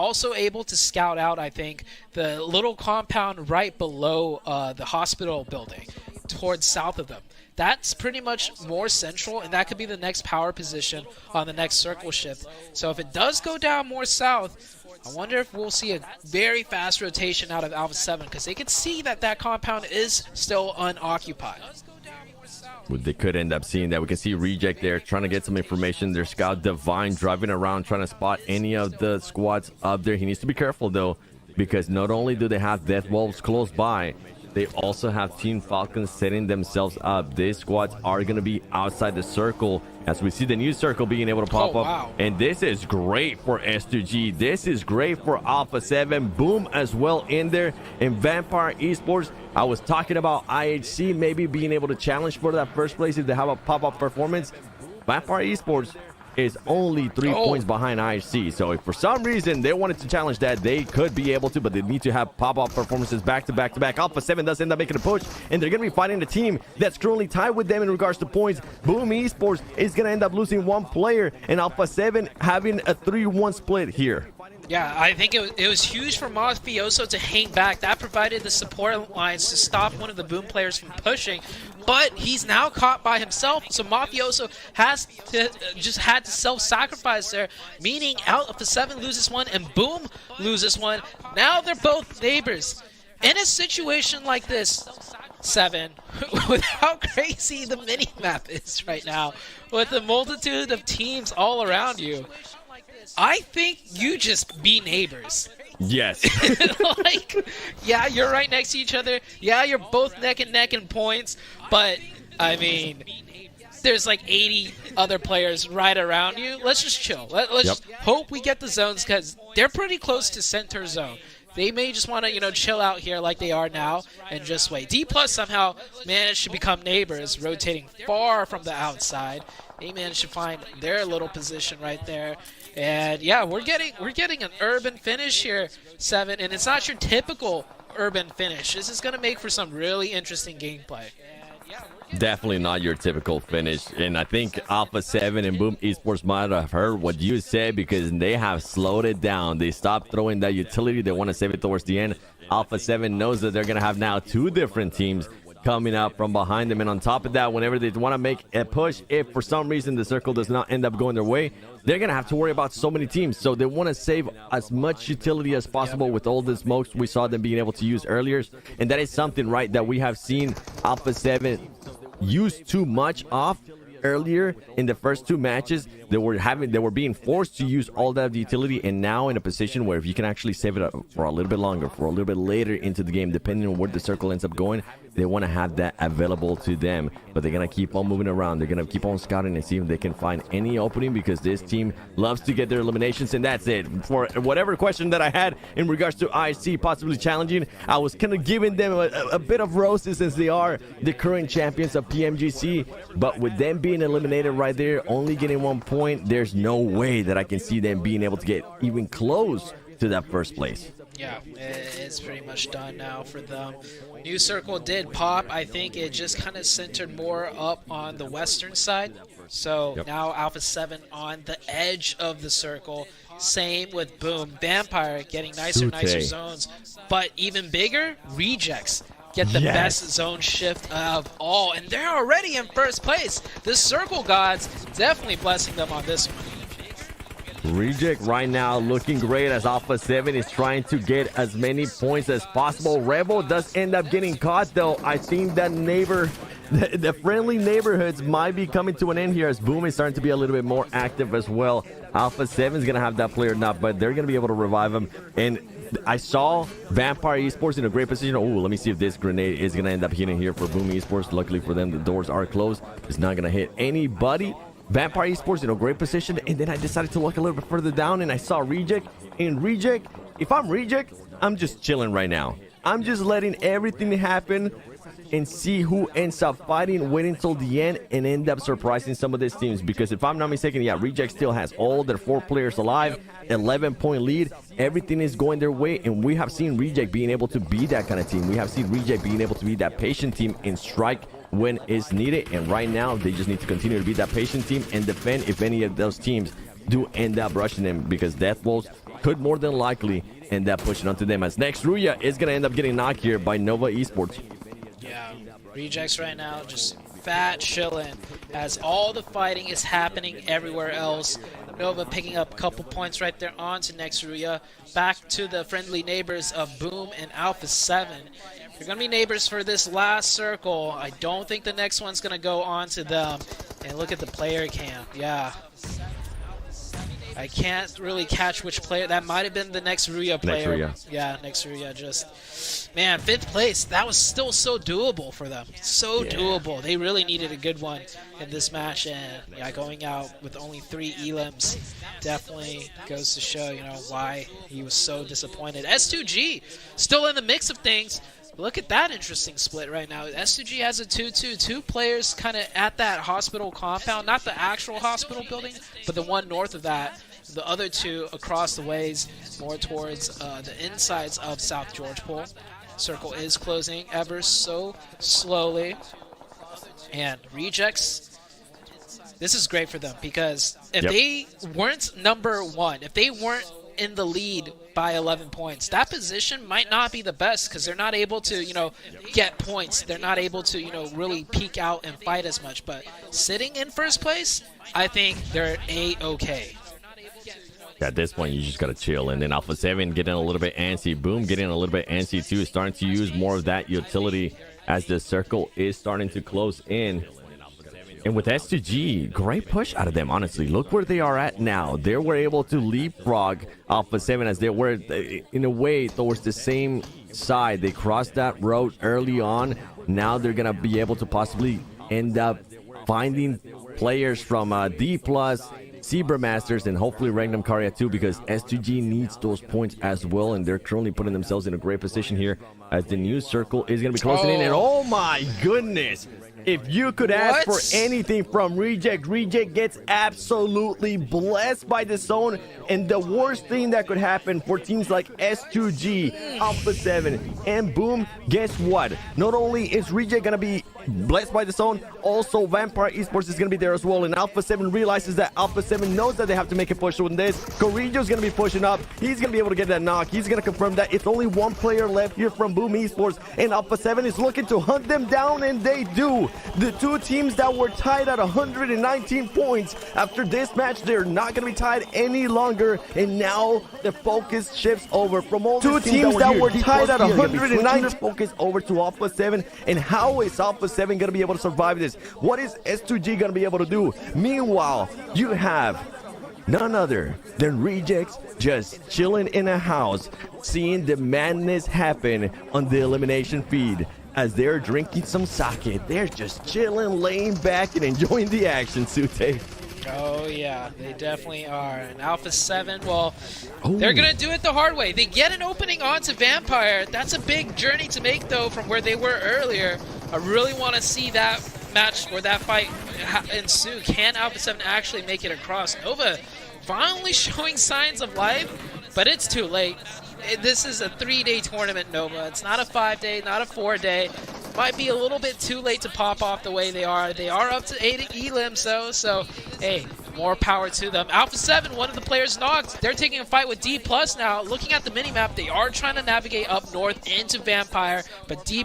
also able to scout out, I think, the little compound right below the hospital building towards south of them. That's pretty much more central, and that could be the next power position on the next circle shift. So if it does go down more south, I wonder if we'll see a very fast rotation out of Alpha 7, because they can see that that compound is still unoccupied. They could end up seeing that. We can see Reject there trying to get some information. Their scout Divine driving around trying to spot any of the squads up there. He needs to be careful though, because not only do they have Death Wolves close by, they also have Team Falcons setting themselves up. These squads are going to be outside the circle as we see the new circle being able to pop up. Wow. And this is great for S2G. This is great for Alpha 7. Boom as well in there. And Vampire Esports, I was talking about IHC maybe being able to challenge for that first place if they have a pop-up performance. Vampire Esports is only 3 points behind IHC. So if for some reason they wanted to challenge that, they could be able to, but they need to have pop-up performances back to back to back. Alpha 7 does end up making a push, and they're going to be fighting a team that's currently tied with them in regards to points. Boom Esports is going to end up losing one player, and Alpha 7 having a 3-1 split here. Yeah, I think it was huge for Mafioso to hang back. That provided the support lines to stop one of the Boom players from pushing. But he's now caught by himself, so Mafioso has to had to self-sacrifice there, meaning Alpha 7 loses one and Boom loses one. Now they're both neighbors. In a situation like this, 7, with how crazy the mini-map is right now, with the multitude of teams all around you, I think you just be neighbors. Yes. Like, yeah, you're right next to each other. Yeah, you're both neck and neck in points. But, I mean, there's like 80 other players right around you. Let's just chill. Let's just hope we get the zones, because they're pretty close to center zone. They may just want to, chill out here like they are now and just wait. D+ somehow managed to become neighbors, rotating far from the outside. They managed to find their little position right there. And yeah, we're getting an urban finish here, 7, and it's not your typical urban finish. This is going to make for some really interesting gameplay. Definitely not your typical finish, and I think Alpha 7 and Boom Esports might have heard what you said, because they have slowed it down. They stopped throwing that utility. They want to save it towards the end. Alpha 7 knows that they're going to have now 2 different teams coming up from behind them, and on top of that, whenever they want to make a push, if for some reason the circle does not end up going their way, they're gonna have to worry about so many teams. So they want to save as much utility as possible with all the smokes we saw them being able to use earlier, and that is something, right, that we have seen Alpha 7 use too much of earlier in the first 2 matches. They were being forced to use all that utility, and now in a position where if you can actually save it up for a little bit longer, for a little bit later into the game, depending on where the circle ends up going, they want to have that available to them. But they're going to keep on moving around. They're going to keep on scouting and see if they can find any opening, because this team loves to get their eliminations. And that's it. For whatever question that I had in regards to IC possibly challenging, I was kind of giving them a bit of roses, since they are the current champions of PMGC. But with them being eliminated right there, only getting 1 point, there's no way that I can see them being able to get even close to that first place. Yeah, it's pretty much done now for them. New circle did pop. I think it just kind of centered more up on the western side. So now Alpha 7 on the edge of the circle. Same with Boom. Vampire getting nicer zones. But even bigger, Rejects get the best zone shift of all. And they're already in first place. The circle gods definitely blessing them on this one. Reject right now looking great as Alpha 7 is trying to get as many points as possible. Rebel does end up getting caught though. I think that the friendly neighborhoods might be coming to an end here, as Boom is starting to be a little bit more active as well. Alpha 7 is going to have that player not, but they're going to be able to revive him. And I saw Vampire Esports in a great position. Oh, let me see if this grenade is going to end up hitting here for Boom Esports. Luckily for them, the doors are closed. It's not going to hit anybody. Vampire Esports in a great position, and then I decided to look a little bit further down, and I saw Reject. And Reject, if I'm Reject, I'm just chilling right now. I'm just letting everything happen and see who ends up fighting, waiting until the end, and end up surprising some of these teams. Because if I'm not mistaken, yeah, Reject still has all their 4 players alive, 11-point lead. Everything is going their way, and we have seen Reject being able to be that kind of team. We have seen Reject being able to be that patient team and strike when it's needed. And right now, they just need to continue to be that patient team and defend if any of those teams do end up rushing them, because Death Wolves could more than likely end up pushing onto them, as next Ruya is going to end up getting knocked here by Nova Esports. Yeah, Rejects right now just fat chilling as all the fighting is happening everywhere else. Nova picking up a couple points right there on to next Ruya. Back to the friendly neighbors of Boom and Alpha 7. They're going to be neighbors for this last circle. I don't think the next one's going to go on to them. And look at the player cam. Yeah. I can't really catch which player. That might have been the next Ruya player. Next Ruya. Yeah, next Ruya. Just, man, 5th place. That was still so doable for them. So doable. They really needed a good one in this match. And yeah, going out with only 3 elims definitely goes to show, you know, why he was so disappointed. S2G still in the mix of things. Look at that interesting split right now. S2G has a 2-2. 2 players kind of at that hospital compound. Not the actual hospital building, but the one north of that. The other 2 across the ways, more towards the insides of South George Pool. Circle is closing ever so slowly. And Rejects, this is great for them, because if they weren't number 1, if they weren't in the lead by 11 points, that position might not be the best, because they're not able to, you know, get points. They're not able to, you know, really peek out and fight as much. But sitting in first place, I think they're A-okay. At this point, you just got to chill. And then Alpha 7 getting a little bit antsy. Boom getting a little bit antsy too, starting to use more of that utility as the circle is starting to close in. And with S2G, great push out of them, honestly. Look where they are at now. They were able to leapfrog Alpha 7 as they were, in a way, towards the same side. They crossed that road early on. Now they're going to be able to possibly end up finding players from D+, Zebra Masters, and hopefully Regnum Karya too, because S2G needs those points as well, and they're currently putting themselves in a great position here as the new circle is going to be closing in. And oh my goodness, if you could ask for anything from Reject, Reject gets absolutely blessed by the zone. And the worst thing that could happen for teams like S2G, Alpha 7, and Boom, guess what? Not only is Reject going to be blessed by the zone, also Vampire Esports is going to be there as well. And Alpha 7 realizes that Alpha 7 knows that they have to make a push on this. Corrijo's going to be pushing up. He's going to be able to get that knock. He's going to confirm that it's only 1 player left here from Boom Esports. And Alpha 7 is looking to hunt them down, and they do. The 2 teams that were tied at 119 points, after this match, they're not going to be tied any longer. And now the focus shifts over from all 2 teams that were tied at 109. Focus over to Alpha 7. And how is Alpha 7 going to be able to survive this? What is S2G going to be able to do? Meanwhile, you have none other than Rejects just chilling in a house, seeing the madness happen on the elimination feed. As they're drinking some sake, they're just chilling, laying back, and enjoying the action, Sute. Oh, yeah, they definitely are. And Alpha 7, well, they're going to do it the hard way. They get an opening onto Vampire. That's a big journey to make, though, from where they were earlier. I really want to see that match or that fight ensue. Can Alpha 7 actually make it across? Nova finally showing signs of life, but it's too late. This is a 3-day tournament, Nova. It's not a 5-day, not a 4-day. Might be a little bit too late to pop off the way they are. They are up to 8 elims, though, so, hey, more power to them. Alpha 7, one of the players knocked. They're taking a fight with D+ now. Looking at the minimap, they are trying to navigate up north into Vampire, but D+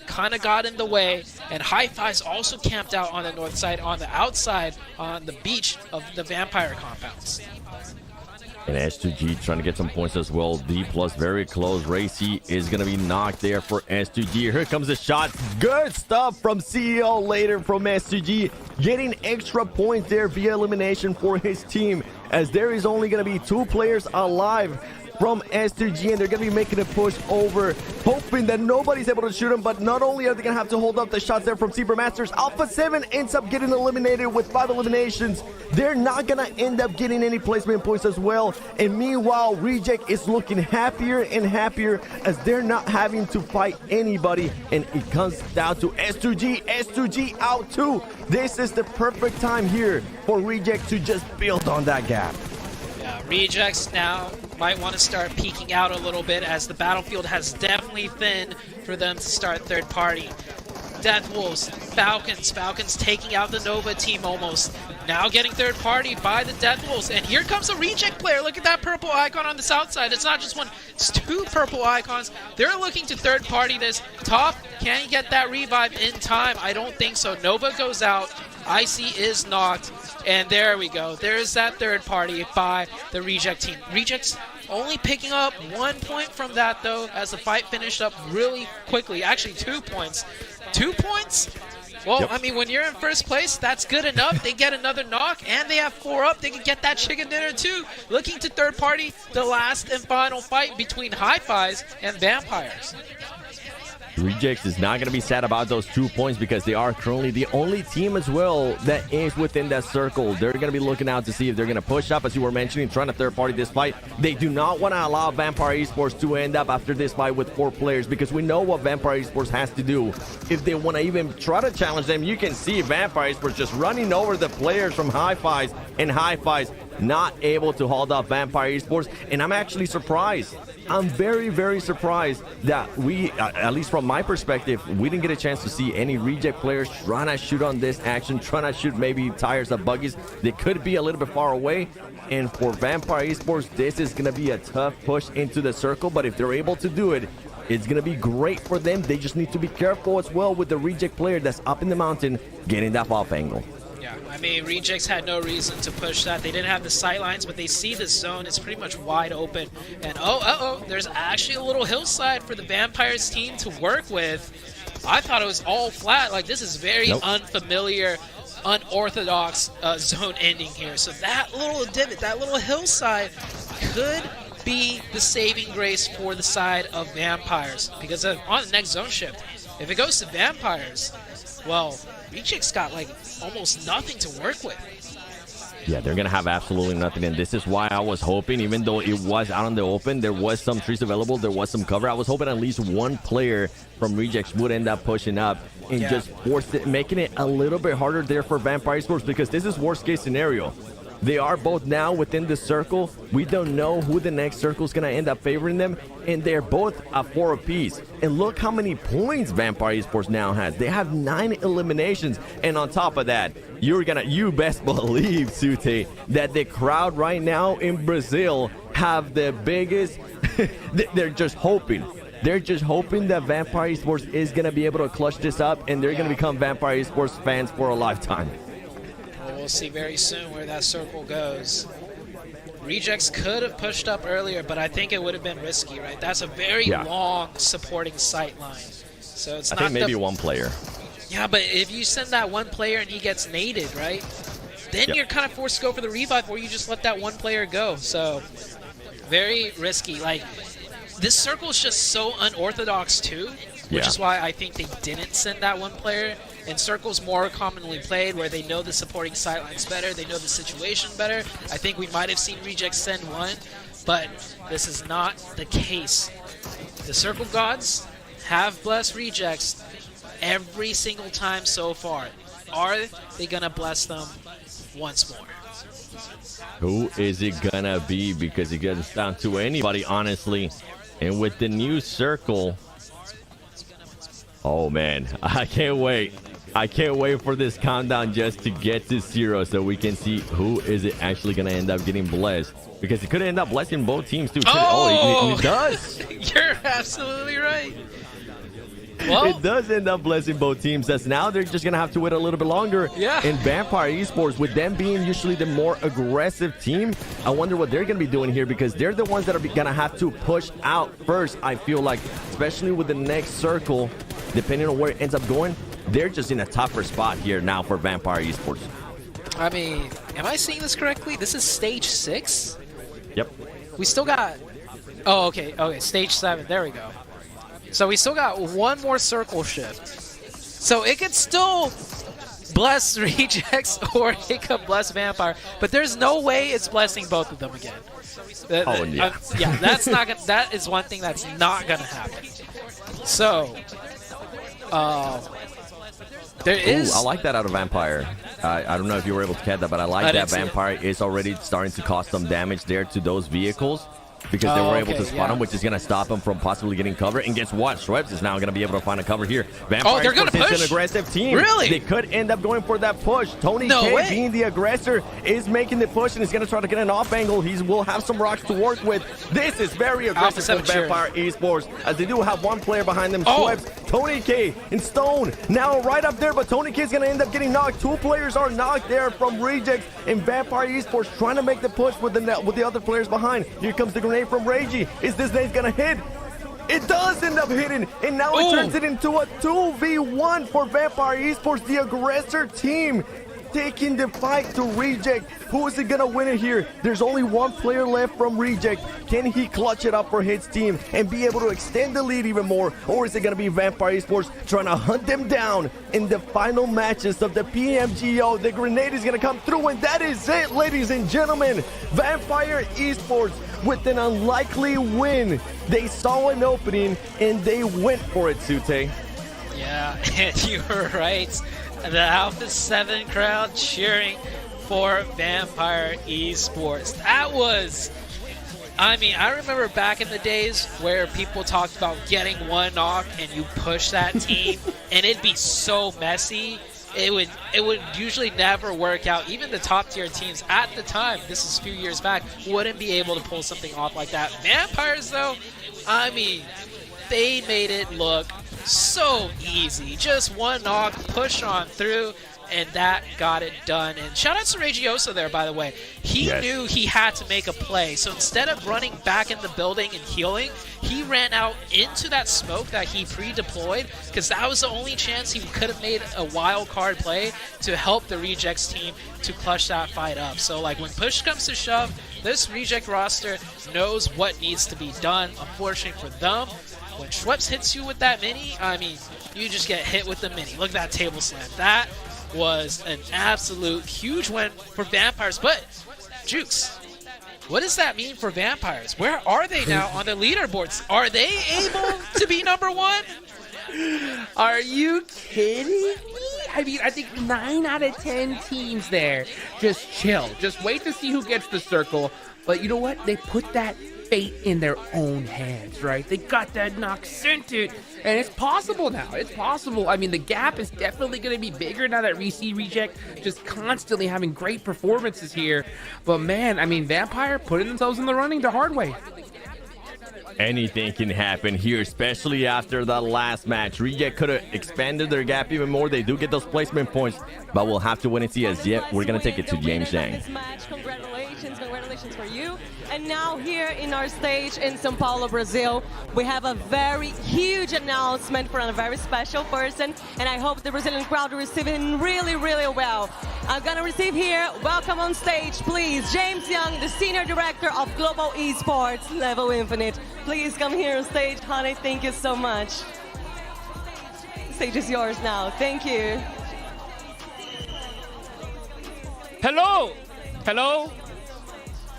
kind of got in the way, and High Fives also camped out on the north side, on the outside, on the beach of the Vampire compounds. And S2G trying to get some points as well. D+ very close. Racy is going to be knocked there for S2G. Here comes the shot. Good stuff from CEO later from S2G. Getting extra points there via elimination for his team, as there is only going to be 2 players alive from S2G, and they're going to be making a push over, hoping that nobody's able to shoot them. But not only are they going to have to hold up the shots there from Zebra Masters, Alpha 7 ends up getting eliminated with 5 eliminations. They're not going to end up getting any placement points as well. And meanwhile, Reject is looking happier and happier as they're not having to fight anybody. And it comes down to S2G. S2G out too. This is the perfect time here for Reject to just build on that gap. Rejects now might want to start peeking out a little bit, as the battlefield has definitely thinned for them to start third party. Death Wolves, Falcons taking out the Nova team almost. Now getting third party by the Death Wolves. And here comes a reject player. Look at that purple icon on the south side. It's not just one, it's two purple icons. They're looking to third party this. Top, can he get that revive in time? I don't think so. Nova goes out. Icy is knocked. And there we go. There's that third party by the Reject team. Rejects only picking up 1 point from that, though, as the fight finished up really quickly. Actually, 2 points. 2 points? Well, Yep. I mean, when you're in first place, that's good enough. They get another knock, and they have 4 up. They can get that chicken dinner, too. Looking to third party, the last and final fight between Hi-Fis and Vampires. Rejects is not going to be sad about those 2 points because they are currently the only team as well that is within that circle. They're going to be looking out to see if they're going to push up, as you were mentioning, trying to third party this fight. They do not want to allow Vampire Esports to end up after this fight with 4 players, because we know what Vampire Esports has to do if they want to even try to challenge them. You can see Vampire Esports just running over the players from Hi-Fis, and Hi-Fis not able to hold off Vampire Esports. And I'm actually surprised. I'm very, very surprised that we, at least from my perspective, we didn't get a chance to see any reject players trying to shoot on this action, trying to shoot maybe tires of buggies. They could be a little bit far away. And for Vampire Esports, this is going to be a tough push into the circle. But if they're able to do it, it's going to be great for them. They just need to be careful as well with the reject player that's up in the mountain getting that off angle. Yeah, I mean, Rejects had no reason to push that. They didn't have the sight lines, but they see the zone. It's pretty much wide open. And there's actually a little hillside for the Vampires team to work with. I thought it was all flat. Like, this is very unfamiliar, unorthodox zone ending here. So that little divot, that little hillside could be the saving grace for the side of Vampires. Because on the next zone shift, if it goes to Vampires, well, Rejects got like almost nothing to work with. Yeah, they're going to have absolutely nothing. And this is why I was hoping, even though it was out in the open, there was some trees available, there was some cover. I was hoping at least one player from Rejects would end up pushing up and just force it, making it a little bit harder there for Vampire Esports, because this is worst case scenario. They are both now within the circle. We don't know who the next circle is going to end up favoring them, and they're both at 4 apiece. And look how many points Vampire Esports now has. They have 9 eliminations, and on top of that, you best believe, Sute, that the crowd right now in Brazil have the biggest. They're just hoping. They're just hoping that Vampire Esports is going to be able to clutch this up, and they're going to become Vampire Esports fans for a lifetime. We'll see very soon where that circle goes. Rejects could have pushed up earlier, but I think it would have been risky, right? That's a very long supporting sight line. So it's not. I think maybe one player. Yeah, but if you send that one player and he gets naded, right? Then you're kind of forced to go for the revive, or you just let that one player go. So very risky. Like, this circle is just so unorthodox too, which is why I think they didn't send that one player. And circles more commonly played, where they know the supporting sidelines better, they know the situation better. I think we might have seen Rejects send one, but this is not the case. The Circle Gods have blessed Rejects every single time so far. Are they gonna bless them once more? Who is it gonna be? Because it gets down to anybody, honestly. And with the new circle, oh man, I can't wait. I can't wait for this countdown just to get to 0 so we can see who is it actually going to end up getting blessed. Because it could end up blessing both teams too. It does. You're absolutely right. Well, it does end up blessing both teams, as now they're just going to have to wait a little bit longer. Yeah. And Vampire Esports, with them being usually the more aggressive team, I wonder what they're going to be doing here, because they're the ones that are going to have to push out first, I feel like, especially with the next circle, depending on where it ends up going. They're just in a tougher spot here now for Vampire Esports. I mean, am I seeing this correctly? This is stage 6? Yep. We still got... Oh, okay, stage 7. There we go. So we still got one more circle shift. So it could still bless Rejects, or it could bless Vampire, but there's no way it's blessing both of them again. That's not gonna, that is one thing that's not going to happen. So... I like that out of Vampire. I don't know if you were able to catch that, but I like that Vampire is already starting to cause some damage there to those vehicles. because they were able to okay, spot him, which is going to stop him from possibly getting cover. And guess what? Schweppes is now going to be able to find a cover here. Vampire they're going to push? Is an aggressive team. Really? They could end up going for that push. Tony K, being the aggressor, is making the push and is going to try to get an off angle. He will have some rocks to work with. This is very aggressive for Vampire Esports, as they do have one player behind them. Schweppes, Tony K, and Stone now right up there, but Tony K is going to end up getting knocked. Two players are knocked there from Rejects, and Vampire Esports trying to make the push with the other players behind. Here comes the grenade from Reggie. Is this nade gonna hit? It does end up hitting, and now it turns it into a 2v1 for Vampire Esports, the aggressor team, taking the fight to Reject. Who is it gonna win it here? There's only one player left from Reject. Can he clutch it up for his team and be able to extend the lead even more? Or is it gonna be Vampire Esports trying to hunt them down in the final matches of the PMGO? The grenade is gonna come through, and that is it, ladies and gentlemen. Vampire Esports with an unlikely win. They saw an opening and they went for it, Sute. Yeah, and you were right. The Alpha 7 crowd cheering for Vampire Esports. That was, I mean, I remember back in the days where people talked about getting one knock and you push that team and it'd be so messy. It would usually never work out. Even the top tier teams at the time, this is a few years back, wouldn't be able to pull something off like that. Vampires, though, I mean, they made it look so easy. Just one knock, push on through, and that got it done. And shout out to Regioso there, by the way. He knew he had to make a play. So instead of running back in the building and healing, he ran out into that smoke that he pre-deployed, because that was the only chance he could have made a wild card play to help the Rejects team to clutch that fight up. So like when push comes to shove, this Reject roster knows what needs to be done. Unfortunately for them, when Schweppes hits you with that mini, I mean, you just get hit with the mini. Look at that table slam. That was an absolute huge win for Vampires. But, Jukes, what does that mean for Vampires? Where are they now on the leaderboards? Are they able to be number one? Are you kidding me? I mean, I think 9 out of 10 teams there just chill. Just wait to see who gets the circle. But you know what? They put that fate in their own hands, right? They got that knock sent it, and it's possible now. It's possible. I mean, the gap is definitely going to be bigger now that we see Reject just constantly having great performances here. But man, I mean, Vampire putting themselves in the running the hard way. Anything can happen here, especially after that last match. Reject could have expanded their gap even more. They do get those placement points, but we'll have to win and see. As yet, we're going to take it to James Zhang. Congratulations for you. And now here in our stage in São Paulo, Brazil, we have a very huge announcement from a very special person, and I hope the Brazilian crowd will receive it really, really well. I'm gonna receive here, welcome on stage, please, James Young, the Senior Director of Global Esports, Level Infinite. Please come here on stage, honey, thank you so much. The stage is yours now, thank you. Hello? Hello?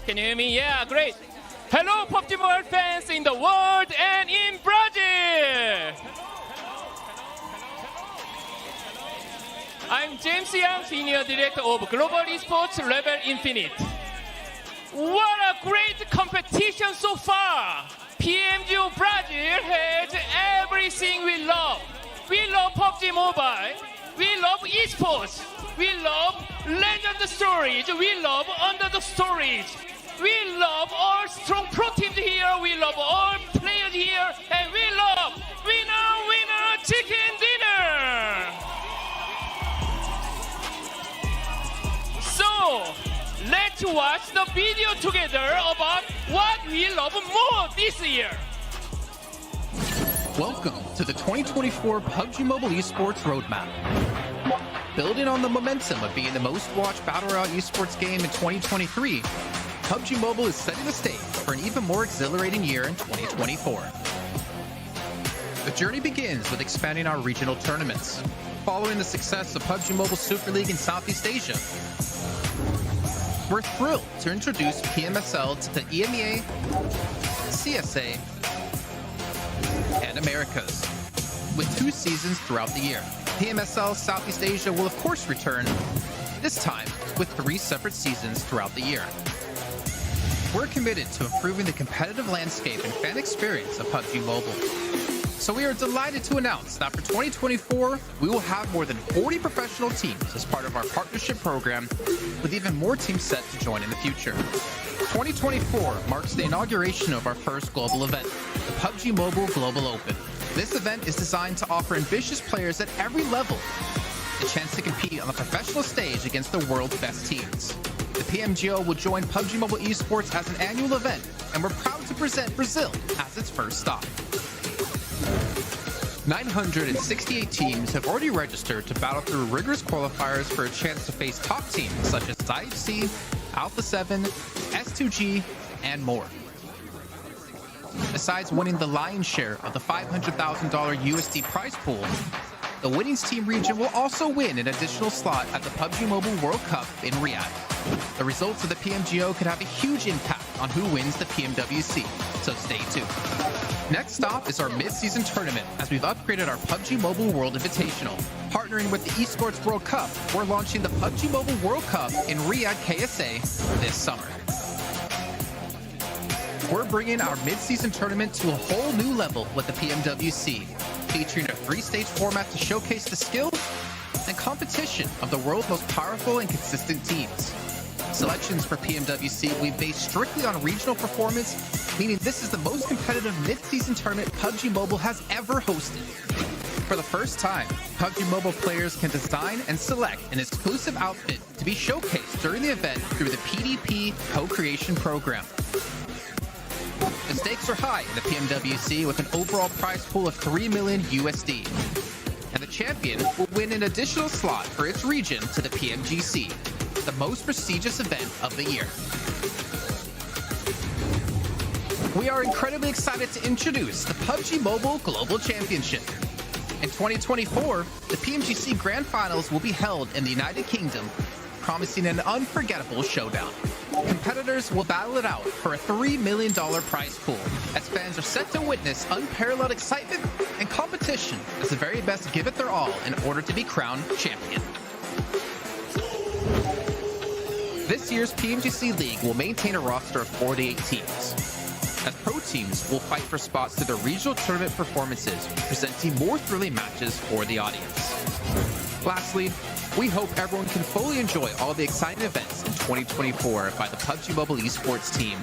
Can you hear me? Yeah, great. Hello, PUBG Mobile fans in the world and in Brazil. I'm James Young, Senior Director of Global Esports Level Infinite. What a great competition so far. PMGO Brazil has everything we love. We love PUBG Mobile. We love esports. We love legend storage. We love under the storage. We love all strong pro teams here. We love all players here. And we love winner, chicken dinner. So, let's watch the video together about what we love more this year. Welcome to the 2024 PUBG Mobile Esports Roadmap. Building on the momentum of being the most watched Battle Royale esports game in 2023, PUBG Mobile is setting the stage for an even more exhilarating year in 2024. The journey begins with expanding our regional tournaments. Following the success of PUBG Mobile Super League in Southeast Asia, we're thrilled to introduce PMSL to the EMEA, CSA, and Americas, with 2 seasons throughout the year. PMSL Southeast Asia will of course return, this time with 3 separate seasons throughout the year. We're committed to improving the competitive landscape and fan experience of PUBG Mobile. So we are delighted to announce that for 2024, we will have more than 40 professional teams as part of our partnership program, with even more teams set to join in the future. 2024 marks the inauguration of our first global event, the PUBG Mobile Global Open. This event is designed to offer ambitious players at every level the chance to compete on the professional stage against the world's best teams. The PMGO will join PUBG Mobile Esports as an annual event, and we're proud to present Brazil as its first stop. 968 teams have already registered to battle through rigorous qualifiers for a chance to face top teams such as IFC, Alpha 7, S2G, and more. Besides winning the lion's share of the $500,000 USD prize pool, the winnings team region will also win an additional slot at the PUBG Mobile World Cup in Riyadh. The results of the PMGO could have a huge impact on who wins the PMWC, so stay tuned. Next stop is our mid-season tournament, as we've upgraded our PUBG Mobile World Invitational. Partnering with the Esports World Cup, we're launching the PUBG Mobile World Cup in Riyadh, KSA this summer. We're bringing our mid-season tournament to a whole new level with the PMWC, featuring a 3-stage format to showcase the skill and competition of the world's most powerful and consistent teams. Selections for PMWC will be based strictly on regional performance, meaning this is the most competitive mid-season tournament PUBG Mobile has ever hosted. For the first time, PUBG Mobile players can design and select an exclusive outfit to be showcased during the event through the PDP co-creation program. The stakes are high in the PMWC with an overall prize pool of 3 million USD. And the champion will win an additional slot for its region to the PMGC, the most prestigious event of the year. We are incredibly excited to introduce the PUBG Mobile Global Championship. In 2024, the PMGC Grand Finals will be held in the United Kingdom, promising an unforgettable showdown. Competitors will battle it out for a $3 million prize pool, as fans are set to witness unparalleled excitement and competition as the very best give it their all in order to be crowned champion. This year's PMGC League will maintain a roster of 48 teams, as pro teams will fight for spots to their regional tournament performances, presenting more thrilling matches for the audience. Lastly, we hope everyone can fully enjoy all the exciting events in 2024 by the PUBG Mobile Esports team,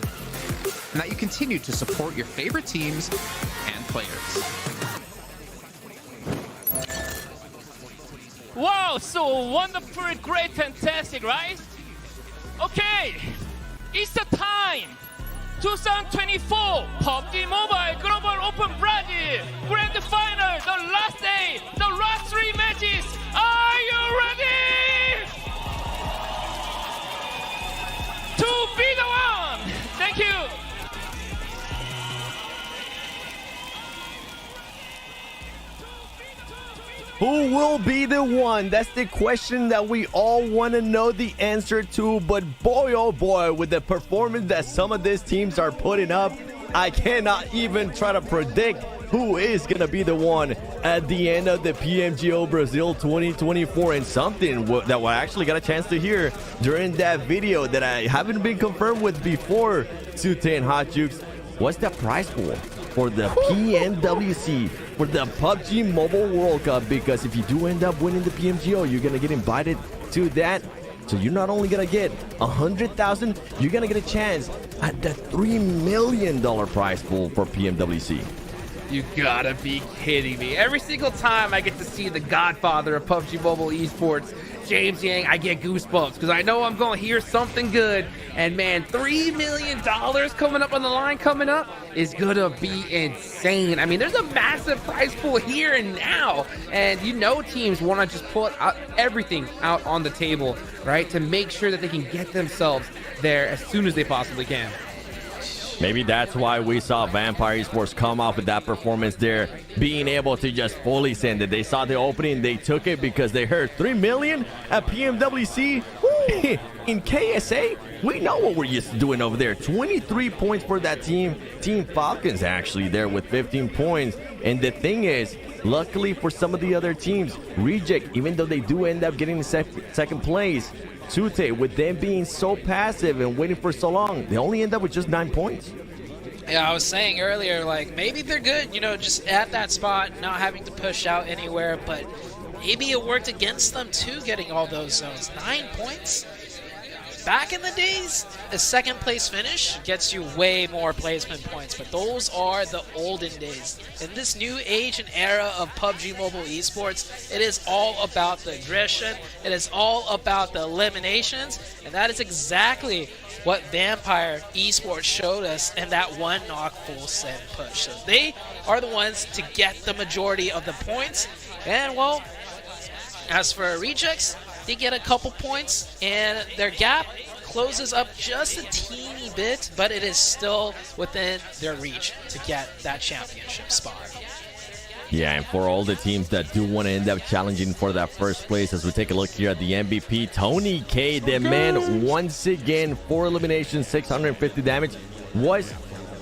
and that you continue to support your favorite teams and players. Wow, so wonderful, great, fantastic, right? Okay, it's the time. 2024 PUBG Mobile Global Open Brazil Grand Final, the last day, the last 3 matches. Are you ready? To be the one. Thank you. Who will be the one? That's the question that we all want to know the answer to. But boy, oh boy, with the performance that some of these teams are putting up, I cannot even try to predict who is going to be the one at the end of the PMGO Brazil 2024. And something that I actually got a chance to hear during that video that I haven't been confirmed with before, 210 Hot Jukes. What's the prize pool for the PMWC, for the PUBG Mobile World Cup? Because if you do end up winning the PMGO, you're going to get invited to that. So you're not only going to get 100,000, you're going to get a chance at the $3 million prize pool for PMWC. You gotta be kidding me. Every single time I get to see the godfather of PUBG Mobile Esports, James Yang, I get goosebumps because I know I'm going to hear something good. And man, $3 million coming up on the line coming up is going to be insane. I mean, there's a massive prize pool here and now. And you know teams want to just put everything out on the table, right, to make sure that they can get themselves there as soon as they possibly can. Maybe that's why we saw Vampire Esports come off with that performance there, being able to just fully send it. They saw the opening, they took it because they heard 3 million at PMWC. Woo! In KSA, we know what we're used to doing over there. 23 points for that team. Team Falcons actually there with 15 points. And the thing is, luckily for some of the other teams, Reject, even though they do end up getting second place, Tute, with them being so passive and waiting for so long, they only end up with just 9 points. Yeah, I was saying earlier, like, maybe they're good, just at that spot, not having to push out anywhere, but maybe it worked against them too, getting all those zones. 9 points? Back in the days, a second place finish gets you way more placement points, but those are the olden days. In this new age and era of PUBG Mobile Esports, it is all about the aggression, it is all about the eliminations, and that is exactly what Vampire Esports showed us in that one knock full send push. So they are the ones to get the majority of the points, and well, as for Rejects, they get a couple points, and their gap closes up just a teeny bit, but it is still within their reach to get that championship spot. Yeah, and for all the teams that do want to end up challenging for that first place, as we take a look here at the MVP, Tony K, the man, once again, 4 eliminations, 650 damage.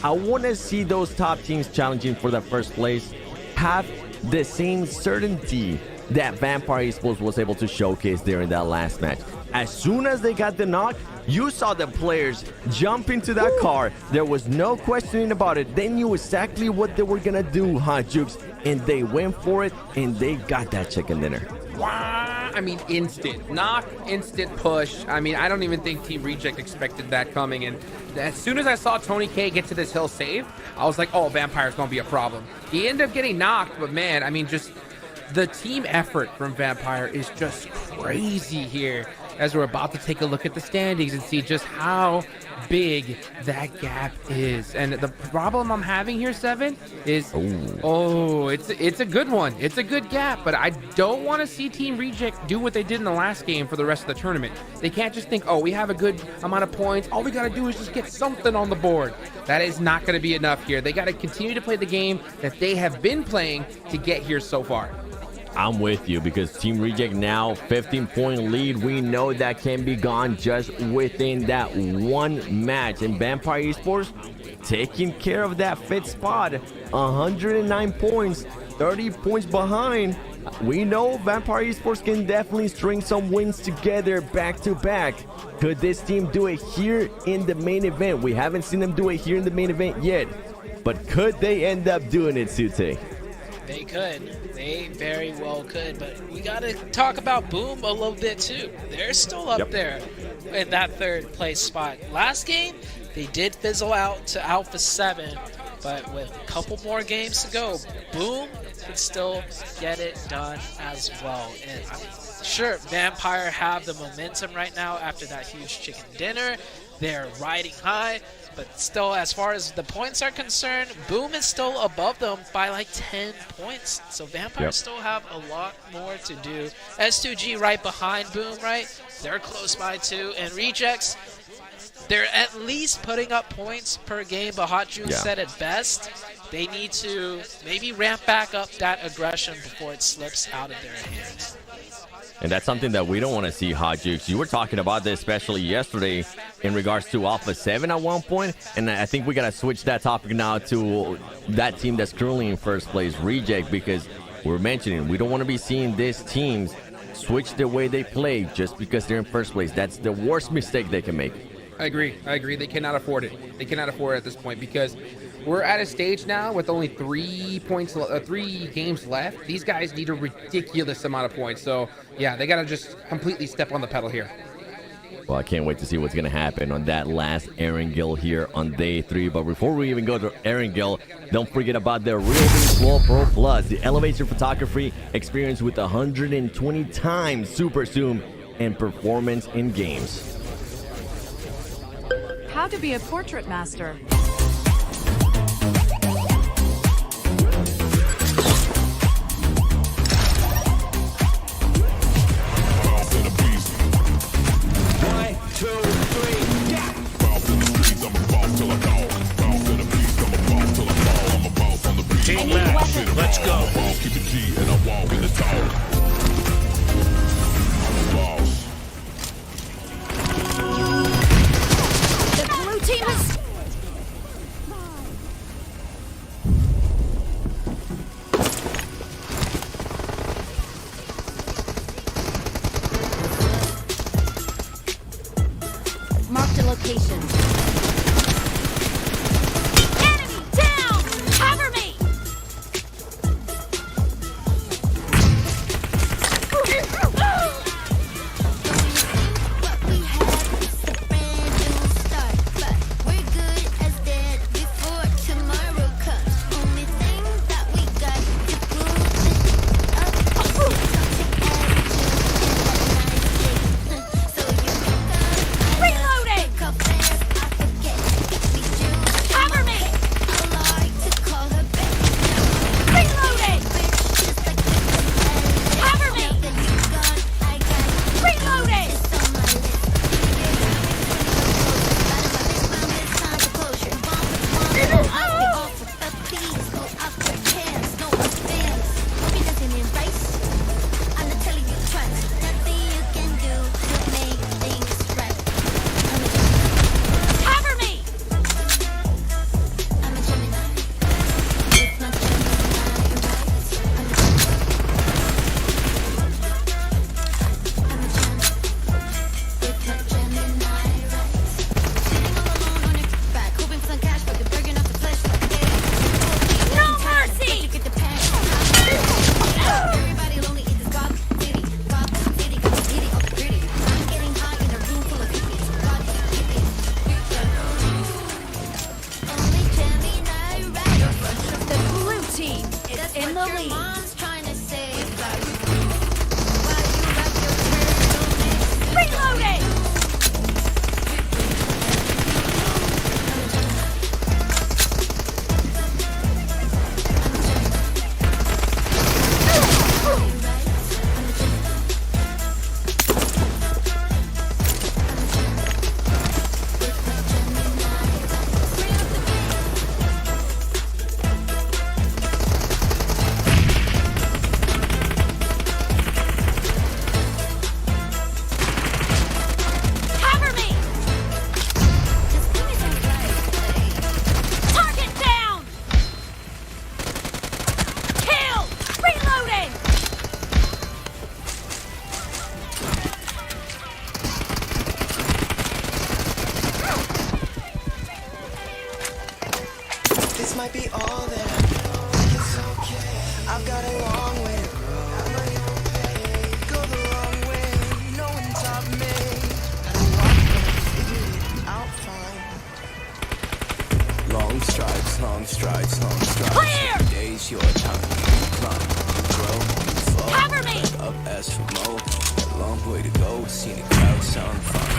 I want to see those top teams challenging for that first place have the same certainty that Vampire Esports was able to showcase during that last match. As soon as they got the knock, you saw the players jump into that car. There was no questioning about it. They knew exactly what they were gonna do, Jukes, and they went for it, and they got that chicken dinner. Wow. I mean, instant knock, instant push. I mean, I don't even think Team Reject expected that coming. And as soon as I saw Tony K get to this hill save, I was like, oh, Vampire's gonna be a problem. He ended up getting knocked, but man, I mean, just the team effort from Vampire is just crazy here, as we're about to take a look at the standings and see just how big that gap is. And the problem I'm having here, Seven, is it's a good one. It's a good gap, but I don't want to see Team Reject do what they did in the last game for the rest of the tournament. They can't just think, oh, we have a good amount of points, all we got to do is just get something on the board. That is not going to be enough here. They got to continue to play the game that they have been playing to get here so far. I'm with you, because Team Reject now 15-point lead. We know that can be gone just within that one match. And Vampire Esports taking care of that 5th spot, 109 points, 30 points behind. We know Vampire Esports can definitely string some wins together back to back. Could this team do it here in the main event? We haven't seen them do it here in the main event yet, but could they end up doing it, Sute? They could. They very well could. But we got to talk about Boom a little bit too. They're still up there in that 3rd place spot. Last game, they did fizzle out to Alpha 7. But with a couple more games to go, Boom can still get it done as well. And I'm sure Vampire have the momentum right now after that huge chicken dinner. They're riding high. But still, as far as the points are concerned, Boom is still above them by like 10 points. So Vampire still have a lot more to do. S2G right behind Boom, right? They're close by too. And Rejects, they're at least putting up points per game, but Hot Juice said it best. They need to maybe ramp back up that aggression before it slips out of their hands. And that's something that we don't want to see, Hot Jukes. You were talking about this especially yesterday in regards to Alpha 7 at one point, and I think we got to switch that topic now to that team that's currently in 1st place, Reject, because we're mentioning we don't want to be seeing these teams switch the way they play just because they're in 1st place. That's the worst mistake they can make. I agree. They cannot afford it. They cannot afford it at this point, because we're at a stage now with only 3 games left. These guys need a ridiculous amount of points. So, yeah, they got to just completely step on the pedal here. Well, I can't wait to see what's going to happen on that last Erangel here on day 3. But before we even go to Erangel, don't forget about the Real 12 Pro Plus, the elevation photography experience with 120 times super zoom and performance in games. How to be a portrait master. Let's go. Keep it G and I walk in the talk. in the lead. Reloading! Cover me! Target down! Kill! Reloading! This might be all that I know. It's okay. I've got a long way to grow. Go the wrong way. No one taught me how to walk, but I figured it out fine. Long strides, long strides, long strides. Clear! Every day's your time. Climb, grow, fall. Cover me! Back up, ask for more. A long way to go. Seeing the crowd sound fine.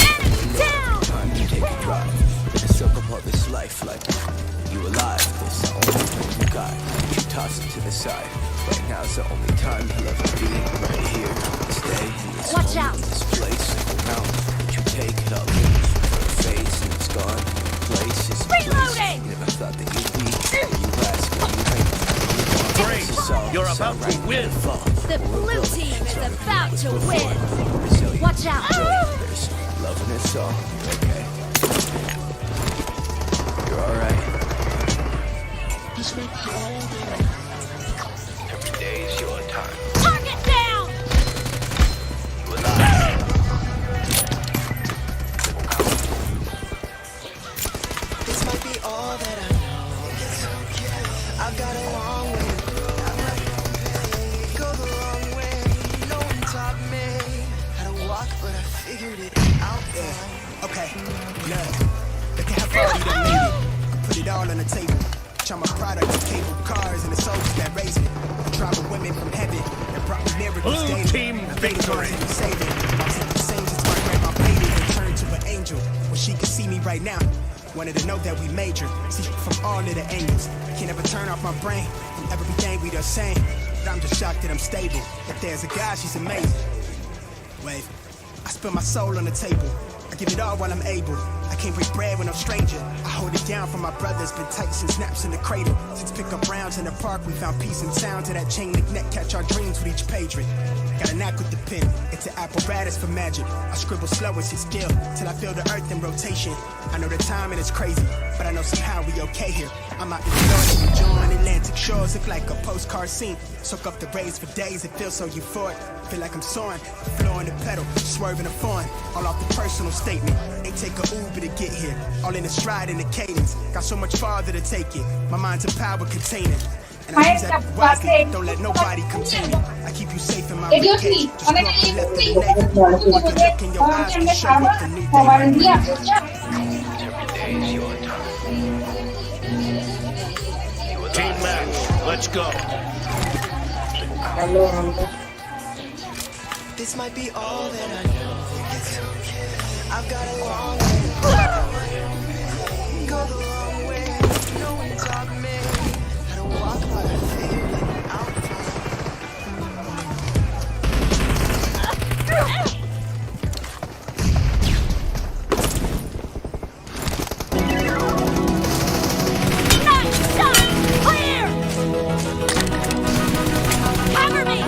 Enemy down! Time to take a drive. Soak up all this life like you alive. It's the only thing you got. You toss it to the side. Right now's the only time you'll ever be. Right here, this day, in this Watch moment, out. this place, around. But you take it all in. For it fades and it's gone. Place is a place. Reloading. You never thought that you'd be. You ask and you hang. Great. You're about to win. The blue team is about to win. Watch out! There's love in this song. You're okay. You're alright. Every day's your time. Target down! You alive. This might be all that I know. It's okay. I've got a long way to grow. Go the wrong way. No one taught me how to walk, but I figured it out. Okay, look, look at how far we done made it. I put it all on the table. Try my product, cable cars, and the soldiers that raised it. I travel women from heaven that brought me miracles Blue daily. team I made it victory. and saved it. I take the same since my grandma paid it and turned to an angel. Well, she could see me right now. Wanted to know that we major. See from all of the angles. Can't ever turn off my brain from everything we done saying. But I'm just shocked that I'm stable. If there's a God, she's amazing. Wave. I spill my soul on the table. I give it all while I'm able. I can't break bread when I'm stranger. I hold it down for my brothers. Been tight since snaps in the cradle. Since pick up rounds in the park, we found peace and sound to that chain link net. Catch our dreams with each page. Got a knack with the pen. It's an apparatus for magic. I scribble slow and sit still till I feel the earth in rotation. I know the timing is crazy, but I know somehow we okay here. I'm out in Florida, enjoying Atlantic shores. Look like a postcard scene. Soak up the rays for days. It feels so euphoric. Feel like I'm soaring, flowing the pedal, swerving the foreign. All off the personal statement. Ain't take a Uber to get here. All in the stride and the cadence. Got so much farther to take it. My mind's a power container. And I use that wisely. Don't let nobody contain it. I keep you safe in my cage. Just look and left in the naked. Look in your eyes can show up the new day. Every day's your time. Team match. Let's go. This might be all that I know. It's okay. I've got a long way to go. Go the wrong way. No one taught me how to walk, but I figured it out Nice shot! Clear! Cover me!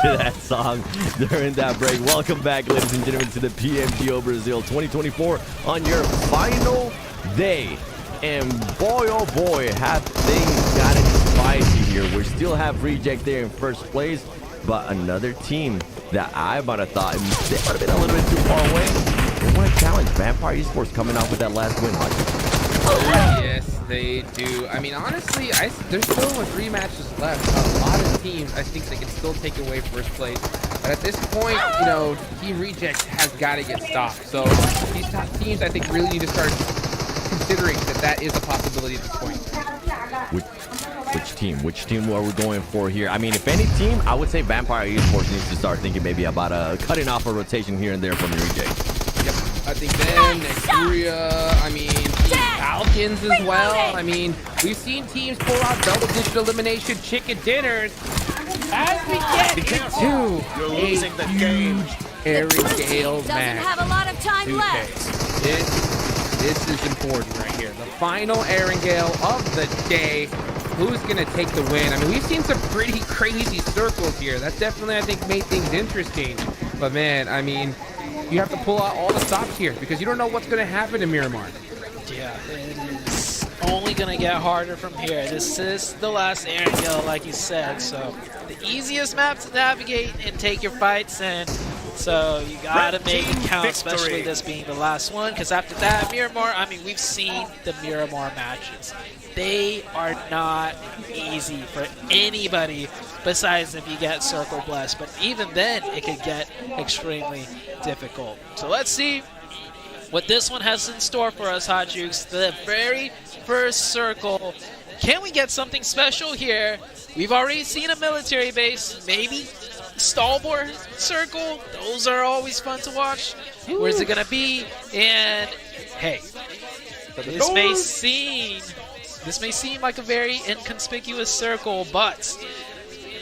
to that song during that break. Welcome back, ladies and gentlemen, to the PMGO Brazil 2024 on your final day. And boy, oh boy, have things gotten spicy here. We still have Reject there in first place, but another team that I might have thought they might have been a little bit too far away. They want to challenge Vampire Esports coming off with that last win, Yes, they do. I mean, honestly, there's still 3 matches left. A lot of teams, I think they can still take away first place. But at this point, you know, Team Reject has got to get stopped. So these top teams, I think, really need to start considering that is a possibility at this point. Which team are we going for here? I mean, if any team, I would say Vampire Esports needs to start thinking maybe about cutting off a rotation here and there from the Reject. Yep, I think them, Nexuria, I mean, Team Falcons as well. I mean, we've seen teams pull out double-digit elimination chicken dinners as we get into You're losing the huge game. Aaron Blue team Gale doesn't match. have a lot of time left. This is important right here. The final Aaron Gale of the day. Who's going to take the win? I mean, we've seen some pretty crazy circles here. That definitely, I think, made things interesting. But, man, I mean, you have to pull out all the stops here because you don't know what's going to happen to Miramar. Yeah, it is only going to get harder from here. This is the last Aaron Gill, like you said. So the easiest map to navigate and take your fights in. So you got to make it count, especially this being the last one. Because after that, Miramar, I mean, we've seen the Miramar matches. They are not easy for anybody besides if you get Circle Blessed. But even then, it could get extremely difficult. So let's see what this one has in store for us, Hot Jukes. The very first circle. Can we get something special here? We've already seen a military base. Maybe Stalwart Circle. Those are always fun to watch. Where's it going to be? And, hey, this may seem like a very inconspicuous circle, but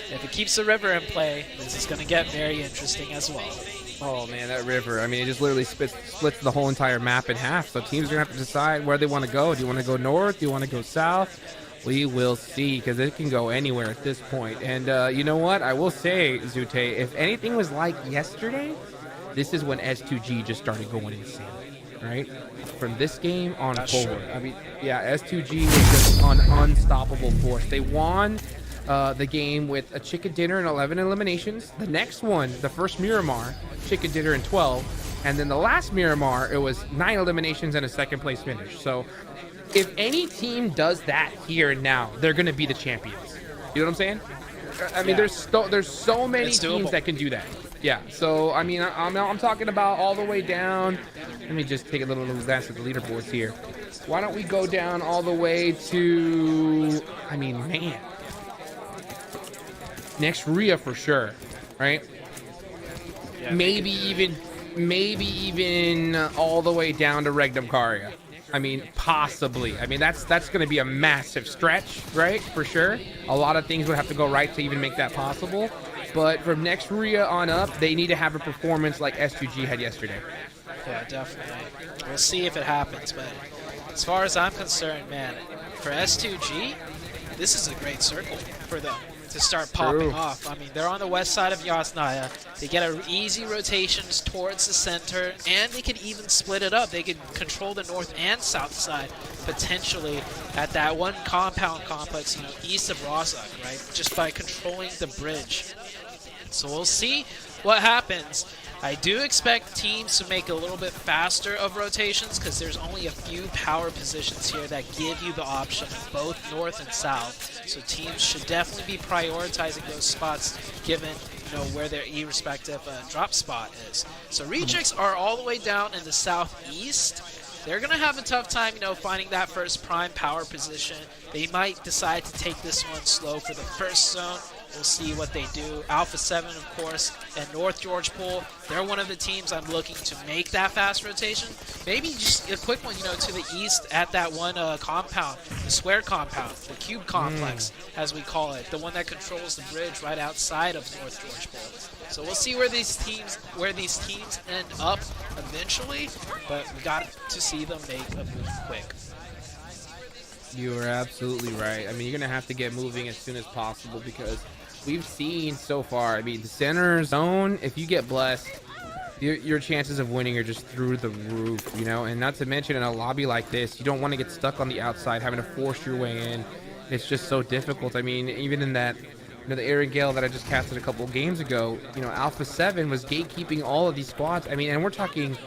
if it keeps the river in play, this is going to get very interesting as well. Oh, man, that river. I mean, it just literally splits the whole entire map in half. So teams are going to have to decide where they want to go. Do you want to go north? Do you want to go south? We will see, because it can go anywhere at this point. And you know what? I will say, Zute, if anything was like yesterday, this is when S2G just started going insane, right? From this game on forward. I mean, yeah, S2G was just an unstoppable force. They won the game with a chicken dinner and 11 eliminations. The next one, the first Miramar, chicken dinner and 12. And then the last Miramar, it was 9 eliminations and a second place finish. So if any team does that here and now, they're going to be the champions. You know what I'm saying? I mean, there's so many teams that can do that. Yeah, so, I mean, I'm talking about all the way down. Let me just take a little glance at the leaderboards here. Why don't we go down all the way to, I mean, man. Next Rhea for sure, right? Yeah, maybe even all the way down to Regnum Caria. I mean, possibly. I mean, that's going to be a massive stretch, right? For sure. A lot of things would have to go right to even make that possible. But from next Rhea on up, they need to have a performance like S2G had yesterday. Yeah, definitely. We'll see if it happens. But as far as I'm concerned, man, for S2G, this is a great circle for them to start popping off. I mean, they're on the west side of Yasnaya. They get easy rotations towards the center, and they could even split it up. They could control the north and south side, potentially, at that one compound complex, you know, east of Rozhok, right? Just by controlling the bridge. So we'll see what happens. I do expect teams to make a little bit faster of rotations because there's only a few power positions here that give you the option of both north and south. So teams should definitely be prioritizing those spots given, you know, where their respective drop spot is. So Rejects are all the way down in the southeast. They're going to have a tough time, you know, finding that first prime power position. They might decide to take this one slow for the first zone. We'll see what they do. Alpha 7, of course, and North George Pool, they're one of the teams I'm looking to make that fast rotation. Maybe just a quick one, you know, to the east at that one compound, the square compound, the cube complex, as we call it, the one that controls the bridge right outside of North George Pool. So we'll see where these teams end up eventually, but we got to see them make a move quick. You are absolutely right. I mean, you're going to have to get moving as soon as possible because we've seen so far, I mean, the center zone, if you get blessed, your chances of winning are just through the roof, you know? And not to mention in a lobby like this, you don't want to get stuck on the outside, having to force your way in. It's just so difficult. I mean, even in that, you know, the Aaron Gale that I just casted a couple of games ago, you know, Alpha 7 was gatekeeping all of these squads. I mean, and we're talking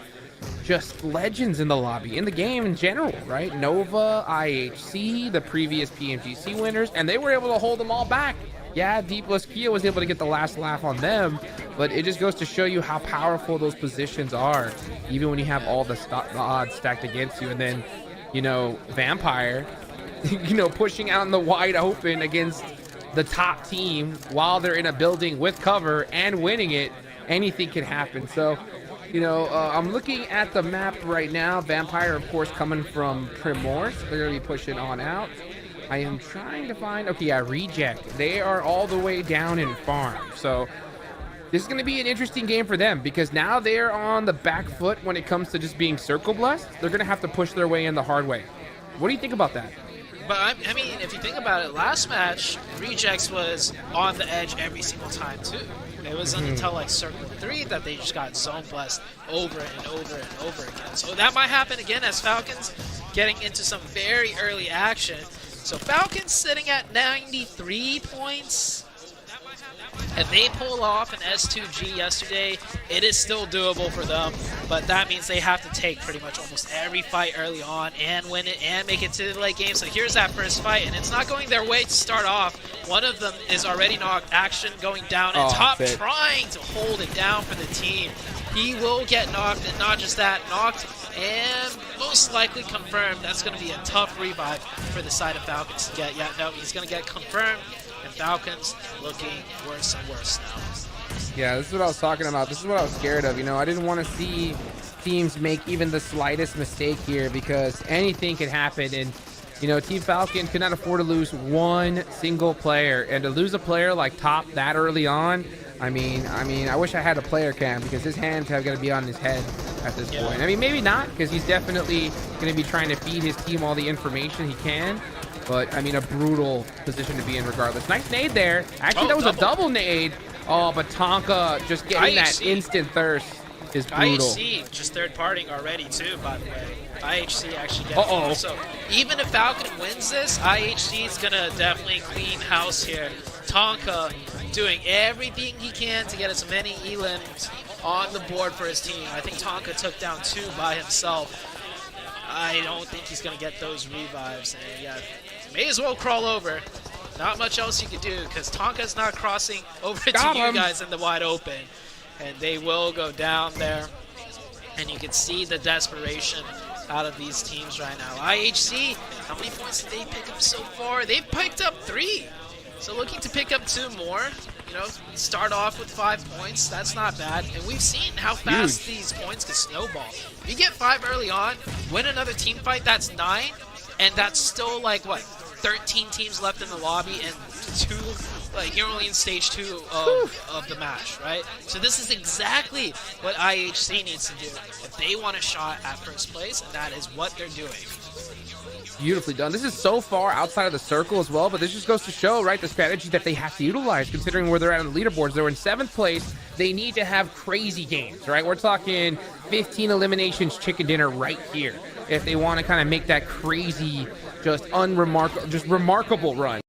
just legends in the lobby, in the game in general, right? Nova, IHC, the previous PMGC winners, and they were able to hold them all back. Yeah, D+ Kia was able to get the last laugh on them, but it just goes to show you how powerful those positions are, even when you have all the odds stacked against you. And then, you know, Vampire, you know, pushing out in the wide open against the top team while they're in a building with cover and winning it. Anything can happen. So, you know, I'm looking at the map right now. Vampire, of course, coming from Primorse. They're going to be pushing on out. I am trying to find... Okay, yeah, Reject. They are all the way down in Farm. So this is going to be an interesting game for them because now they're on the back foot when it comes to just being circle blessed. They're going to have to push their way in the hard way. What do you think about that? But I mean, if you think about it, last match, Rejects was on the edge every single time, too. It wasn't until like Circle 3 that they just got zone blessed over and over and over again. So that might happen again as Falcons getting into some very early action. So Falcons sitting at 93 points. If they pull off an S2G yesterday, it is still doable for them, but that means they have to take pretty much almost every fight early on and win it and make it to the late game. So here's that first fight, and it's not going their way to start off. One of them is already knocked, Action going down, and Top trying to hold it down for the team. He will get knocked, and not just that, knocked and most likely confirmed. That's going to be a tough revive for the side of Falcons to get. Yeah, no, he's going to get confirmed. And Falcons looking worse and worse now. Yeah, this is what I was talking about. This is what I was scared of. You know, I didn't want to see teams make even the slightest mistake here because anything could happen. And, you know, Team Falcon could not afford to lose one single player. And to lose a player like Top that early on, I mean, I wish I had a player cam because his hands have got to be on his head at this point. I mean, maybe not because he's definitely going to be trying to feed his team all the information he can. But, I mean, a brutal position to be in regardless. Nice nade there. Actually, that was a double nade. Oh, but Tonka just getting that instant thirst is brutal. IHC just third-partying already, too, by the way. IHC actually getting So even if Falcon wins this, IHC is going to definitely clean house here. Tonka doing everything he can to get as many elims on the board for his team. I think Tonka took down 2 by himself. I don't think he's going to get those revives. And yeah, may as well crawl over. Not much else you could do because Tonka's not crossing over to you guys in the wide open. And they will go down there. And you can see the desperation out of these teams right now. IHC, how many points did they pick up so far? They've picked up 3. So looking to pick up 2 more. You know, start off with 5 points. That's not bad. And we've seen how fast these points can snowball. If you get 5 early on, win another team fight, that's 9. And that's still like, what, 13 teams left in the lobby and 2, like, you're only in stage 2 of the match, right? So this is exactly what IHC needs to do if they want a shot at first place, and that is what they're doing. Beautifully done. This is so far outside of the circle as well, but this just goes to show, right, the strategy that they have to utilize considering where they're at on the leaderboards. They're in 7th place. They need to have crazy games, right? We're talking 15 eliminations chicken dinner right here if they want to kind of make that crazy, just remarkable run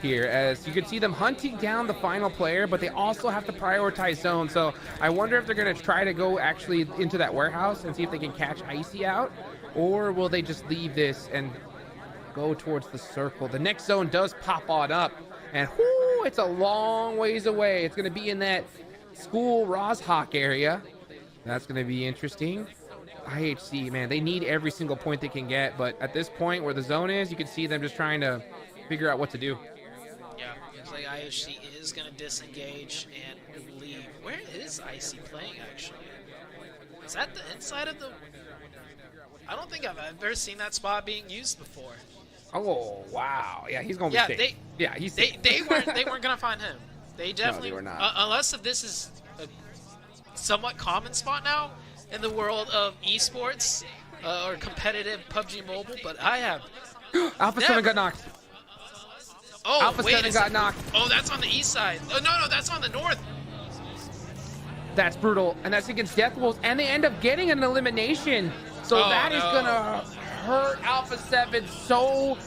here. As you can see them hunting down the final player, but they also have to prioritize zone. So I wonder if they're going to try to go actually into that warehouse and see if they can catch Icy out. Or will they just leave this and go towards the circle? The next zone does pop on up, and whoo, it's a long ways away. It's going to be in that school Rozhawk area. That's going to be interesting. IHC, man, they need every single point they can get, but at this point where the zone is, you can see them just trying to figure out what to do. Yeah, looks like IHC is going to disengage and leave. Where is IC playing, actually? Is that the inside of the... I don't think I've ever seen that spot being used before. Oh wow! Yeah, he's gonna be safe. He's safe. They weren't gonna find him. They definitely they were not. Unless if this is a somewhat common spot now in the world of esports or competitive PUBG Mobile. But I have Alpha 7 got knocked. Oh, Alpha wait, 7 got knocked. Oh, that's on the east side. Oh, no, that's on the north. That's brutal, and that's against Death Wolves, and they end up getting an elimination. So that is gonna hurt Alpha 7 so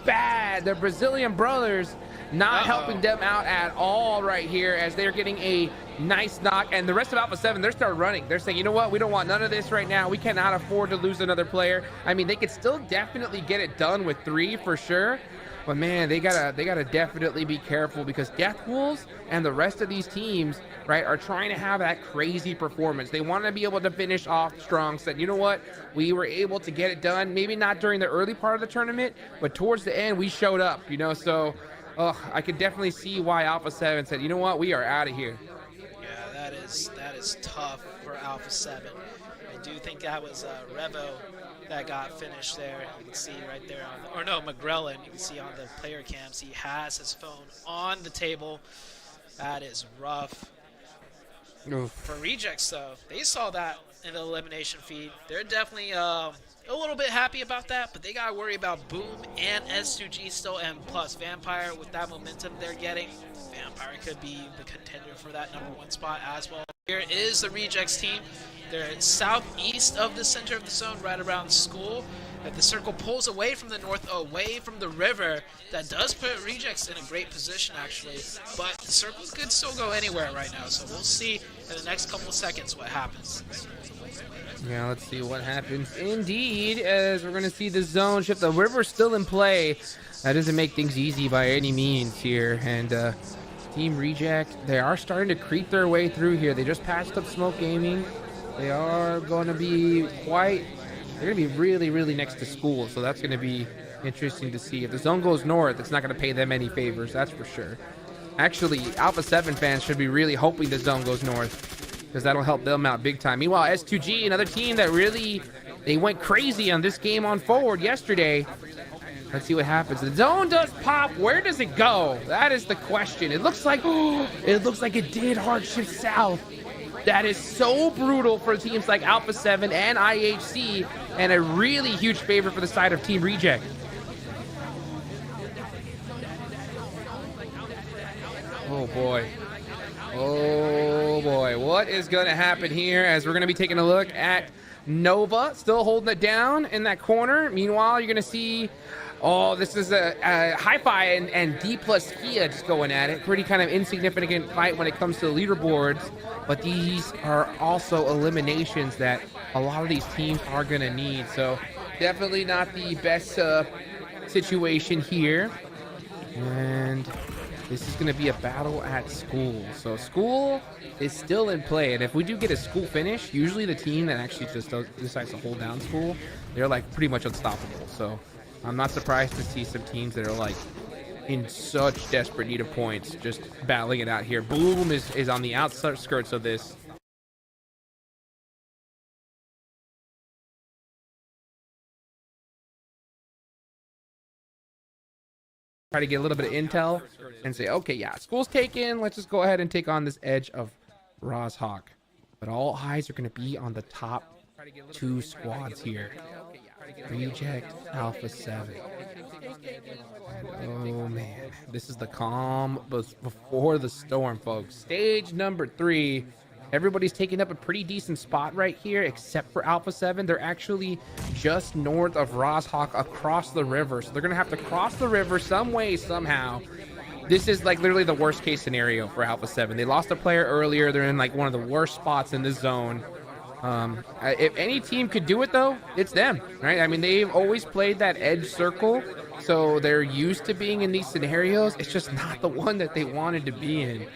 bad. The Brazilian brothers not helping them out at all right here, as they're getting a nice knock. And the rest of Alpha 7, they're start running. They're saying, you know what, we don't want none of this right now. We cannot afford to lose another player. I mean, they could still definitely get it done with 3 for sure. But man, they gotta definitely be careful, because Death Wolves and the rest of these teams, right, are trying to have that crazy performance. They want to be able to finish off strong. Said, you know what, we were able to get it done. Maybe not during the early part of the tournament, but towards the end we showed up. You know, so I could definitely see why Alpha 7 said, you know what, we are out of here. Yeah, that is tough for Alpha 7. I do think that was Revo that got finished there. You can see right there or no, McGrellin. You can see on the player cams, he has his phone on the table. That is rough. Oof. For Rejects, though, they saw that in the elimination feed. They're definitely a little bit happy about that, but they got to worry about Boom and S2G still, and plus Vampire with that momentum they're getting. Vampire could be the contender for that #1 spot as well. Here is the Rejects team. They're southeast of the center of the zone, right around school. If the circle pulls away from the north, away from the river, that does put Rejects in a great position, actually. But the circle could still go anywhere right now, so we'll see in the next couple of seconds what happens. Yeah, let's see what happens. Indeed, as we're going to see the zone shift. The river's still in play. That doesn't make things easy by any means here. And Team Reject, they are starting to creep their way through here. They just patched up Smoke Gaming. They are going to be they're going to be really, really next to school. So that's going to be interesting to see. If the zone goes north, it's not going to pay them any favors, that's for sure. Actually, Alpha 7 fans should be really hoping the zone goes north, because that'll help them out big time. Meanwhile, S2G, another team that really, they went crazy on this game on Forward yesterday. Let's see what happens. The zone does pop. Where does it go? That is the question. It looks like it did hard shift south. That is so brutal for teams like Alpha 7 and IHC, and a really huge favor for the side of Team Reject. Oh boy. Oh boy. What is going to happen here, as we're going to be taking a look at Nova still holding it down in that corner. Meanwhile, you're going to see, this is a Hi-Fi and D plus Kia just going at it. Pretty kind of insignificant fight when it comes to the leaderboards, but these are also eliminations that a lot of these teams are going to need. So definitely not the best situation here. And this is going to be a battle at school. So school is still in play, and if we do get a school finish, usually the team that actually just decides to hold down school, they're like pretty much unstoppable. So I'm not surprised to see some teams that are like in such desperate need of points just battling it out here. Boom is on the outskirts of this. Try to get a little bit of intel and say, okay, yeah, school's taken. Let's just go ahead and take on this edge of Rozhawk. But all eyes are going to be on the top 2 squads here. Reject Alpha 7. And, oh man, this is the calm before the storm, folks. Stage number 3. Everybody's taking up a pretty decent spot right here, except for Alpha 7. They're actually just north of Rozhawk across the river. So they're going to have to cross the river some way, somehow. This is like literally the worst case scenario for Alpha 7. They lost a player earlier. They're in like one of the worst spots in this zone. If any team could do it, though, it's them, right? I mean, they've always played that edge circle, so they're used to being in these scenarios. It's just not the one that they wanted to be in.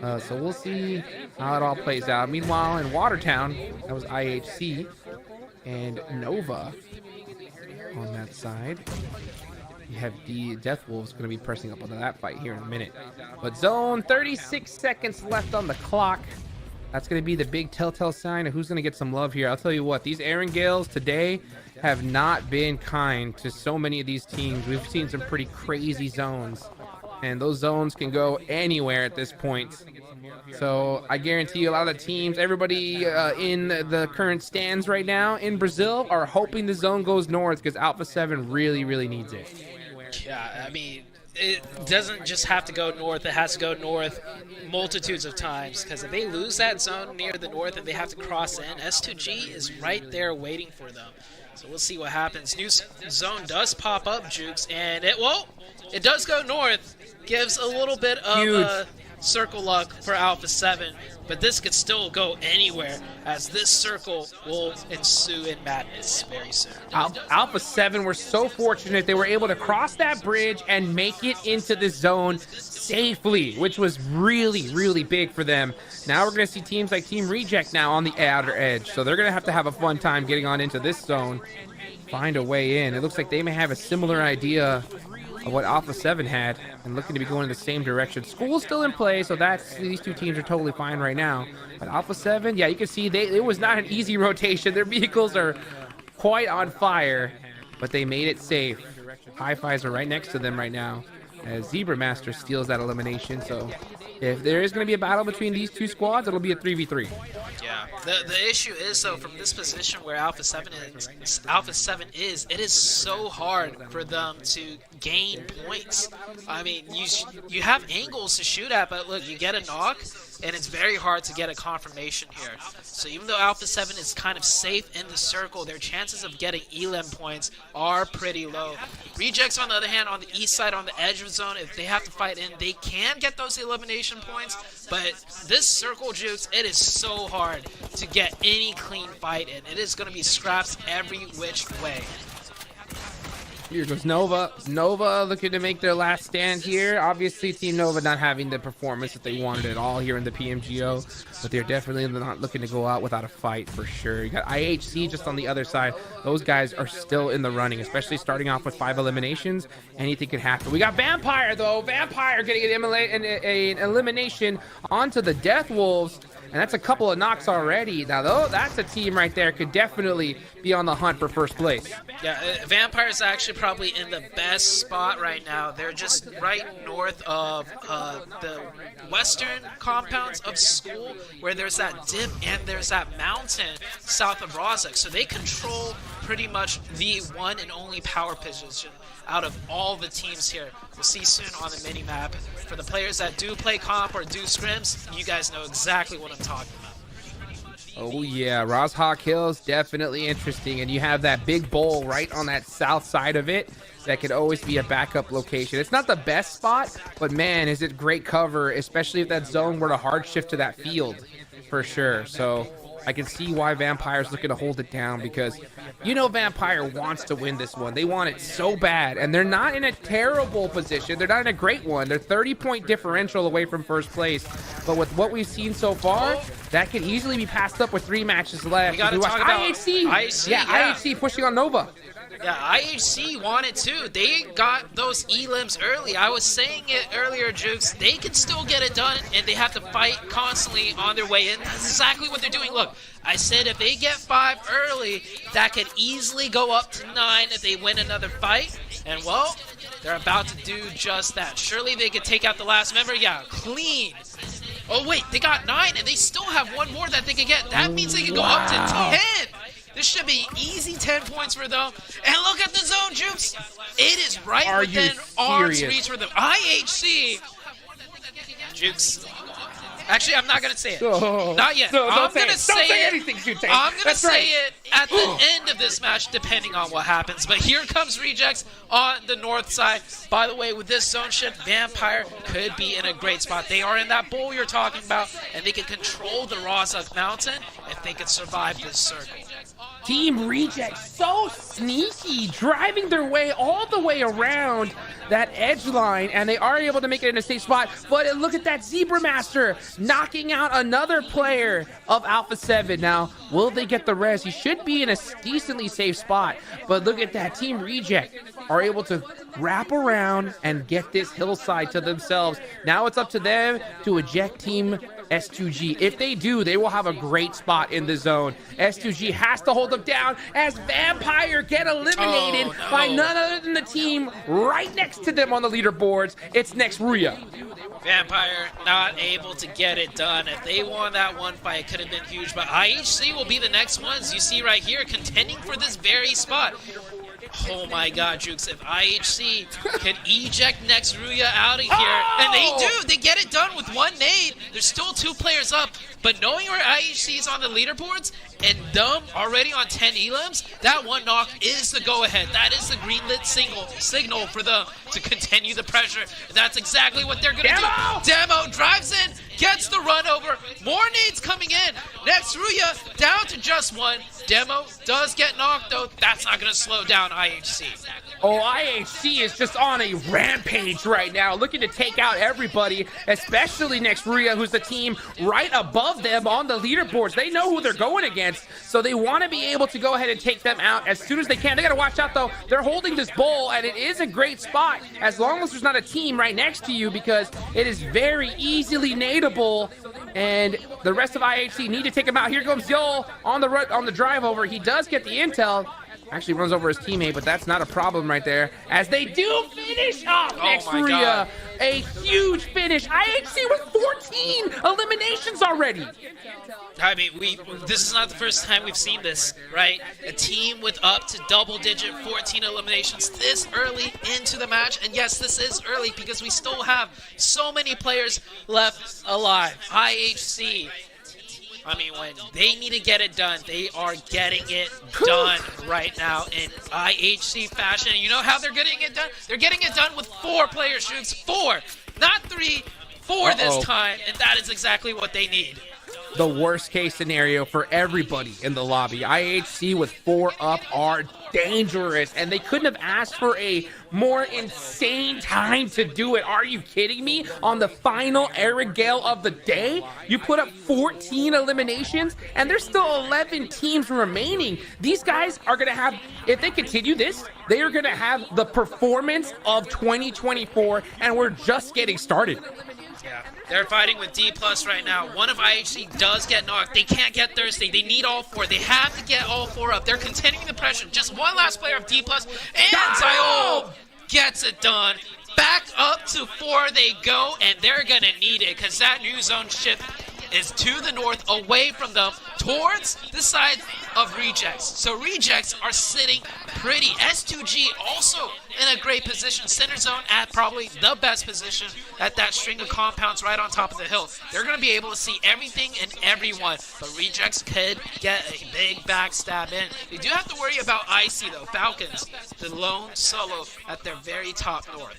So we'll see how it all plays out. Meanwhile, in Watertown, that was IHC and Nova on that side. You have the Death Wolves going to be pressing up onto that fight here in a minute. But zone, 36 seconds left on the clock. That's going to be the big telltale sign of who's going to get some love here. I'll tell you what, these Aaron Gales today have not been kind to so many of these teams. We've seen some pretty crazy zones, and those zones can go anywhere at this point. So I guarantee you a lot of the teams, everybody in the current stands right now in Brazil are hoping the zone goes north, because Alpha 7 really, really needs it. Yeah, I mean, it doesn't just have to go north. It has to go north multitudes of times, because if they lose that zone near the north and they have to cross in, S2G is right there waiting for them. So we'll see what happens. New zone does pop up, Jukes, and it does go north. Gives a little bit of circle luck for Alpha 7, but this could still go anywhere, as this circle will ensue in madness very soon. Alpha 7 were so fortunate they were able to cross that bridge and make it into the zone safely, which was really, really big for them. Now we're going to see teams like Team Reject now on the outer edge, so they're going to have a fun time getting on into this zone, find a way in. It looks like they may have a similar idea of what Alpha 7 had, and looking to be going in the same direction. School's still in play, so these two teams are totally fine right now. But Alpha 7, yeah, you can see it was not an easy rotation. Their vehicles are quite on fire, but they made it safe. Hi-Fis are right next to them right now, as Zebra Master steals that elimination. So if there is going to be a battle between these two squads, it'll be a 3v3. Yeah, the issue is, though, from this position where Alpha 7 is, it is so hard for them to gain points. I mean, you have angles to shoot at, but look, you get a knock, and it's very hard to get a confirmation here. So even though Alpha 7 is kind of safe in the circle, their chances of getting elim points are pretty low. Rejects, on the other hand, on the east side, on the edge of the zone, if they have to fight in, they can get those elimination points, but this circle, Jukes, it is so hard to get any clean fight in. It is going to be scraps every which way. Here goes Nova. Nova looking to make their last stand here. Obviously, Team Nova not having the performance that they wanted at all here in the PMGO, but they're definitely not looking to go out without a fight for sure. You got IHC just on the other side. Those guys are still in the running, especially starting off with 5 eliminations. Anything could happen. We got Vampire, though. Vampire getting an elimination onto the Death Wolves, and that's a couple of knocks already. Now, though, that's a team right there could definitely be on the hunt for first place. Yeah, Vampire's actually probably in the best spot right now. They're just right north of the western compounds of School, where there's that dip and there's that mountain south of Rozek. So they control pretty much the one and only power position out of all the teams here. We'll see soon on the mini-map. For the players that do play comp or do scrims, you guys know exactly what I'm talking about. Oh yeah, Rozhawk Hills, definitely interesting. And you have that big bowl right on that south side of it. That could always be a backup location. It's not the best spot, but man, is it great cover, especially if that zone were to hard shift to that field, for sure. So I can see why Vampire's looking to hold it down, because you know Vampire wants to win this one. They want it so bad, and they're not in a terrible position. They're not in a great one. They're 30-point differential away from first place. But with what we've seen so far, that could easily be passed up with 3 matches left. We got to talk about IHC. Yeah, IHC pushing on Nova. Yeah, IHC wanted to. They got those elims early. I was saying it earlier, Jukes. They can still get it done, and they have to fight constantly on their way in. That's exactly what they're doing. Look, I said if they get 5 early, that could easily go up to 9 if they win another fight. And, well, they're about to do just that. Surely they could take out the last member. Yeah, clean. Oh, wait, they got 9, and they still have 1 more that they can get. That means they can go up to 10. This should be easy 10 points for them. And look at the zone, Jukes. It is right within arm's reach for them. IHC. Jukes. Actually, I'm not going to say it. Not yet. I'm going to say it. I'm going to say it at the end of this match, depending on what happens. But here comes Rejects on the north side. By the way, with this zone shift, Vampire could be in a great spot. They are in that bowl you're talking about, and they can control the Rozhawk Mountain if they can survive this circle. Team Reject so sneaky, driving their way all the way around that edge line, and they are able to make it in a safe spot. But look at that Zebra Master knocking out another player of Alpha 7. Now, will they get the res? He should be in a decently safe spot, but look at that. Team Reject are able to wrap around and get this hillside to themselves. Now it's up to them to eject Team S2G. If they do, they will have a great spot in the zone. S2G has to hold them down as Vampire get eliminated by none other than the team right next to them on the leaderboards. It's next Ruya. Vampire not able to get it done. If they won that one fight, it could have been huge. But IHC will be the next ones you see right here contending for this very spot. Oh my god, Jukes, if IHC can eject next Ruya out of here, and they do, they get it done with one nade. There's still 2 players up, but knowing where IHC is on the leaderboards, and them already on 10 elims, that one knock is the go-ahead. That is the green-lit signal for them to continue the pressure. And that's exactly what they're going to do. Demo drives in, gets the run over. More nades coming in. Next Ruya down to just 1. Demo does get knocked, though. That's not going to slow down IHC. Oh, IHC is just on a rampage right now, looking to take out everybody, especially next Ruya, who's the team right above them on the leaderboards. They know who they're going against, so they want to be able to go ahead and take them out as soon as they can. They got to watch out, though. They're holding this bowl, and it is a great spot as long as there's not a team right next to you, because it is very easily nadeable, and the rest of IHC need to take him out. Here comes Yol on the drive over. He does get the intel. Actually runs over his teammate, but that's not a problem right there, as they do finish off next Ruya. A huge finish. IHC with 14 eliminations already. I mean, this is not the first time we've seen this, right? A team with up to double-digit 14 eliminations this early into the match. And yes, this is early because we still have so many players left alive. IHC, I mean, when they need to get it done, they are getting it done right now in IHC fashion. And you know how they're getting it done? They're getting it done with 4 player shoots. 4, not 3, 4 this time. And that is exactly what they need. The worst case scenario for everybody in the lobby. IHC with 4 up are dangerous, and they couldn't have asked for a more insane time to do it. Are you kidding me? On the final Eric Gale of the day, you put up 14 eliminations, and there's still 11 teams remaining. These guys are going to have, if they continue this, they are going to have the performance of 2024, and we're just getting started. Yeah, they're fighting with D+ right now. One of IHC does get knocked. They can't get Thursday. They need all 4. They have to get all 4 up. They're continuing the pressure. Just one last player of D+, and Zayol gets it done. Back up to 4 they go, and they're going to need it because that new zone ship is to the north, away from them, towards the side of Rejects. So Rejects are sitting pretty. S2G also in a great position. Center zone at probably the best position at that string of compounds right on top of the hill. They're going to be able to see everything and everyone, but Rejects could get a big backstab in. They do have to worry about Icy, though. Falcons, the lone solo at their very top north.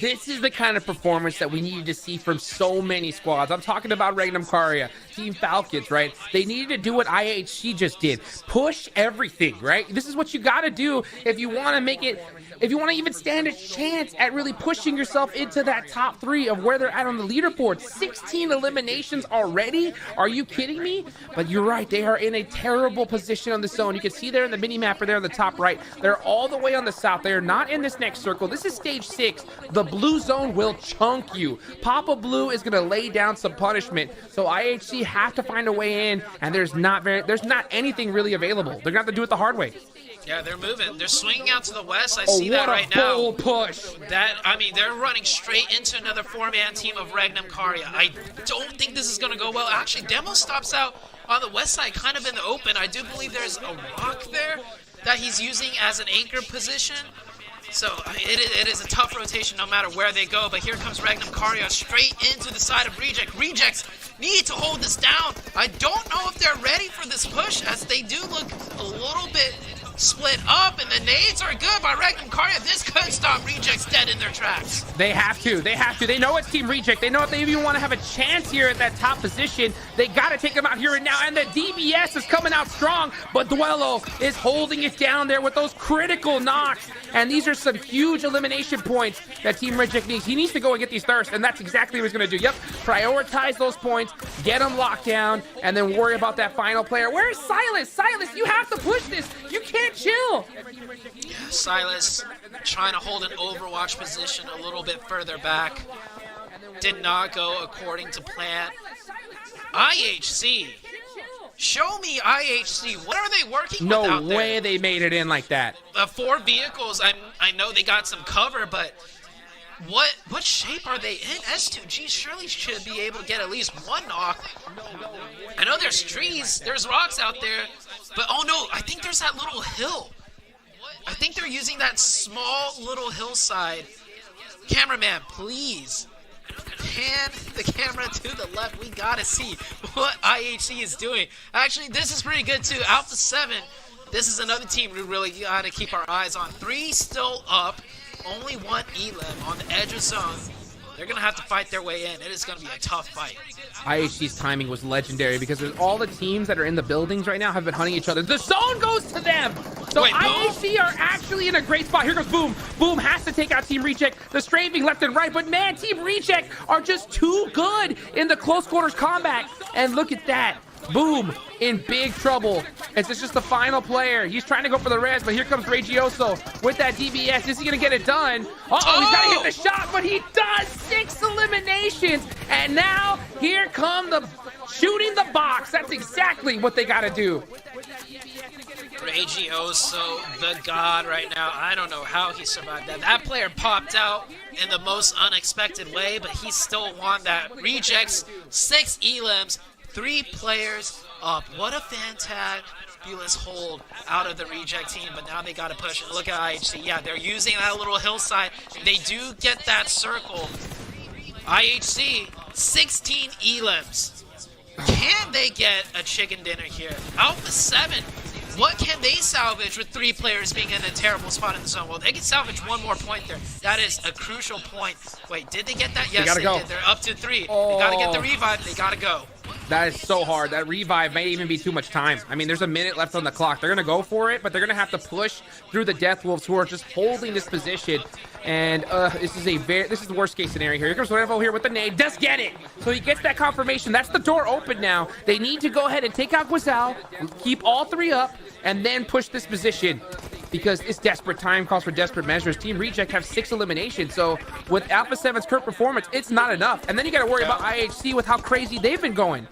This is the kind of performance that we needed to see from so many squads. I'm talking about Regnum Karya, Team Falcons, right? They needed to do what IHC just did. Push everything, right? This is what you got to do if you want to make it, if you want to even stand a chance at really pushing yourself into that top 3 of where they're at on the leaderboard. 16 eliminations already? Are you kidding me? But you're right, they are in a terrible position on the zone. You can see there in the mini-map, or there on the top right. They're all the way on the south. They are not in this next circle. This is stage 6. The blue zone will chunk you. Papa Blue is going to lay down some punishment. So IHC have to find a way in, and there's not anything really available. They're going to have to do it the hard way. Yeah, they're moving. They're swinging out to the west. I see that right now. What a bold push. I mean, they're running straight into another 4-man team of Regnum Karya. I don't think this is going to go well. Actually, Demo stops out on the west side, kind of in the open. I do believe there's a rock there that he's using as an anchor position. So it is a tough rotation no matter where they go. But here comes Regnum Karya straight into the side of Reject. Rejects need to hold this down. I don't know if they're ready for this push, as they do look a little bit split up, and the nades are good by Regnum Karya. This could stop Rejects dead in their tracks. They have to. They have to. They know it's Team Reject. They know if they even want to have a chance here at that top position, they got to take them out here and now. And the DBS is coming out strong, but Duello is holding it down there with those critical knocks. And these are some huge elimination points that Team Reject needs. He needs to go and get these thirsts, and that's exactly what he's going to do. Yep, prioritize those points, get them locked down, and then worry about that final player. Where's Silas? Silas, you have to push this. You can't chill. Silas trying to hold an Overwatch position a little bit further back. Did not go according to plan. IHC. Show me IHC. What are they working with out there? No way they made it in like that. 4 vehicles. I know they got some cover, but what shape are they in? S2G surely should be able to get at least 1 knock. I know there's trees, there's rocks out there, but oh no, I think there's that little hill. I think they're using that small little hillside. Cameraman, please. Pan the camera to the left. We gotta see what IHC is doing. Actually, this is pretty good too. Alpha 7. This is another team we really gotta keep our eyes on. 3 still up. Only 1 elim on the edge of zone. They're gonna have to fight their way in. It is gonna be a tough fight. IHC's timing was legendary because there's all the teams that are in the buildings right now have been hunting each other. The zone goes to them. So Wait, IHC are actually in a great spot. Here goes Boom. Boom has to take out Team Reject. The strafing left and right, but man, Team Reject are just too good in the close quarters combat. And look at that. Boom in big trouble. It's just the final player. He's trying to go for the res, but here comes Regioso with that DBS. Is he gonna get it done? Uh-oh, he's gotta hit the shot, but he does. 6 eliminations. And now here come the shooting the box. That's exactly what they gotta do. Regioso, the god right now. I don't know how he survived that. That player popped out in the most unexpected way, but he still won that. Rejects 6 elims, 3 players up. What a fantabulous hold out of the Reject team, but now they got to push. And look at IHC. Yeah, they're using that little hillside. They do get that circle. IHC, 16 elims. Can they get a chicken dinner here? Alpha 7. What can they salvage with 3 players being in a terrible spot in the zone? Well, they can salvage 1 more point there. That is a crucial point. Wait, did they get that? Yes, they did. They're up to 3. Oh. They got to get the revive. They got to go. That is so hard. That revive may even be too much time. I mean, there's a minute left on the clock. They're going to go for it, but they're going to have to push through the Death Wolves who are just holding this position. And this is the worst case scenario here. Here comes Revo here with the nade. Does get it. So he gets that confirmation. That's the door open now. They need to go ahead and take out Guizal, keep all 3 up, and then push this position. Because it's desperate time calls for desperate measures. Team Reject have 6 eliminations. So with Alpha 7's current performance, it's not enough. And then you got to worry about IHC with how crazy they've been going.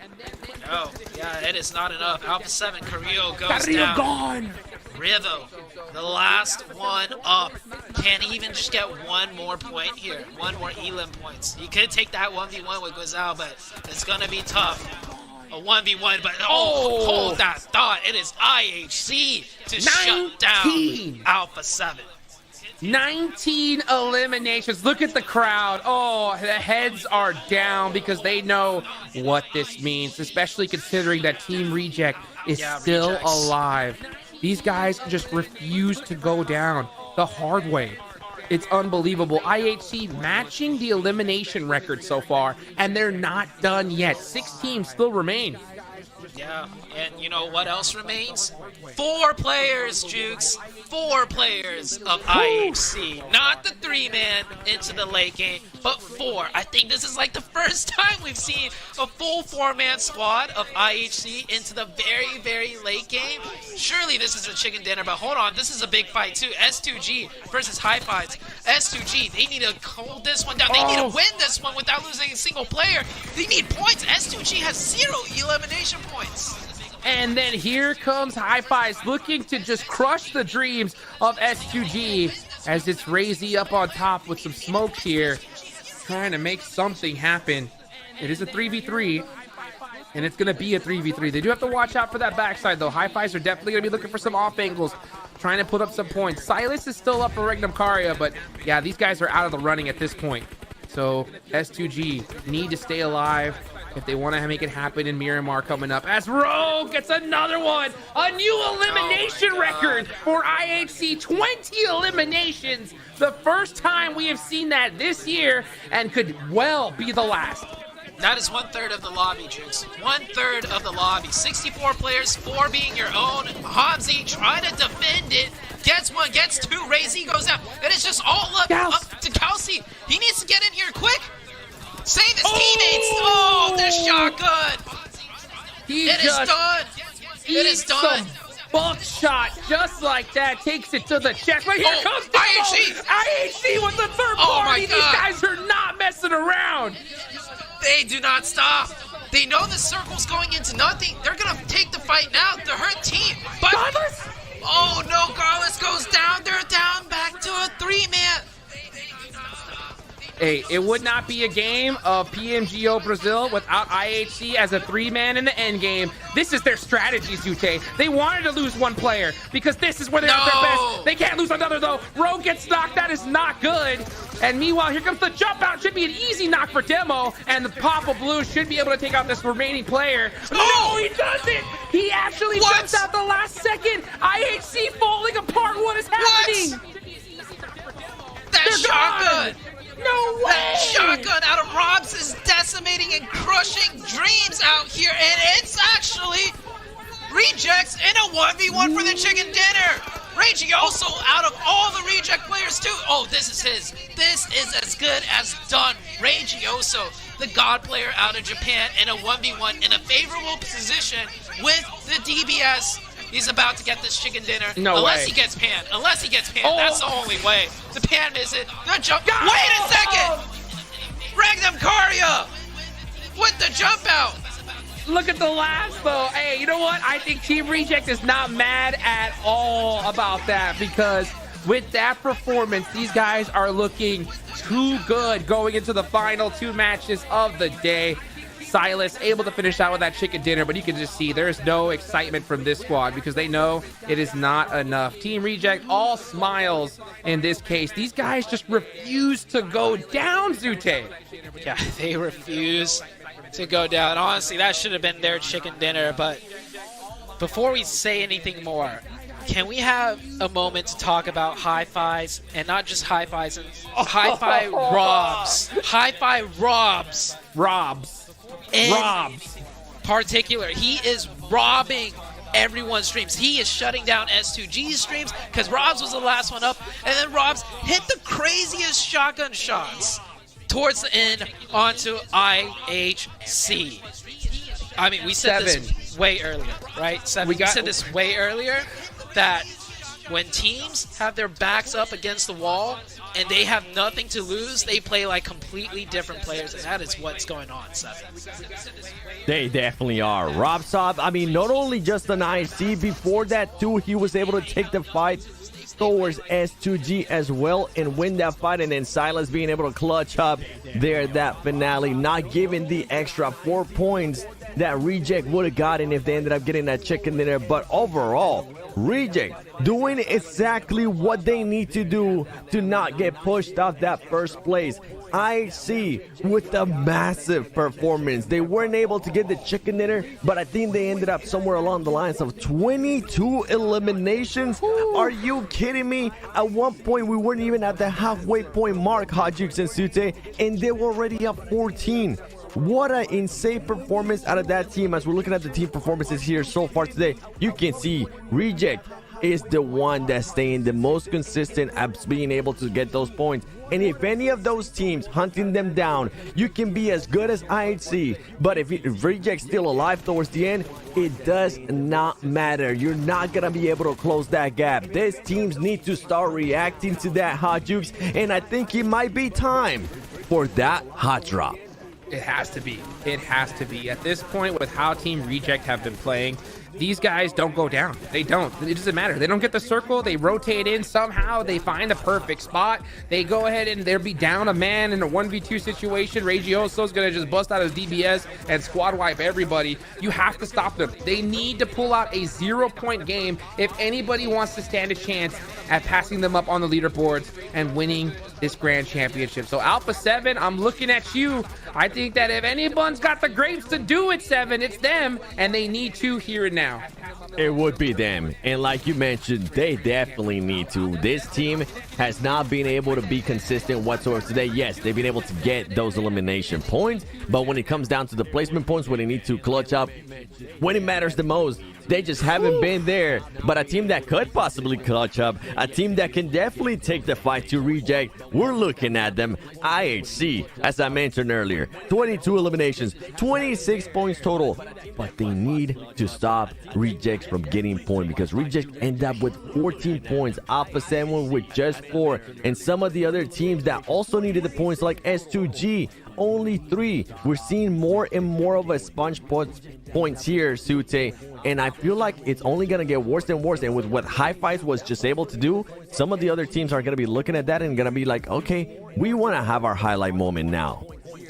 No, yeah, it is not enough. Alpha 7, Carrillo goes Carrillo down. gone. Rivo, the last one up. Can't even just get 1 more point here. 1 more elim points. You could take that 1v1 with Guizal, but it's going to be tough. A 1v1, but hold that thought. It is IHC to shut down Alpha 7. 19 eliminations. Look at the crowd. Oh, the heads are down because they know what this means, especially considering that Team Reject is still alive. These guys just refuse to go down the hard way. It's unbelievable. IHC matching the elimination record so far, and they're not done yet. 6 teams still remain. Yeah, and you know what else remains? 4 players, Jukes. 4 players of IHC. Not the 3-man into the late game, but 4. I think this is like the first time we've seen a full 4-man squad of IHC into the very, very late game. Surely this is a chicken dinner, but hold on. This is a big fight, too. S2G versus High Fives. S2G, they need to hold this one down. They need to win this one without losing a single player. They need points. S2G has 0 elimination points. And then here comes High Fives looking to just crush the dreams of S2G as it's Razy up on top with some smokes here, trying to make something happen. It is a 3v3, and it's going to be a 3v3. They do have to watch out for that backside, though. High Fives are definitely going to be looking for some off angles, trying to put up some points. Silas is still up for Regnum Caria, but yeah, these guys are out of the running at this point. So S2G need to stay alive if they want to make it happen in Miramar coming up. As Rogue gets another one, a new elimination record for IHC, 20 eliminations. The first time we have seen that this year, and could well be the last. That is 1/3 of the lobby, Jukes. 1/3 of the lobby. 64 players, 4 being your own. Hansi trying to defend it. Gets 1, gets 2. Razy goes down. It is just all up to Kelsey. He needs to get in here quick. Save his teammates! Oh, the shotgun! It is done! It is done! Buckshot just like that, takes it to the chest. But here comes IHC! IHC with the third party! These guys are not messing around! They do not stop! They know the circle's going into nothing. They're gonna take the fight now. The hurt team. But Garlus? Oh no, Garlus goes down. They're down back to a 3-man. Hey, it would not be a game of PMGO Brazil without IHC as a 3-man in the end game. This is their strategy, Zute. They wanted to lose one player because this is where they're at their best. They can't lose another, though. Rogue gets knocked. That is not good. And meanwhile, here comes the jump out. Should be an easy knock for Demo. And the Papa Blue should be able to take out this remaining player. No, he doesn't. He actually jumps out the last second. IHC falling apart. What is happening? That shotgun! No way! That shotgun out of Robs is decimating and crushing dreams out here, and it's actually rejects in a 1v1 for the chicken dinner. Regioso out of all the reject players too. Oh, this is his. This is as good as done. Regioso, the god player out of Japan, in a 1v1 in a favorable position with the DBS. He's about to get this chicken dinner. Unless he gets panned. Unless he gets panned. That's the only way. The pan is it. The jump. Wait a second! Magnum Caria with the jump out. Look at the last, though. Hey, you know what? I think Team Reject is not mad at all about that, because with that performance, these guys are looking too good going into the final 2 matches of the day. Silas able to finish out with that chicken dinner, but you can just see there's no excitement from this squad because they know it is not enough. Team Reject, all smiles in this case. These guys just refuse to go down, Zute. Yeah, they refuse to go down. Honestly, that should have been their chicken dinner. But before we say anything more, can we have a moment to talk about hi-fis, and not just hi-fis, and hi-fi Robs. Hi-fi Robs. Robs. Particular, he is robbing everyone's streams. He is shutting down S2G's streams because Robs was the last one up, and then Robs hit the craziest shotgun shots towards the end onto IHC. I mean, we said this way earlier, right? We said this way earlier, that when teams have their backs up against the wall and they have nothing to lose, they play like completely different players, and that is what's going on, Seven. They definitely are. Rob Saab, I mean, not only just an IC, before that too, he was able to take the fight towards S2G as well and win that fight, and then Silas being able to clutch up there that finale, not giving the extra 4 points that Reject would have gotten if they ended up getting that chicken dinner. But overall, Reject doing exactly what they need to do to not get pushed off that first place. IHC with a massive performance. They weren't able to get the chicken dinner, but I think they ended up somewhere along the lines of 22 eliminations. Are you kidding me? At one point, we weren't even at the halfway point mark, Hajux and Sute, and they were already up 14. What an insane performance out of that team. As we're looking at the team performances here so far today, you can see Reject is the one that's staying the most consistent at being able to get those points. And if any of those teams hunting them down, you can be as good as IHC, but if Reject's still alive towards the end, it does not matter. You're not gonna be able to close that gap. These teams need to start reacting to that, Hot Jukes, and I think it might be time for that hot drop. It has to be. It has to be. At this point, with how Team Reject have been playing, these guys don't go down. They don't. It doesn't matter. They don't get the circle. They rotate in somehow. They find the perfect spot. They go ahead and they'll be down a man in a 1v2 situation. Regioso's going to just bust out his DBS and squad wipe everybody. You have to stop them. They need to pull out a 0-point game if anybody wants to stand a chance at passing them up on the leaderboards and winning this grand championship. So Alpha 7, I'm looking at you. I think that if anyone's got the grapes to do it, 7, it's them, and they need to here and now. It would be them, and like you mentioned, they definitely need to. This team has not been able to be consistent whatsoever today. Yes, they've been able to get those elimination points, but when it comes down to the placement points, when they need to clutch up, when it matters the most, they just haven't been there. But a team that could possibly clutch up, a team that can definitely take the fight to Reject, we're looking at them. IHC, as I mentioned earlier, 22 eliminations, 26 points total, but they need to stop Rejects from getting points, because Reject end up with 14 points, Alpha 7 with just 4, and some of the other teams that also needed the points like S2G only 3. We're seeing more and more of a sponge points here, Sute, and I feel like it's only going to get worse and worse. And with what Hi-Fi's was just able to do, some of the other teams are going to be looking at that and going to be like, okay, we want to have our highlight moment now.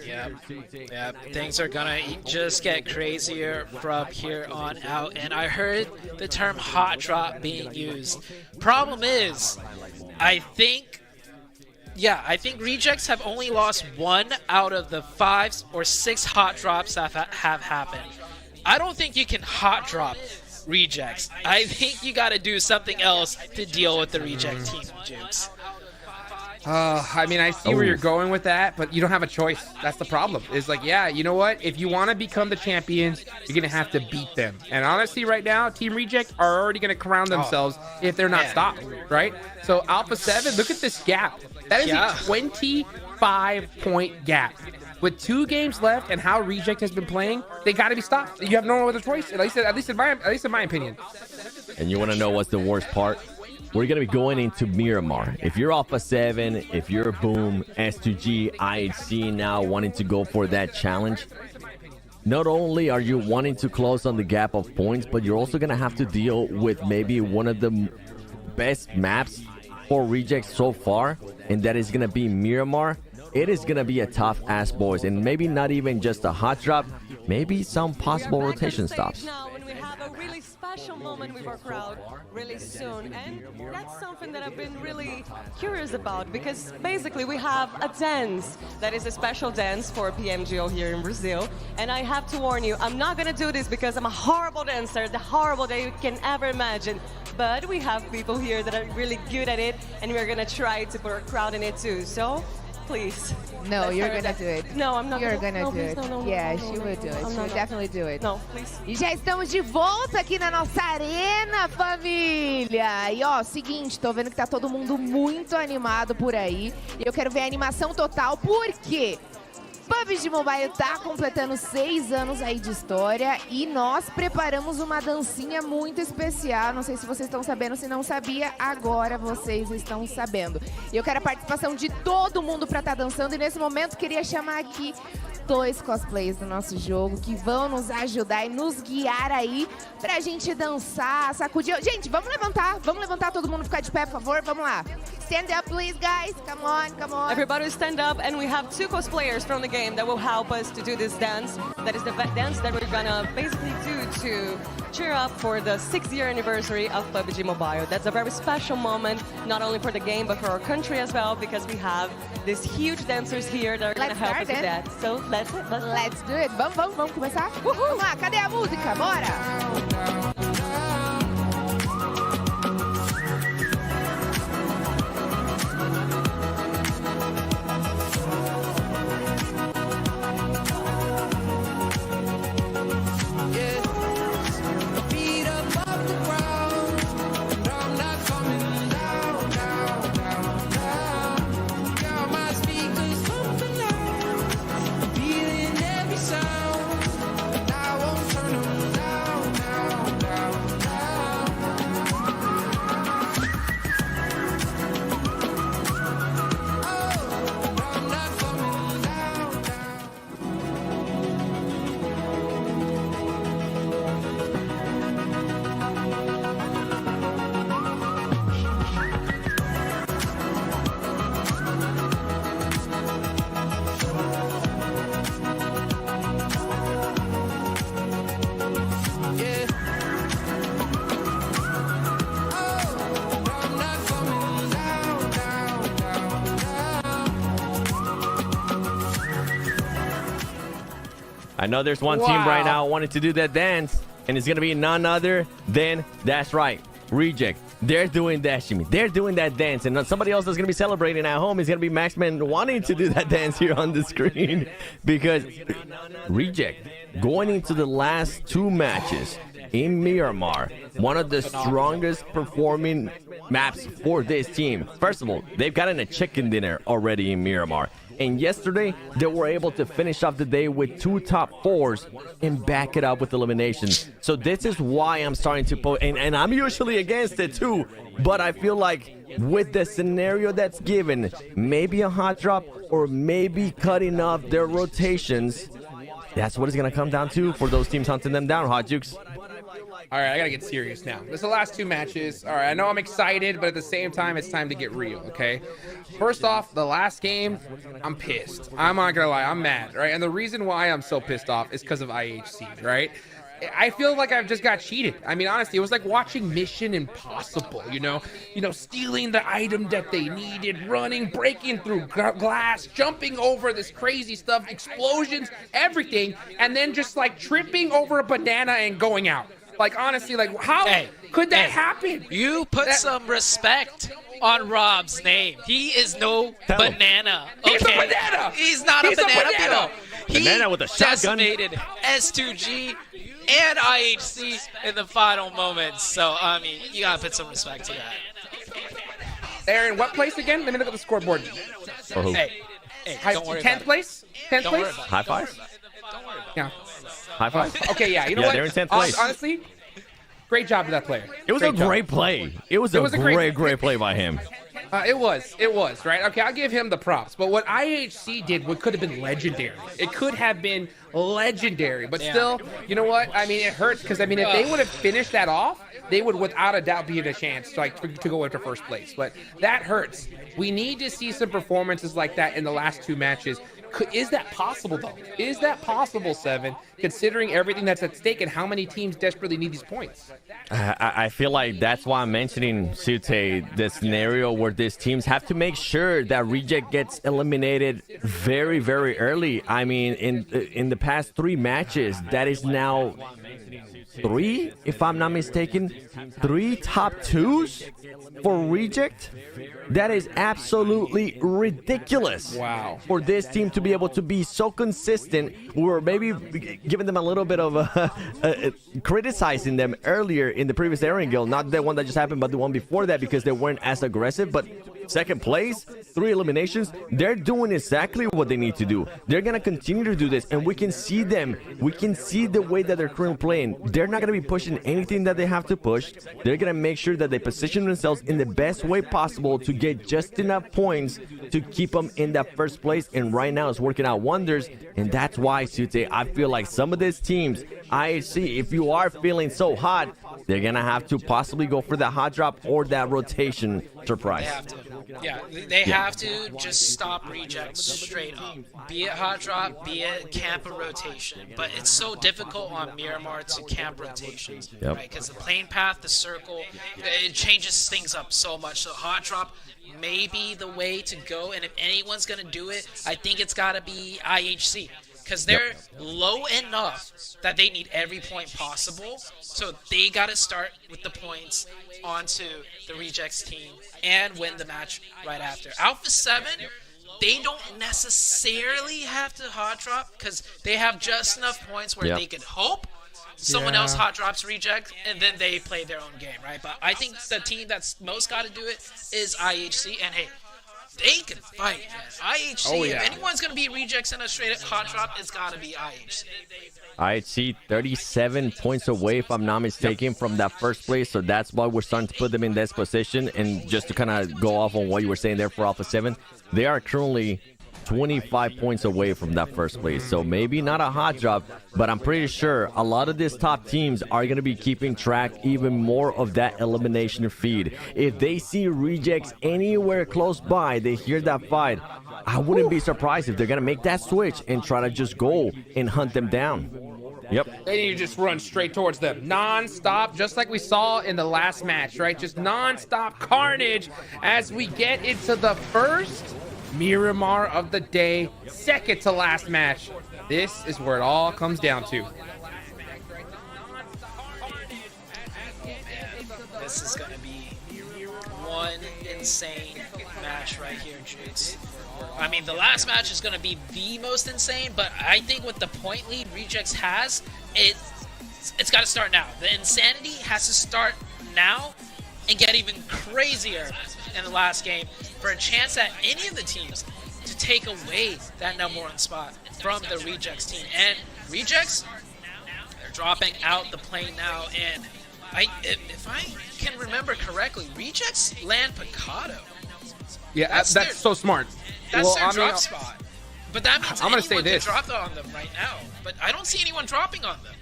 Yeah, things are gonna just get crazier from here on out. And I heard the term hot drop being used. Problem is, I think Rejects have only lost 1 out of the 5 or 6 hot drops that have happened. I don't think you can hot drop Rejects. I think you got to do something else to deal with the Reject team, Jukes. I mean, I see where you're going with that, but you don't have a choice. That's the problem. It's like, yeah, you know what? If you want to become the champions, you're going to have to beat them. And honestly, right now, Team Reject are already going to crown themselves if they're not stopped, right? So Alpha 7, look at this gap. That is a 25-point gap. With 2 games left and how Reject has been playing, they got to be stopped. You have no other choice, at least in my opinion. And you want to know what's the worst part? We're going to be going into Miramar. If you're Alpha 7, if you're Boom, S2G, IHC now wanting to go for that challenge, not only are you wanting to close on the gap of points, but you're also going to have to deal with maybe one of the best maps for Rejects so far, and that is going to be Miramar. It is going to be a tough ass, boys, and maybe not even just a hot drop, maybe some possible rotation stops. Now, when we have a really special moment with our crowd really soon, and that's something that I've been really curious about, because basically we have a dance that is a special dance for PMGO here in Brazil, and I have to warn you, I'm not gonna do this because I'm a horrible dancer, the horrible that you can ever imagine, but we have people here that are really good at it, and we're gonna try to put our crowd in it too, so please. No, you're gonna do it. No, I'm not. You're gonna do it. Yeah, she will do it. She will definitely do it. No, please. E já estamos de volta aqui na nossa arena, família. E ó, seguinte, tô vendo que tá todo mundo muito animado por aí. E eu quero ver a animação total, porque PUBG Mobile tá completando 6 anos aí de história e nós preparamos uma dancinha muito especial. Não sei se vocês estão sabendo, se não sabia, agora vocês estão sabendo. E eu quero a participação de todo mundo para estar dançando e nesse momento queria chamar aqui 2 cosplays do nosso jogo que vão nos ajudar e nos guiar aí pra gente dançar, sacudir. Gente, vamos levantar todo mundo, ficar de pé, por favor, vamos lá. Stand up, please, guys. Come on, come on. Everybody stand up, and we have 2 cosplayers from the game that will help us to do this dance. That is the dance that we're gonna basically do to cheer up for the 6th-year anniversary of PUBG Mobile. That's a very special moment, not only for the game, but for our country as well, because we have these huge dancers here that are gonna help us with that. So let's do it. Vamos começar? Vamos lá, cadê a música? Bora! I know there's one team right now wanting to do that dance, and it's going to be none other than, that's right, Reject. They're doing that, Shimmy. They're doing that dance, and somebody else that's going to be celebrating at home is going to be Maxman wanting to do that dance here on the screen, because Reject, going into the last 2 matches in Miramar, one of the strongest performing maps for this team. First of all, they've gotten a chicken dinner already in Miramar. And yesterday, they were able to finish off the day with 2 top 4s and back it up with eliminations. So this is why I'm starting to and I'm usually against it too, but I feel like with the scenario that's given, maybe a hot drop or maybe cutting off their rotations, that's what it's going to come down to for those teams hunting them down, Hot Jukes. All right, I gotta get serious now. This is the last 2 matches. All right, I know I'm excited, but at the same time, it's time to get real, okay? First off, the last game, I'm pissed. I'm not gonna lie, I'm mad, right? And the reason why I'm so pissed off is because of IHC, right? I feel like I've just got cheated. I mean, honestly, it was like watching Mission Impossible, you know, stealing the item that they needed, running, breaking through glass, jumping over this crazy stuff, explosions, everything, and then just like tripping over a banana and going out. Like, honestly, like, how could that happen? You put some respect on Rob's name. He is no banana. Okay? He's a banana. He's not a banana. Bill. Banana with a shotgun. He decimated S2G and IHC in the final moments. So, I mean, you gotta put some respect to that. They're in what place again? Let me look at the scoreboard. Hey, don't worry 10th place? 10th place? High five? Don't worry about Yeah. High five? Okay, yeah, you know what? They're in 10th place. Honestly, great job to that player. It was a great play. It was a great play by him. It was, right? Okay, I'll give him the props. But what IHC did, what could have been legendary. It could have been legendary. But still, you know what? I mean, it hurts because, I mean, if they would have finished that off, they would without a doubt be in a chance to go into first place. But that hurts. We need to see some performances like that in the last 2 matches. Is that possible, though? Is that possible, Seven, considering everything that's at stake and how many teams desperately need these points? I feel like that's why I'm mentioning, Sute, the scenario where these teams have to make sure that Reject gets eliminated very, very early. I mean, in the past 3 matches, that is now 3, if I'm not mistaken, 3 top 2s for Reject. That is absolutely ridiculous. Wow. For this team to be able to be so consistent, we're maybe giving them a little bit of criticizing them earlier in the previous Aaron Guild, not the one that just happened, but the one before that, because they weren't as aggressive. But 2nd place, 3 eliminations, they're doing exactly what they need to do. They're going to continue to do this, and we can see them. We can see the way that they're currently playing. They're not going to be pushing anything that they have to push. They're going to make sure that they position themselves in the best way possible to get just enough points to keep them in that first place. And right now, it's working out wonders. And that's why, Sute, I feel like some of these teams, IHC, if you are feeling so hot, they're going to have to possibly go for that hot drop or that rotation surprise. They have to. Yeah, they have to just stop rejects straight up. Be it hot drop, be it camp or rotation. But it's so difficult on Miramar to camp rotations, right? Because the plane path, the circle, it changes things up so much. So hot drop may be the way to go. And if anyone's going to do it, I think it's got to be IHC. Because they're low enough that they need every point possible. So they got to start with the points onto the Rejects team and win the match right after. Alpha 7, they don't necessarily have to hot drop because they have just enough points where they could hope someone else hot drops Reject and then they play their own game, right? But I think the team that's most got to do it is IHC. And hey, they can fight, man. IHC, if anyone's going to be Rejects in a straight-up hot drop, it's got to be IHC. IHC 37 points away, if I'm not mistaken, from that first place. So that's why we're starting to put them in this position. And just to kind of go off on what you were saying there for Alpha 7, they are currently 25 points away from that first place. So maybe not a hot drop, but I'm pretty sure a lot of these top teams are going to be keeping track even more of that elimination feed. If they see Rejects anywhere close by, they hear that fight, I wouldn't be surprised if they're going to make that switch and try to just go and hunt them down. Yep. They need to just run straight towards them. Non-stop, just like we saw in the last match, right? Just non-stop carnage as we get into the first Miramar of the day, second to last match. This is where it all comes down to. This is going to be one insane match right here, Jukes. I mean, the last match is going to be the most insane, but I think with the point lead Rejects has, it's got to start now. The insanity has to start now and get even crazier in the last game for a chance that any of the teams to take away that #1 spot from the Rejects team. And Rejects, they're dropping out the plane now, and if I can remember correctly, Rejects land Picado. Yeah, that's so smart. That's their drop spot. But that means I'm gonna say anyone this. can drop on them right now. But I don't see anyone dropping on them.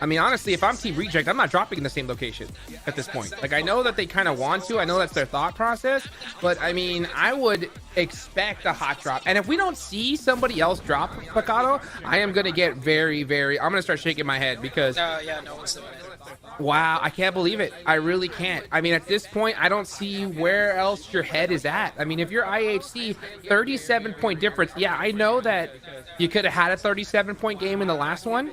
I mean, honestly, if I'm Team Reject, I'm not dropping in the same location at this point. Like, I know that they kind of want to. I know that's their thought process. But, I mean, I would expect a hot drop. And if we don't see somebody else drop Picado, I am going to get very, very... I'm going to start shaking my head because... Yeah, no one's doing it. Wow, I can't believe it. I really can't. I mean, at this point, I don't see where else your head is at. I mean, if you're IHC, 37-point difference. Yeah, I know that you could have had a 37-point game in the last one,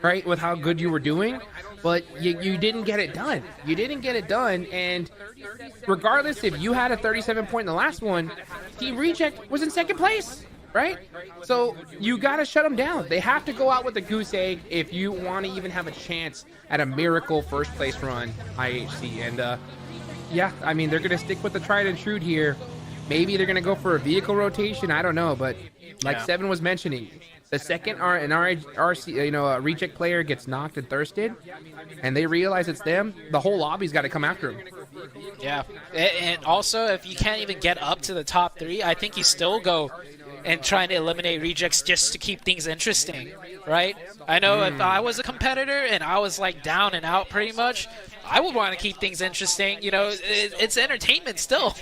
right, with how good you were doing, but you didn't get it done. You didn't get it done, and regardless if you had a 37-point in the last one, Team Reject was in second place. Right? So you got to shut them down. They have to go out with a goose egg if you want to even have a chance at a miracle first place run, IHC. And yeah, I mean, they're going to stick with the tried and true here. Maybe they're going to go for a vehicle rotation. I don't know. But like Seven was mentioning, the second a Reject player gets knocked and thirsted and they realize it's them, the whole lobby's got to come after them. Yeah. And also, if you can't even get up to the top 3, I think you still go and trying to eliminate Rejects just to keep things interesting, right? I know if I was a competitor and I was like down and out pretty much, I would want to keep things interesting. You know, it's entertainment still,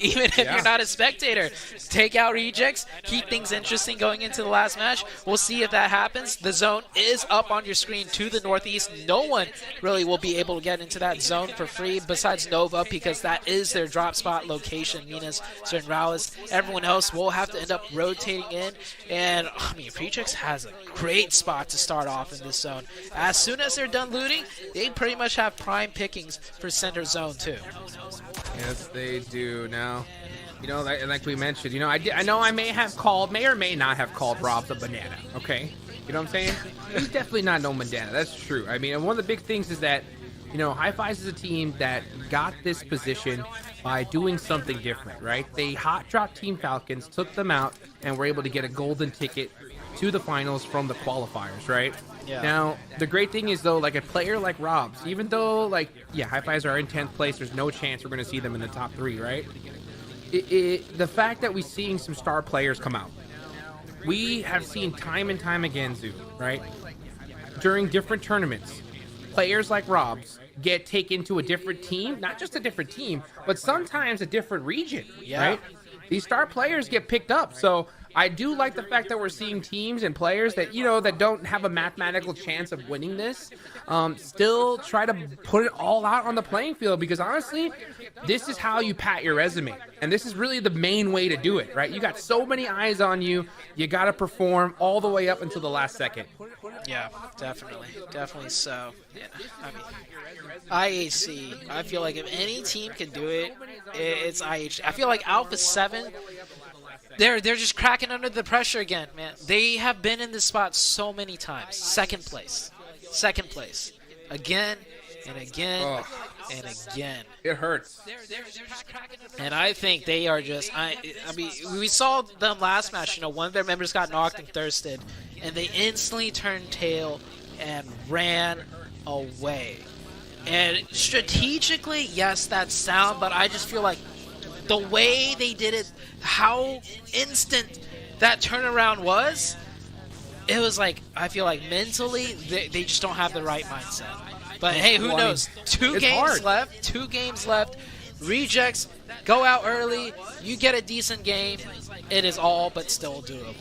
even if you're not a spectator. Take out Rejects, keep things interesting going into the last match. We'll see if that happens. The zone is up on your screen to the northeast. No one really will be able to get into that zone for free besides Nova, because that is their drop spot location. Minas, Certain Rallis, everyone else will have to end up rotating in. And, I mean, Rejects has a great spot to start off in this zone. As soon as they're done looting, they pretty much have prime pickings for center zone too. Yes, they do. Now, you know, like we mentioned, you know, I know I may or may not have called Rob a banana. Okay, you know what I'm saying? He's definitely not no banana. That's true. I mean, and one of the big things is that, you know, High Fives is a team that got this position by doing something different, right? They hot dropped Team Falcons, took them out, and were able to get a golden ticket to the finals from the qualifiers, right? Yeah. Now, the great thing is, though, like a player like Rob's, even though, like, yeah, High Fives are in 10th place, there's no chance we're going to see them in the top 3, right? The fact that we're seeing some star players come out, we have seen time and time again, Zoo, right? During different tournaments, players like Rob's get taken to a different team, not just a different team, but sometimes a different region, right? These star players get picked up, so I do like the fact that we're seeing teams and players that, you know, that don't have a mathematical chance of winning this, still try to put it all out on the playing field, because honestly, this is how you pat your resume. And this is really the main way to do it, right? You got so many eyes on you. You got to perform all the way up until the last second. Yeah, definitely. Definitely so. Yeah, I mean, IHC, I feel like if any team can do it, it's IHC. I feel like Alpha 7, they're just cracking under the pressure again, man. They have been in this spot so many times. Second place. Again and again and again. It hurts. And I think they are just, I mean, we saw them last match, you know, one of their members got knocked and thirsted, and they instantly turned tail and ran away. And strategically, yes, that's sound, but I just feel like the way they did it, how instant that turnaround was, it was like, I feel like mentally, they just don't have the right mindset. But hey, who knows? Two games left. Rejects, go out early. You get a decent game. It is all but still doable.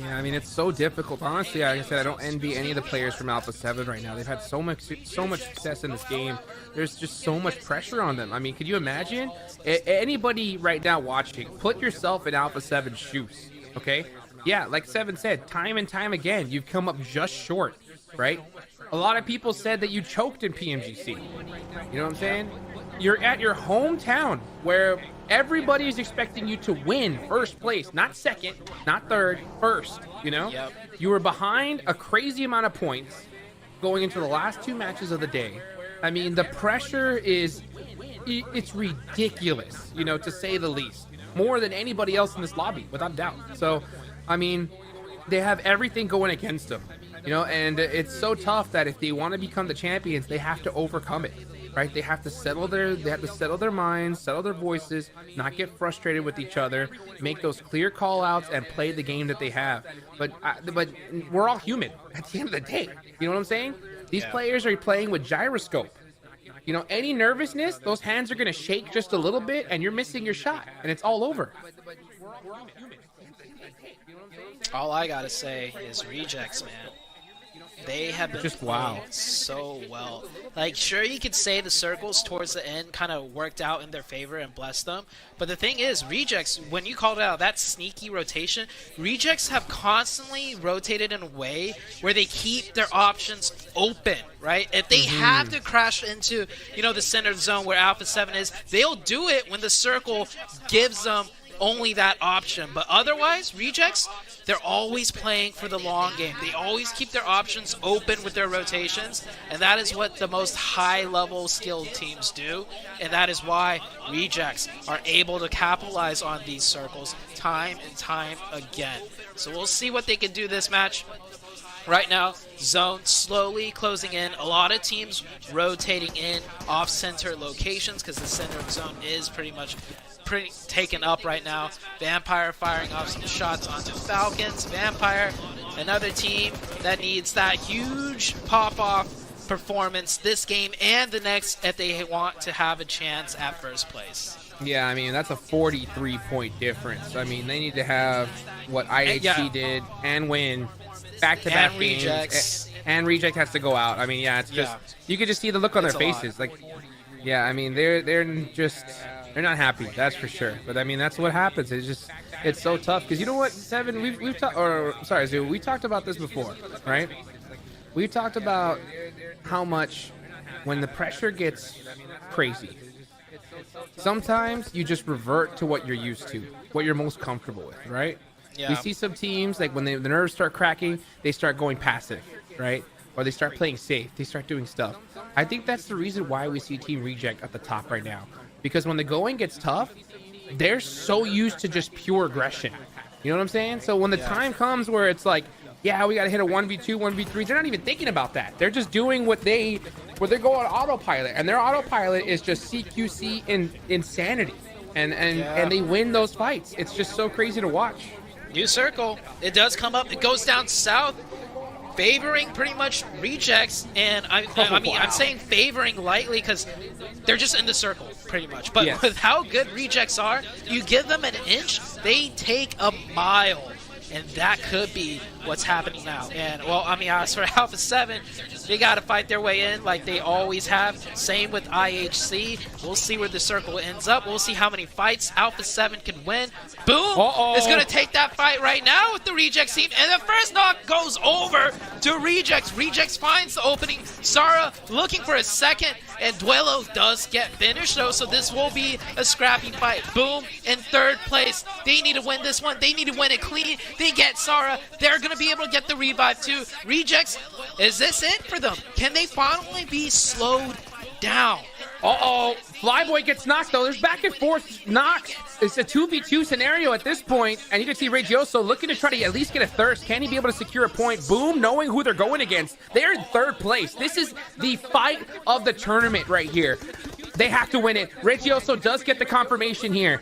Yeah, I mean, it's so difficult. Honestly, like I said, I don't envy any of the players from Alpha 7 right now. They've had so much success in this game. There's just so much pressure on them. I mean, could you imagine? Anybody right now watching, put yourself in Alpha 7's shoes, okay? Yeah, like Seven said, time and time again, you've come up just short, right? A lot of people said that you choked in PMGC. You know what I'm saying? You're at your hometown where everybody is expecting you to win first place, not second, not third, first, you know? Yep. You were behind a crazy amount of points going into the last 2 matches of the day. I mean, the pressure is, it's ridiculous, you know, to say the least. more than anybody else in this lobby, without doubt. So, I mean, they have everything going against them, you know, and it's so tough that if they want to become the champions, they have to overcome it, right? They have to settle their minds, settle their voices, not get frustrated with each other, make those clear call outs, and play the game that they have. But we're all human at the end of the day. You know what I'm saying? These players are playing with gyroscope. You know, any nervousness, those hands are going to shake just a little bit, and you're missing your shot, and it's all over. All I gotta say is Rejects, man. They have been Just playing wow. so well. Like, sure, you could say the circles towards the end kind of worked out in their favor and blessed them. But the thing is, Rejects, when you called it out, that sneaky rotation, Rejects have constantly rotated in a way where they keep their options open, right? If they have to crash into, you know, the center zone where Alpha 7 is, they'll do it when the circle gives them only that option. But otherwise, Rejects, they're always playing for the long game. They always keep their options open with their rotations, and that is what the most high-level skilled teams do, and that is why Rejects are able to capitalize on these circles time and time again. So we'll see what they can do this match. Right now, zone slowly closing in. A lot of teams rotating in off-center locations because the center of zone is pretty taken up right now. Vampire firing off some shots onto Falcons. Vampire, another team that needs that huge pop-off performance this game and the next if they want to have a chance at first place. Yeah, I mean, that's a 43-point difference. I mean, they need to have what IHC did and win back-to-back and games. Rejects. And Reject has to go out. I mean, yeah, it's just you could just see the look on their faces. Like, yeah, I mean, they're not happy. That's for sure. But I mean, that's what happens. It's so tough because you know what, Seven, we've talked, or sorry, Zoo, we talked about this before, right? We talked about how much when the pressure gets crazy, sometimes you just revert to what you're used to, what you're most comfortable with, right? Yeah. We see some teams, like when the nerves start cracking, they start going passive, right? Or they start playing safe. They start doing stuff. I think that's the reason why we see Team Reject at the top right now. Because when the going gets tough, they're so used to just pure aggression. You know what I'm saying? So when the time comes where it's like, yeah, we got to hit a 1v2, 1v3, they're not even thinking about that. They're just doing where they go on autopilot. And their autopilot is just CQC insanity. And they win those fights. It's just so crazy to watch. New circle. It does come up. It goes down south, favoring pretty much Rejects. And I mean, I'm saying favoring lightly because they're just in the circle pretty much. But with how good Rejects are, you give them an inch, they take a mile. And that could be what's happening now. And, well, I mean, as for Alpha 7, they got to fight their way in like they always have. Same with IHC. We'll see where the circle ends up. We'll see how many fights Alpha 7 can win. Boom! Is going to take that fight right now with the Rejects team. And the first knock goes over to Rejects. Rejects finds the opening. Sara looking for a second. And Duelo does get finished, though, so this will be a scrappy fight. Boom, in third place. They need to win this one. They need to win it clean. They get Sara. They're going to be able to get the revive, too. Rejects, is this it for them? Can they finally be slowed down? Flyboy gets knocked, though. There's back and forth knocks. It's a 2v2 scenario at this point, and you can see Regioso looking to try to at least get a thirst. Can he be able to secure a point? Boom, knowing who they're going against. They're in third place. This is the fight of the tournament right here. They have to win it. Regioso does get the confirmation here.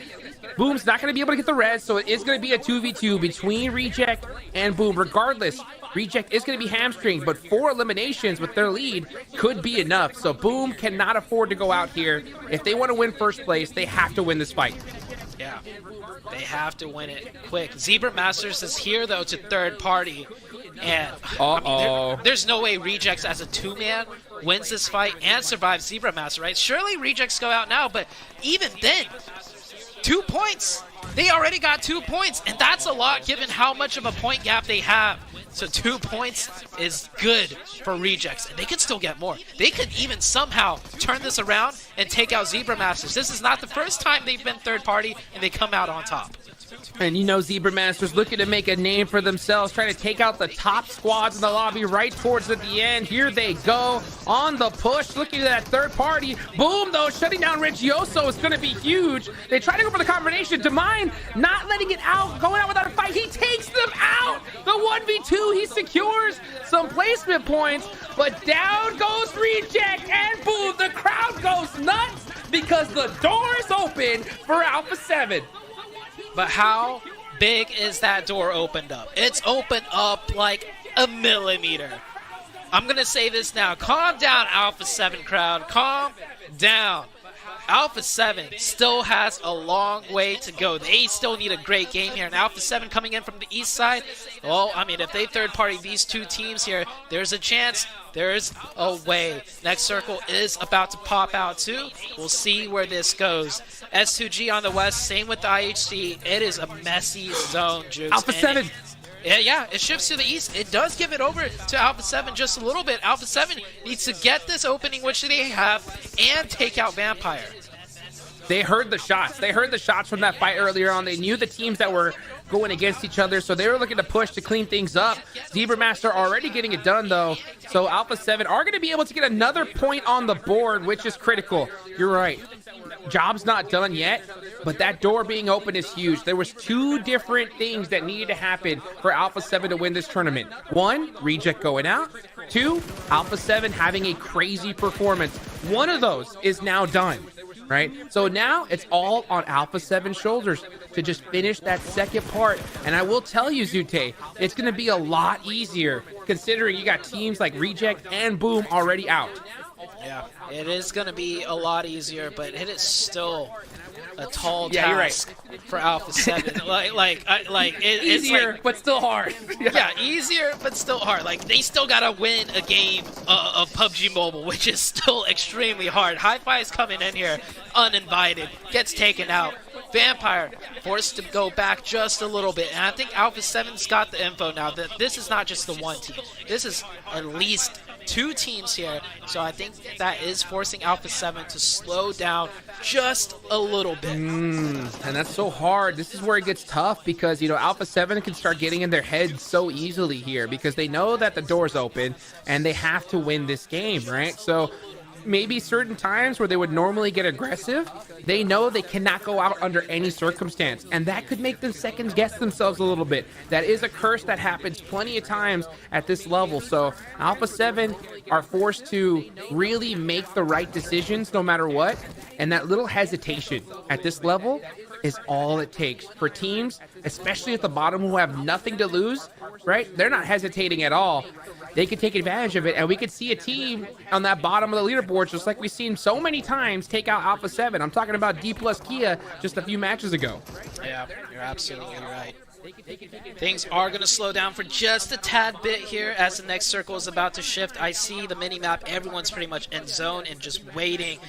Boom's not going to be able to get the res, so it is going to be a 2v2 between Reject and Boom. Regardless, Reject is going to be hamstringed, but 4 eliminations with their lead could be enough. So Boom cannot afford to go out here. If they want to win first place, they have to win this fight. Yeah, they have to win it quick. Zebra Masters is here, though, to third party. And I mean, there's no way Rejects as a 2-man wins this fight and survives Zebra Master, right? Surely Rejects go out now, but even then, 2 points. They already got 2 points, and that's a lot given how much of a point gap they have. So 2 points is good for Rejects, and they could still get more. They could even somehow turn this around and take out Zebra Masters. This is not the first time they've been third party and they come out on top. And you know, Zebra Masters looking to make a name for themselves, trying to take out the top squads in the lobby right towards at the end. Here they go on the push, looking at that third party. Boom, though, shutting down Reggioso is going to be huge. They try to go for the combination. Demine not letting it out, going out without a fight. He takes them out. The 1v2, he secures some placement points, but down goes Reject, and boom, the crowd goes nuts because the door is open for Alpha 7. But how big is that door opened up? It's opened up like a millimeter. I'm going to say this now. Calm down, Alpha 7 crowd. Calm down. Alpha 7 still has a long way to go. They still need a great game here. And Alpha 7 coming in from the east side, well, I mean, if they third-party these two teams here, there's a chance. There's a way. Next circle is about to pop out too. We'll see where this goes. S2G on the west, same with the IHC. It is a messy zone, Jukes. Alpha 7. Yeah, it shifts to the east. It does give it over to Alpha 7 just a little bit. Alpha 7 needs to get this opening, which they have, and take out Vampire. They heard the shots. They heard the shots from that fight earlier on. They knew the teams that were going against each other, so they were looking to push to clean things up. Zebra Master already getting it done, though. So Alpha 7 are going to be able to get another point on the board, which is critical. You're right. Job's not done yet, but that door being open is huge. There was two different things that needed to happen for Alpha 7 to win this tournament. One, Reject going out. Two, Alpha 7 having a crazy performance. One of those is now done, right? So now it's all on Alpha 7's shoulders to just finish that second part. And I will tell you, Zute, it's going to be a lot easier considering you got teams like Reject and Boom already out. Yeah, it is going to be a lot easier, but it is still a tall you're task for Alpha 7. It's easier, but still hard. Yeah, easier, but still hard. Like, they still got to win a game of PUBG Mobile, which is still extremely hard. Hi-Fi is coming in here uninvited, gets taken out. Vampire forced to go back just a little bit. And I think Alpha 7's got the info now that this is not just the one team. This is at least two teams here, so I think that is forcing Alpha 7 to slow down just a little bit. And that's so hard. This is where it gets tough because, you know, Alpha 7 can start getting in their heads so easily here because they know that the door's open and they have to win this game, right? So maybe certain times where they would normally get aggressive, they know they cannot go out under any circumstance, and that could make them second guess themselves a little bit. That is a curse that happens plenty of times at this level. So Alpha 7 are forced to really make the right decisions no matter what, and that little hesitation at this level is all it takes for teams, especially at the bottom who have nothing to lose, right? They're not hesitating at all. They could take advantage of it, and we could see a team on that bottom of the leaderboard, just like we've seen so many times, take out Alpha 7. I'm talking about D plus Kia just a few matches ago. Yeah, you're absolutely right. Things are going to slow down for just a tad bit here as the next circle is about to shift. I see the mini-map. Everyone's pretty much in zone and just waiting.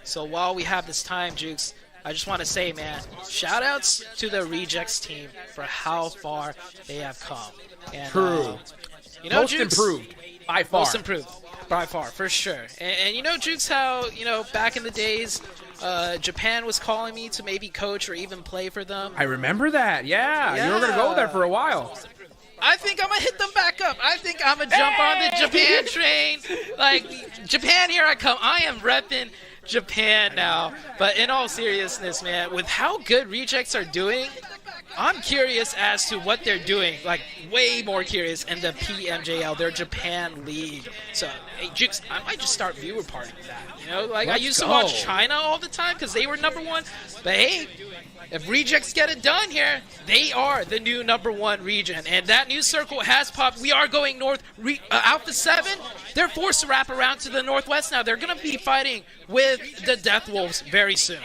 So while we have this time, Jukes, I just want to say, man, shout-outs to the Rejects team for how far they have come. And, True. You know, Most Jukes, improved, by far. Most improved, by far, for sure. And you know, Jukes, how, you know, back in the days, Japan was calling me to maybe coach or even play for them. I remember that, yeah. You were going to go there for a while. I think I'm going to hit them back up. I think I'm going to jump on the Japan train. Like, Japan, here I come. I am repping Japan now. But in all seriousness, man, with how good Rejects are doing, I'm curious as to what they're doing, like way more curious in the PMGO, their Japan league. So, hey, Jukes, I might just start viewer partying with that. You know, like I used to watch China all the time because they were #1. But hey, if Rejects get it done here, they are the new #1 region. And that new circle has popped. We are going north. Alpha 7, they're forced to wrap around to the northwest now. They're going to be fighting with the Death Wolves very soon.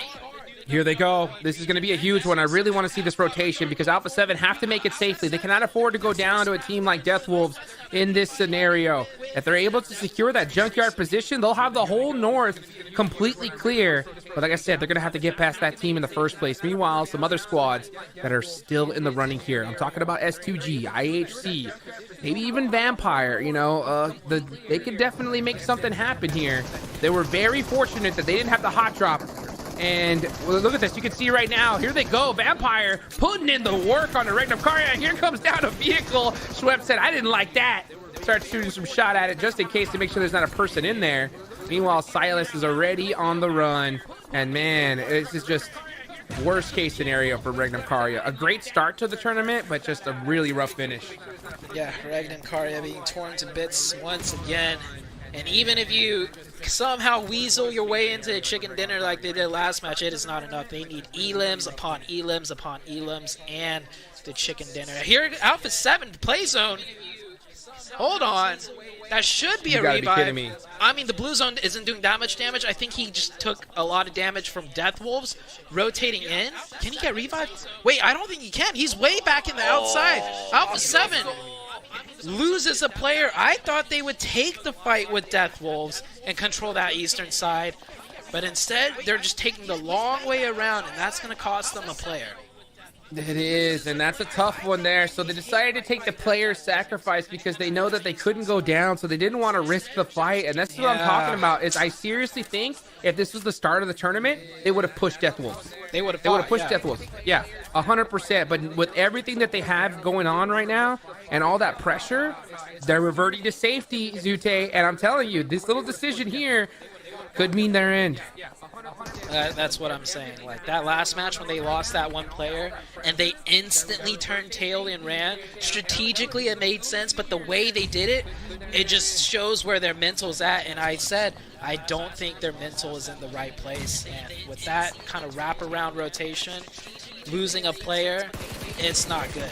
Here they go. This is going to be a huge one. I really want to see this rotation because Alpha 7 have to make it safely. They cannot afford to go down to a team like Death Wolves in this scenario. If they're able to secure that junkyard position, they'll have the whole north completely clear. But like I said, they're going to have to get past that team in the first place. Meanwhile, some other squads that are still in the running here. I'm talking about S2G, IHC, maybe even Vampire. You know, they could definitely make something happen here. They were very fortunate that they didn't have the hot drop And well, look at this. You can see right now. Here they go. Vampire putting in the work on the Regnum Karya. Here comes down a vehicle. Schweb said, I didn't like that. Starts shooting some shot at it just in case to make sure there's not a person in there. Meanwhile, Silas is already on the run. And man, this is just worst case scenario for Regnum Karya. A great start to the tournament, but just a really rough finish. Yeah, Regnum Karya being torn to bits once again. And even if you somehow weasel your way into a chicken dinner like they did last match, it is not enough. They need elims upon elims upon elims and the chicken dinner. Here, Alpha 7 play zone. Hold on. That should be a revive. You gotta be kidding me. I mean, the blue zone isn't doing that much damage. I think he just took a lot of damage from Death Wolves rotating in. Can he get revived? Wait, I don't think he can. He's way back in the outside. Alpha 7 loses a player. I thought they would take the fight with Death Wolves and control that eastern side. But instead, they're just taking the long way around, and that's going to cost them a player. It is, and that's a tough one there. So they decided to take the player sacrifice because they know that they couldn't go down, so they didn't want to risk the fight. And that's what I'm talking about. Is I seriously think if this was the start of the tournament, they would have pushed Death Wolves. They would have pushed Death Wolves. Yeah, 100%. But with everything that they have going on right now and all that pressure, they're reverting to safety, Zute. And I'm telling you, this little decision here could mean their end. That's what I'm saying. Like that last match when they lost that one player and they instantly turned tail and ran, strategically it made sense, but the way they did it, it just shows where their mental's at. And I said, I don't think their mental is in the right place. And with that kind of wraparound rotation, losing a player, it's not good.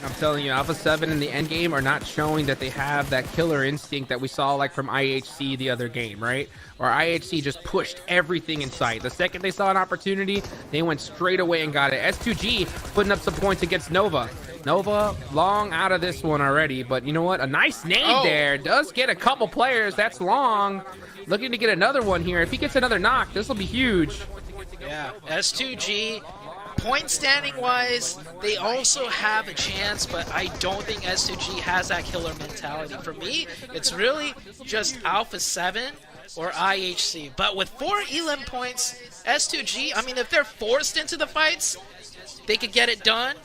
I'm telling you, Alpha 7 in the end game are not showing that they have that killer instinct that we saw like from IHC the other game, right? Or IHC just pushed everything in sight. The second they saw an opportunity, they went straight away and got it. S2G putting up some points against Nova. Nova long out of this one already, but you know what? A nice nade there. Does get a couple players. That's long. Looking to get another one here. If he gets another knock, this will be huge. Yeah, S2G. Point standing wise, they also have a chance, but I don't think S2G has that killer mentality. For me, it's really just Alpha 7 or IHC. But with 4 elim points, S2G, I mean, if they're forced into the fights, they could get it done.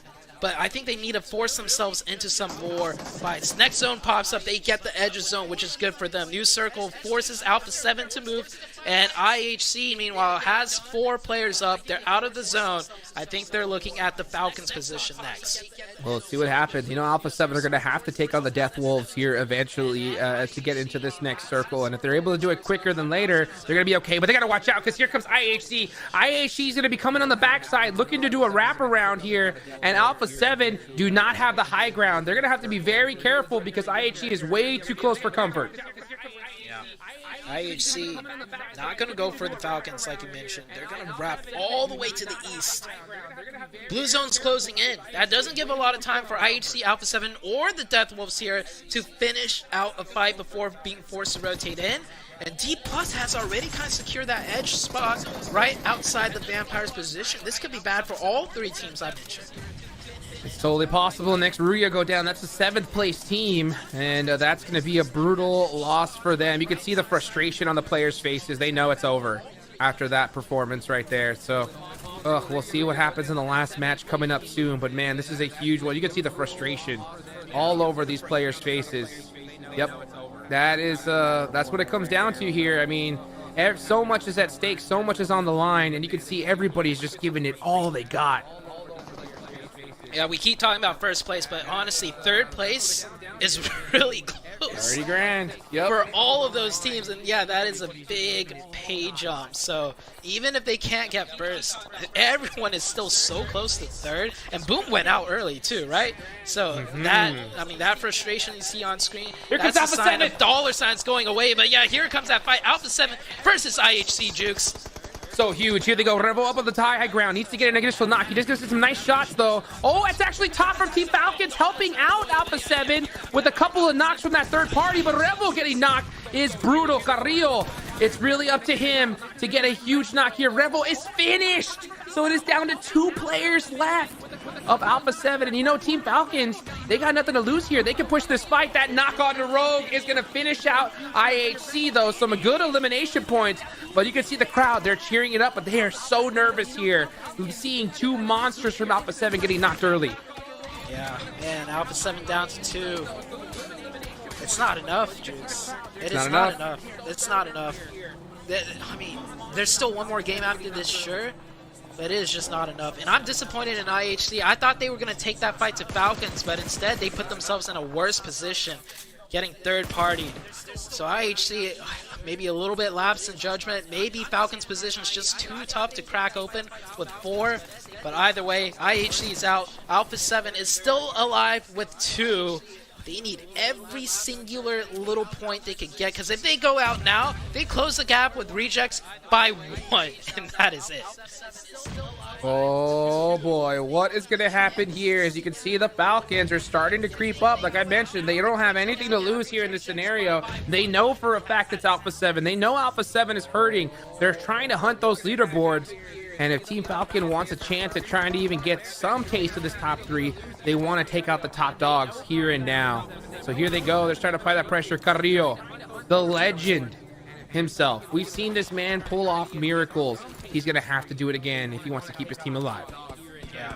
But I think they need to force themselves into some more fights. Next zone pops up, they get the edge of zone, which is good for them. New circle forces Alpha 7 to move, and IHC, meanwhile, has 4 players up. They're out of the zone. I think they're looking at the Falcons' position next. Well, let's see what happens. You know, Alpha 7 are going to have to take on the Death Wolves here eventually to get into this next circle. And if they're able to do it quicker than later, they're going to be okay. But they got to watch out because here comes IHC. IHC is going to be coming on the backside, looking to do a wraparound here. And Alpha 7 do not have the high ground. They're going to have to be very careful because IHC is way too close for comfort. IHC not going to go for the Falcons like you mentioned. They're going to wrap all the way to the east. Blue zone's closing in. That doesn't give a lot of time for IHC, Alpha 7, or the Death Wolves here to finish out a fight before being forced to rotate in. And D Plus has already kind of secured that edge spot right outside the Vampire's position. This could be bad for all 3 teams I mentioned. It's totally possible. Next Ruya go down. That's the 7th place team, and that's going to be a brutal loss for them. You can see the frustration on the players' faces. They know it's over after that performance right there. So we'll see what happens in the last match coming up soon. But man, this is a huge one. You can see the frustration all over these players' faces. Yep, that's what it comes down to here. I mean, so much is at stake, so much is on the line, and you can see everybody's just giving it all they got. Yeah, we keep talking about first place, but honestly, 3rd place is really close. 30 grand. Yep. For all of those teams, and yeah, that is a big pay jump. So even if they can't get first, everyone is still so close to 3rd. And Boom went out early too, right? So that frustration you see on screen, that's a sign of dollar signs going away. But yeah, here comes that fight. Alpha 7 versus IHC, Jukes. So huge. Here they go. Revo up on the high ground. Needs to get an initial knock. He just gets some nice shots, though. Oh, it's actually top from Team Falcons helping out Alpha 7 with a couple of knocks from that third party. But Revo getting knocked is brutal. Carrillo, it's really up to him to get a huge knock here. Revo is finished. So it is down to 2 players left. of Alpha 7. And you know, Team Falcons, they got nothing to lose here. They can push this fight. That knock on the Rogue is going to finish out IHC, though. Some good elimination points. But you can see the crowd. They're cheering it up, but they are so nervous here. Seeing two monsters from Alpha 7 getting knocked early. Yeah, man, Alpha 7 down to 2. It's not enough, Juice. It is not enough. It's not enough. I mean, there's still one more game after this, sure, but it is just not enough. And I'm disappointed in IHC. I thought they were going to take that fight to Falcons, but instead they put themselves in a worse position, getting third-partied. So IHC, maybe a little bit lapse in judgment. Maybe Falcons' position is just too tough to crack open with 4. But either way, IHC is out. Alpha 7 is still alive with 2. They need every singular little point they could get, because if they go out now, they close the gap with rejects by 1, and that is it. Oh boy, what is going to happen here? As you can see, the Falcons are starting to creep up. Like I mentioned, they don't have anything to lose here in this scenario. They know for a fact it's Alpha 7. They know Alpha 7 is hurting. They're trying to hunt those leaderboards. And if Team Falcon wants a chance at trying to even get some taste of this top 3, they want to take out the top dogs here and now. So here they go. They're trying to apply that pressure. Carrillo, the legend himself. We've seen this man pull off miracles. He's going to have to do it again if he wants to keep his team alive. Yeah.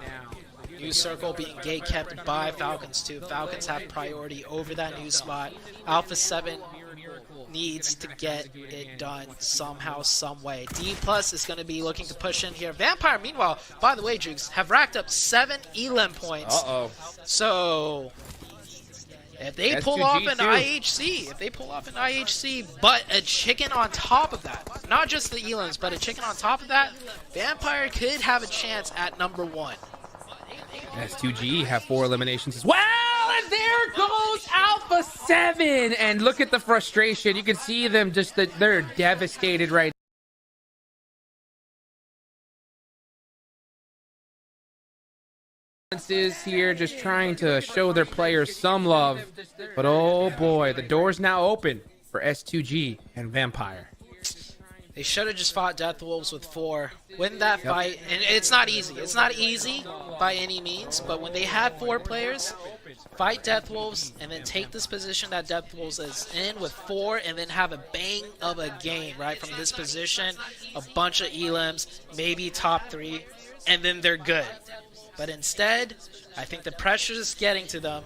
New circle being gate kept by Falcons too. Falcons have priority over that new spot. Alpha 7 needs to get it done somehow, some way. D+ is going to be looking to push in here. Vampire, meanwhile, by the way, Jukes, have racked up 7 elim points. So if they pull off an IHC, but a chicken on top of that, not just the elims, but a chicken on top of that, Vampire could have a chance at number 1. S2G have 4 eliminations as well, and there goes Alpha 7. And look at the frustration. You can see them just that they're devastated right now. Is here just trying to show their players some love, but oh boy, the door's now open for S2G and Vampire. They should have just fought Death Wolves with 4. Win that fight, and it's not easy. It's not easy by any means, but when they have 4 players, fight Death Wolves, and then take this position that Death Wolves is in with 4, and then have a bang of a game, right? From this position, a bunch of elims, maybe top 3, and then they're good. But instead, I think the pressure is getting to them.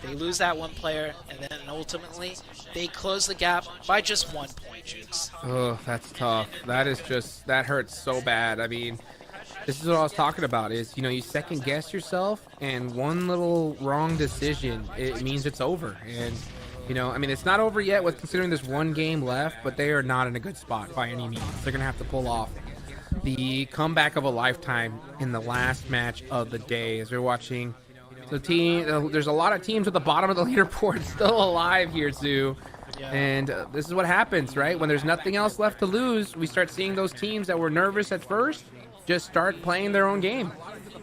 They lose that 1 player, and then ultimately, they close the gap by just 1 point, Jukes. Oh, that's tough. That is just, that hurts so bad. I mean, this is what I was talking about is, you know, you second guess yourself, and one little wrong decision, it means it's over. And, you know, I mean, it's not over yet with considering there's 1 game left, but they are not in a good spot by any means. They're going to have to pull off the comeback of a lifetime in the last match of the day. As we're watching the team, there's a lot of teams at the bottom of the leaderboard still alive here, Zoo. And this is what happens, right? When there's nothing else left to lose, we start seeing those teams that were nervous at first just start playing their own game.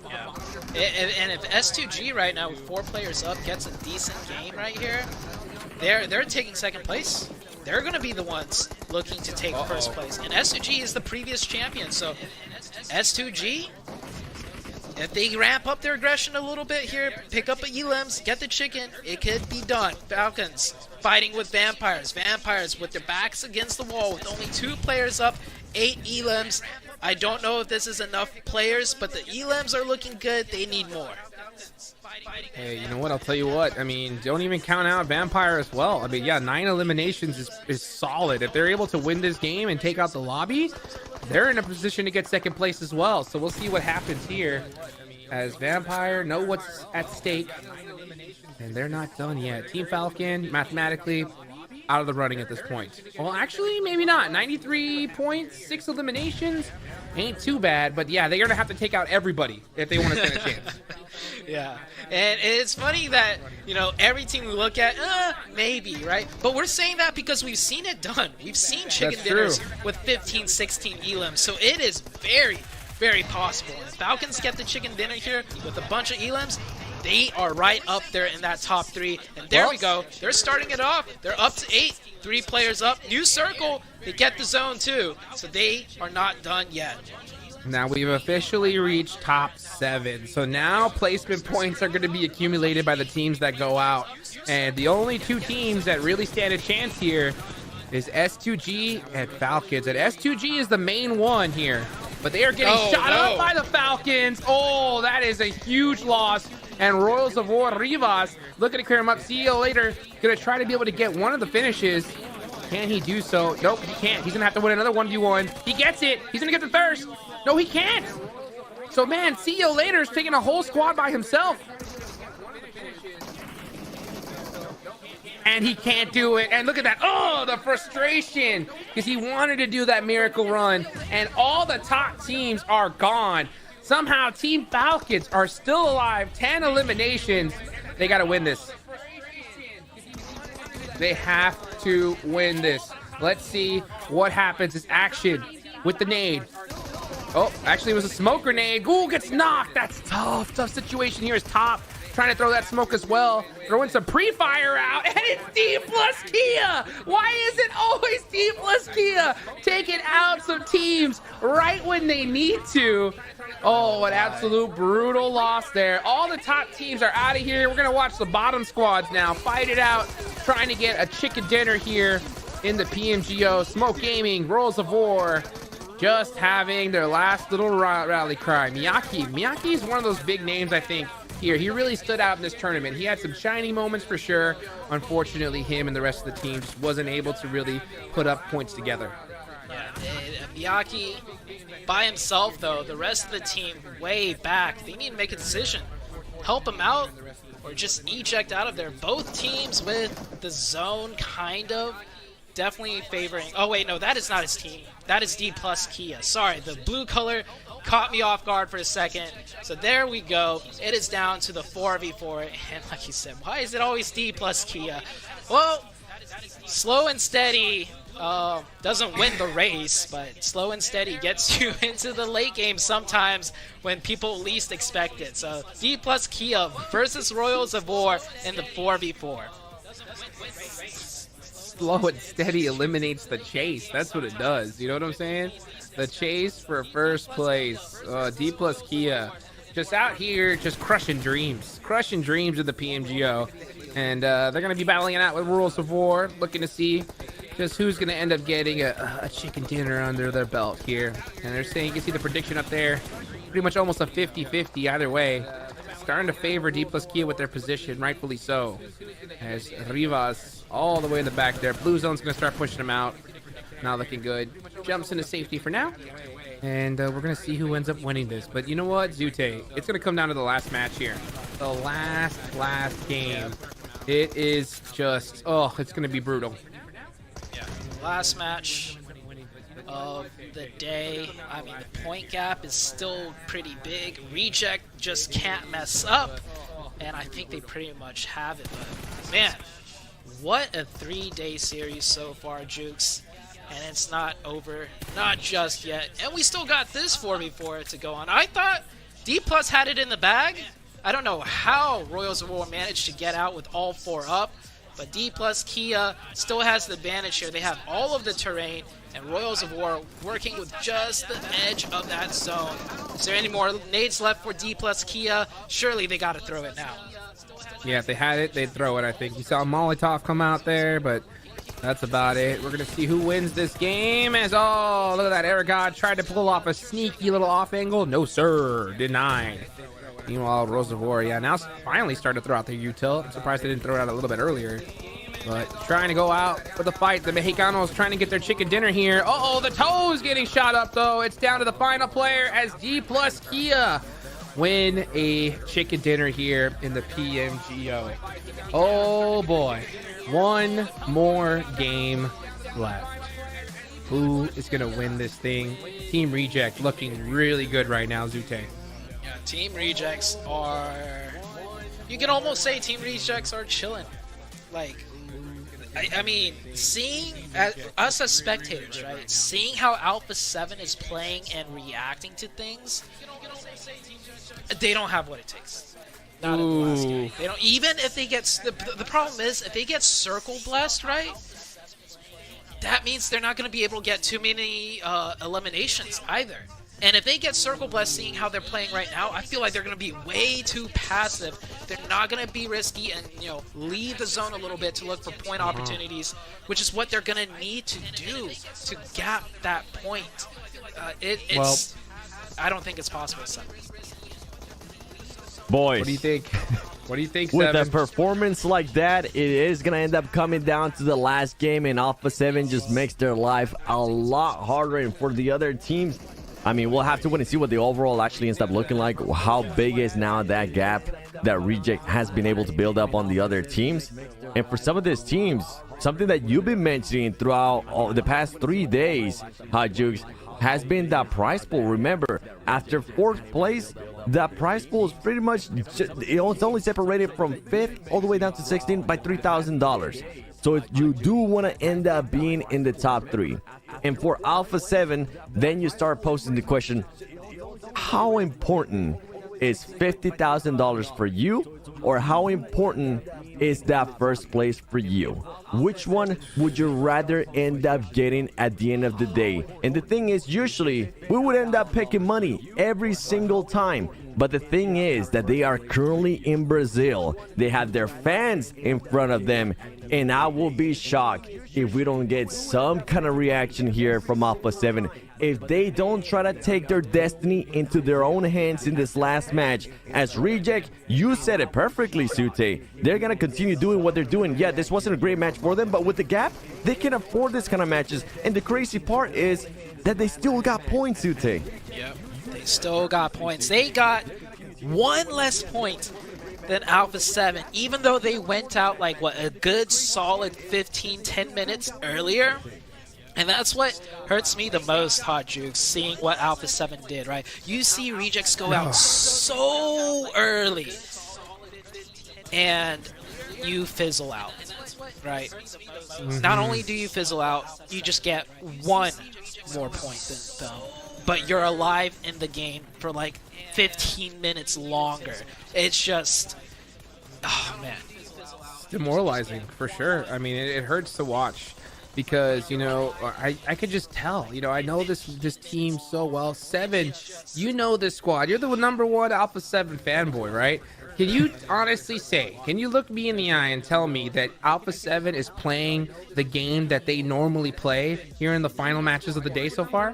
Yeah. And if S2G right now with 4 players up gets a decent game right here, they're taking second place. They're going to be the ones looking to take first place. And S2G is the previous champion, so S2G, if they ramp up their aggression a little bit here, pick up a elims, get the chicken, it could be done. Falcons fighting with Vampires. Vampires with their backs against the wall with only 2 players up, 8 elims. I don't know if this is enough players, but the elims are looking good. They need more. Hey, you know what? I'll tell you what. I mean, don't even count out Vampire as well. I mean, yeah, 9 eliminations is solid. If they're able to win this game and take out the lobby, they're in a position to get second place as well. So we'll see what happens here as Vampire know what's at stake. And they're not done yet. Team Falcon, mathematically, out of the running at this point. Well, actually, maybe not. 93 points, 6 eliminations. Ain't too bad, but yeah, they're going to have to take out everybody if they want to stand a chance. Yeah, and it's funny that, you know, every team we look at, maybe, right? But we're saying that because we've seen it done. We've seen chicken dinners with 15, 16 elims, so it is very, very possible. If Falcons get the chicken dinner here with a bunch of elims, they are right up there in that top 3. And there we go. They're starting it off. They're up to 8. 3 players up. New circle. They get the zone too. So they are not done yet. Now we've officially reached top 7. So now placement points are going to be accumulated by the teams that go out. And the only 2 teams that really stand a chance here is S2G and Falcons. And S2G is the main one here. But they are getting shot up by the Falcons. Oh, that is a huge loss. And Royals of War Rivas looking to clear him up. See you later. Going to try to be able to get one of the finishes. Can he do so? Nope, he can't. He's going to have to win another 1v1. He gets it. He's going to get the thirst. No, he can't. So, man, see you later is taking a whole squad by himself. And he can't do it. And look at that. Oh, the frustration. Because he wanted to do that miracle run. And all the top teams are gone. Somehow, Team Falcons are still alive. 10 eliminations. They got to win this. They have to win this. Let's see what happens. It's action with the nade. Oh, actually, it was a smoke grenade. Ooh, gets knocked. That's tough. Tough situation here is Top. Trying to throw that smoke as well. Throwing some pre-fire out. And it's D plus Kia. Why is it always D plus Kia? Taking out some teams right when they need to. Oh, an absolute brutal loss there. All the top teams are out of here. We're going to watch the bottom squads now fight it out. Trying to get a chicken dinner here in the PMGO. Smoke Gaming, Rolls of War, just having their last little rally cry. Miyaki is one of those big names, I think, here. He really stood out in this tournament. He had some shiny moments for sure. Unfortunately, him and the rest of the team just wasn't able to really put up points together. Yeah, Miyaki by himself, though. The rest of the team way back. They need to make a decision. Help him out or just eject out of there. Both teams with the zone kind of definitely favoring. Oh, wait, no, that is not his team. That is D plus Kia. Sorry, the blue color caught me off guard for a second. So there we go. It is down to the 4v4. And like you said, why is it always D plus Kia? Well, slow and steady doesn't win the race, but slow and steady gets you into the late game sometimes when people least expect it. So D plus Kia versus Royals of War in the 4v4. Slow and steady eliminates the chase. That's what it does. You know what I'm saying? The chase for first place. D plus Kia. Just out here, just crushing dreams. Crushing dreams of the PMGO. And they're going to be battling it out with Royals of War. Looking to see just who's going to end up getting a chicken dinner under their belt here. And they're saying, you can see the prediction up there. Pretty much almost a 50-50 either way. Starting to favor D plus Kia with their position, rightfully so. As Rivas all the way in the back there. Blue zone's going to start pushing him out. Not looking good. Jumps into safety for now. And we're going to see who ends up winning this. But you know what, Zute? It's going to come down to the last match here. The last game. It is just, oh, it's going to be brutal. Yeah, last match of the day. I mean, the point gap is still pretty big. Reject just can't mess up. And I think they pretty much have it. But, man, what a 3-day series so far, Jukes. And it's not over, not just yet. And we still got this 4v4 to go on. I thought D Plus had it in the bag. I don't know how Royals of War managed to get out with all 4 up. But D Plus Kia still has the advantage here. They have all of the terrain. And Royals of War working with just the edge of that zone. Is there any more nades left for D Plus Kia? Surely they got to throw it now. Yeah, if they had it, they'd throw it, I think. You saw Molotov come out there, but that's about it. We're going to see who wins this game. As, oh, look at that. Aragod tried to pull off a sneaky little off angle. No, sir. Denied. Meanwhile, Royals of War, yeah, now finally started to throw out their util. I'm surprised they didn't throw it out a little bit earlier. But trying to go out for the fight. The Mexicanos trying to get their chicken dinner here. Uh-oh, the toes getting shot up, though. It's down to the final player as D plus Kia win a chicken dinner here in the PMGO. Oh, boy. One more game left. Who is going to win this thing? Team Reject looking really good right now, Zute. Yeah, Team Rejects are... You can almost say Team Rejects are chilling. Like, I mean, seeing us as spectators, right? Seeing how Alpha 7 is playing and reacting to things, they don't have what it takes. Not in the last game. They don't. Even if they get the problem is if they get circle blessed, right? That means they're not going to be able to get too many eliminations either. And if they get Circle Blessed seeing how they're playing right now, I feel like they're going to be way too passive. They're not going to be risky and, leave the zone a little bit to look for point opportunities, which is what they're going to need to do to gap that point. I don't think it's possible, Seven. Boys. What do you think? What do you think, With Seven? a performance like that, it is going to end up coming down to the last game, and Alpha 7 just makes their life a lot harder. And for the other teams, I mean, we'll have to wait and see what the overall actually ends up looking like. How big is now that gap that Reject has been able to build up on the other teams? And for some of these teams, something that you've been mentioning throughout the past 3 days, Hot Jukes, has been that prize pool. Remember, after 4th place, that prize pool is pretty much, it's only separated from 5th all the way down to 16th by $3,000. So if you do want to end up being in the top 3. And for Alpha 7, then you start posing the question, how important is $50,000 for you, or how important is that first place for you? Which one would you rather end up getting at the end of the day? And the thing is, usually we would end up picking money every single time. But the thing is that they are currently in Brazil. They have their fans in front of them. And I will be shocked if we don't get some kind of reaction here from Alpha 7. If they don't try to take their destiny into their own hands in this last match. As Reject, you said it perfectly, Sute. They're going to continue doing what they're doing. Yeah, this wasn't a great match for them, but with the gap, they can afford this kind of matches. And the crazy part is that they still got points, Sute. Yep, they still got points. They got 1 less point than Alpha 7, even though they went out like, a good solid 10 minutes earlier. And that's what hurts me the most, Hot Jukes, seeing what Alpha 7 did, right? You see Rejects go out so early, and you fizzle out, right? Not only do you fizzle out, you just get 1 more point than them, but you're alive in the game for like 15 minutes longer. It's just, oh man. Demoralizing, for sure. I mean, it hurts to watch. Because, I could just tell. I know this team so well. 7, you know this squad. You're the #1 Alpha 7 fanboy, right? Can you honestly say, can you look me in the eye and tell me that Alpha 7 is playing the game that they normally play here in the final matches of the day so far?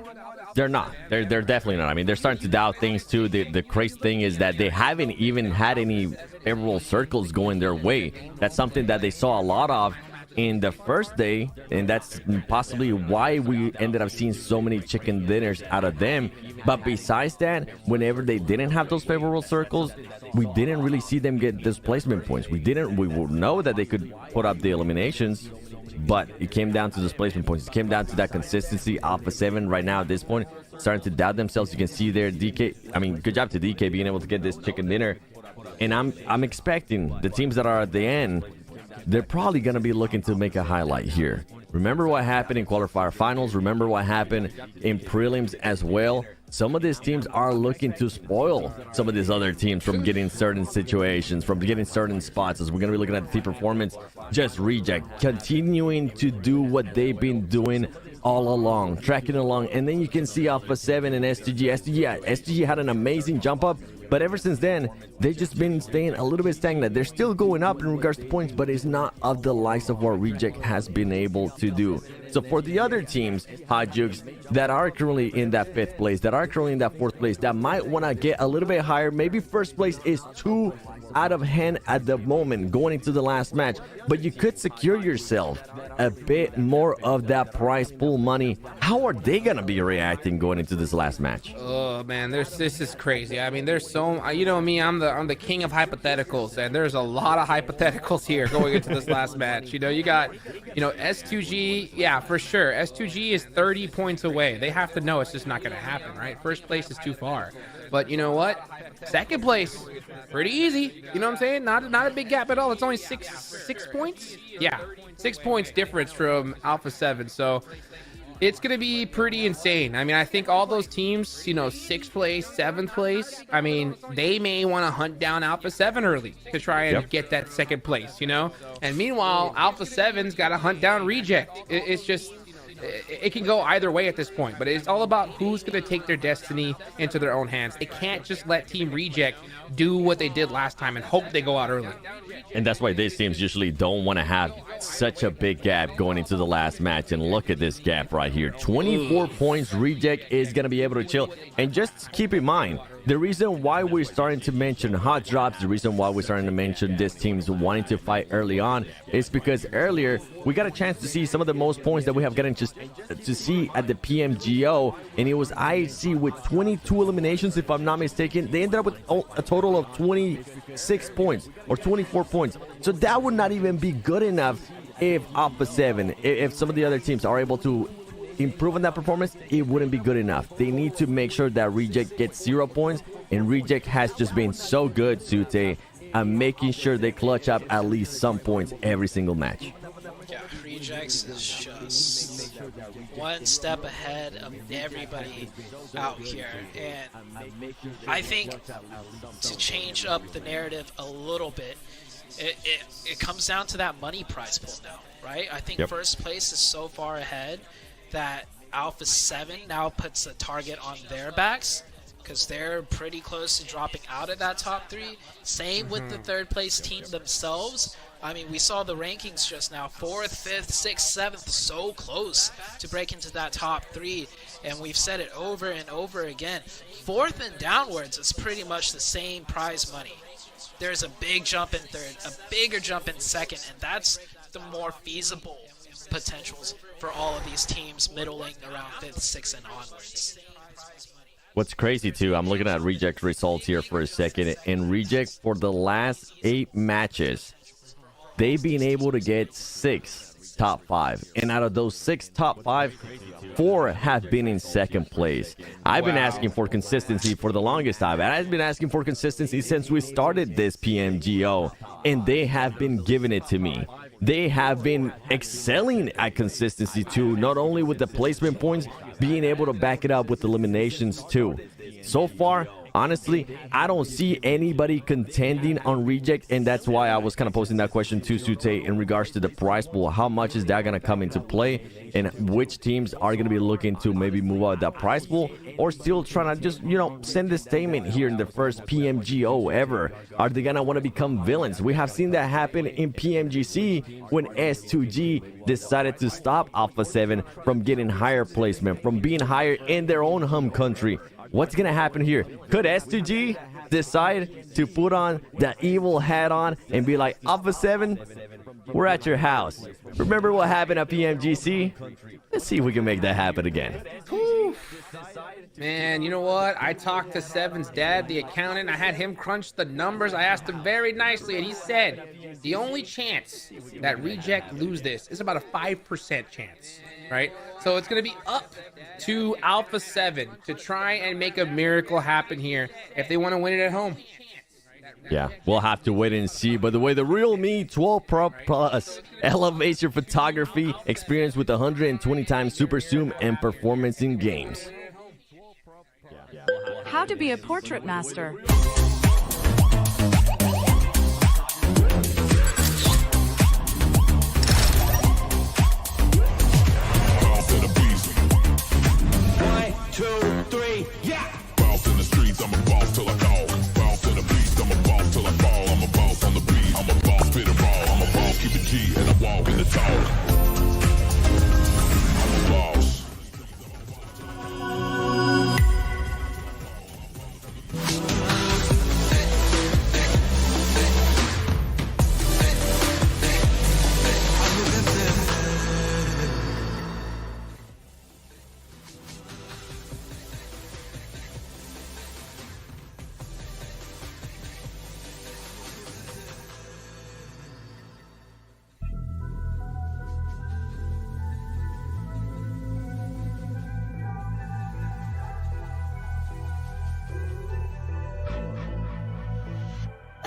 They're not. They're definitely not. I mean, they're starting to doubt things too. The crazy thing is that they haven't even had any favorable circles going their way. That's something that they saw a lot of in the first day, and that's possibly why we ended up seeing so many chicken dinners out of them. But besides that, whenever they didn't have those favorable circles, we didn't really see them get displacement points. We would know that they could put up the eliminations, but it came down to displacement points. It came down to that consistency. Alpha 7 right now at this point starting to doubt themselves. You can see there, DK, I mean, good job to DK being able to get this chicken dinner. And I'm expecting the teams that are at the end, they're probably going to be looking to make a highlight here. Remember what happened in qualifier finals. Remember what happened in prelims as well. Some of these teams are looking to spoil some of these other teams from getting certain situations, from getting certain spots. As we're going to be looking at the team performance, just Reject continuing to do what they've been doing all along, tracking along. And then you can see Alpha 7 and STG. STG had an amazing jump up, but ever since then, they've just been staying a little bit stagnant. They're still going up in regards to points, but it's not of the likes of what Reject has been able to do. So for the other teams, Hot Jukes, that are currently in that 5th place, that are currently in that 4th place, that might want to get a little bit higher. Maybe first place is too out of hand at the moment going into the last match, but you could secure yourself a bit more of that prize pool money. How are they gonna be reacting going into this last match? Oh man, this is crazy. I mean, there's so, you know me, I'm the king of hypotheticals, and there's a lot of hypotheticals here going into this last match. You got S2G, yeah, for sure. S2G is 30 points away. They have to know it's just not gonna happen, right? First place is too far. But you know what? Second place, pretty easy. You know what I'm saying? Not a big gap at all. It's only six points. Yeah, 6 points difference from Alpha 7. So it's going to be pretty insane. I mean, I think all those teams, 6th place, 7th place, I mean, they may want to hunt down Alpha 7 early to try and get that 2nd place, And meanwhile, Alpha 7's got to hunt down Reject. It's just, it can go either way at this point, but it's all about who's going to take their destiny into their own hands. They can't just let Team Reject do what they did last time and hope they go out early. And that's why these teams usually don't want to have such a big gap going into the last match. And look at this gap right here. 24 points. Reject is going to be able to chill. And just keep in mind, the reason why we're starting to mention hot drops, the reason why we're starting to mention this team's wanting to fight early on is because earlier we got a chance to see some of the most points that we have gotten to see at the PMGO, and it was IHC with 22 eliminations, if I'm not mistaken. They ended up with a total of 26 points or 24 points. So that would not even be good enough if Alpha 7, if some of the other teams are able to improve on that performance, it wouldn't be good enough. They need to make sure that Reject gets 0 points, and Reject has just been so good, Sute, at making sure they clutch up at least some points every single match. Yeah, Rejects is just one step ahead of everybody out here, and I think to change up the narrative a little bit, it comes down to that money prize pool now, right? I think first place is so far ahead that Alpha 7 now puts a target on their backs because they're pretty close to dropping out of that top 3. Same with the third place team themselves. I mean, we saw the rankings just now, 4th, 5th, 6th, 7th, so close to break into that top 3, and we've said it over and over again. 4th and downwards is pretty much the same prize money. There's a big jump in 3rd, a bigger jump in 2nd, and that's the more feasible potentials for all of these teams middling around 5th, 6th, and onwards. What's crazy too, I'm looking at Reject results here for a second, and Reject for the last 8 matches, they've been able to get 6 top 5, and out of those 6 top 5, 4 have been in 2nd place. I've been asking for consistency for the longest time, and I've been asking for consistency since we started this PMGO, and they have been giving it to me. They have been excelling at consistency too, not only with the placement points, being able to back it up with eliminations too. So far, honestly, I don't see anybody contending on Reject, and that's why I was kind of posing that question to Sute in regards to the prize pool. How much is that going to come into play, and which teams are going to be looking to maybe move out that prize pool, or still trying to just, you know, send a statement here in the first PMGO ever? Are they going to want to become villains? We have seen that happen in PMGC when S2G decided to stop Alpha 7 from getting higher placement, from being higher in their own home country. What's going to happen here? Could S2G decide to put on that evil hat on and be like, Alpha 7, we're at your house. Remember what happened at PMGC? Let's see if we can make that happen again. Whew. Man, you know what? I talked to Seven's dad, the accountant. I had him crunch the numbers. I asked him very nicely, and he said the only chance that Reject lose this is about a 5% chance, right? So it's going to be up to Alpha 7 to try and make a miracle happen here if they want to win it at home. Yeah, we'll have to wait and see. By the way, the Real Me 12 Pro Plus elevation photography experience with 120 times super zoom and performance in games. How to be a portrait master.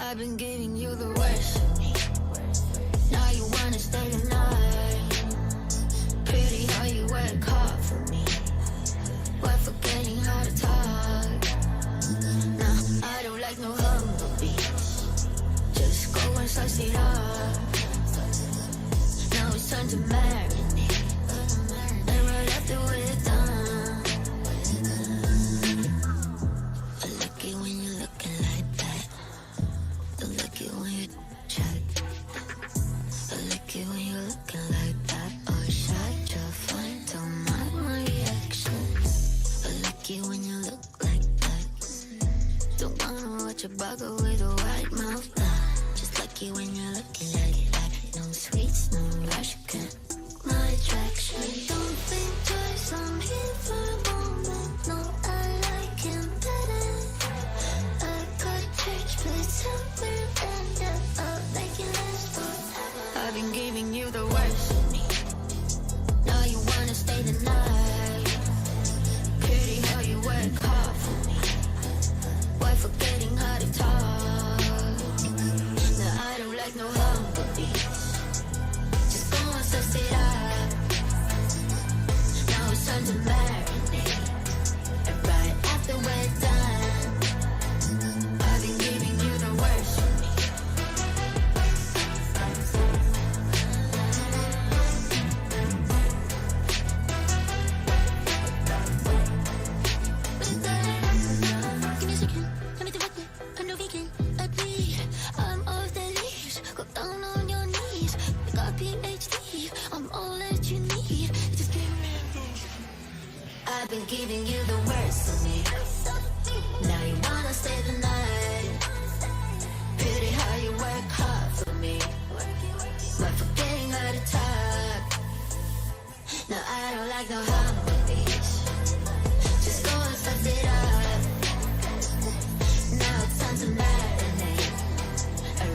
I've been giving you the worst of me. Now you wanna stay the night. Pretty how you work hard for me. We're forgetting how to talk. Nah, I don't like no humble beats. Just go and slice it up. Now it's time to marinate. such a bugger with a white mouth. Just lucky when you're looking like no sweets, no rush. My attraction. Don't think twice. I'm here for a moment. No, I like him better. I got church, please help me end up making this forever. I've been giving you the worst. Now you wanna stay the night. Pretty how you work hard for me. Why forgetting how to talk? Now I don't like no humble beats. Just go and suss it up. Now it's time to marinate. And right after we're done, I've been giving you the worst for me. Give me a second, let me direct it. I know we can agree. I'm off the leash. Go down on your knees. I got PhD. I'm all that you need. Just give me. I've been giving you the worst of me. Now you wanna stay the night. Pretty how you work hard for me. But forgetting how to talk. No, I don't like no humble beats. Just go and suss it up. Now it's time to marinate.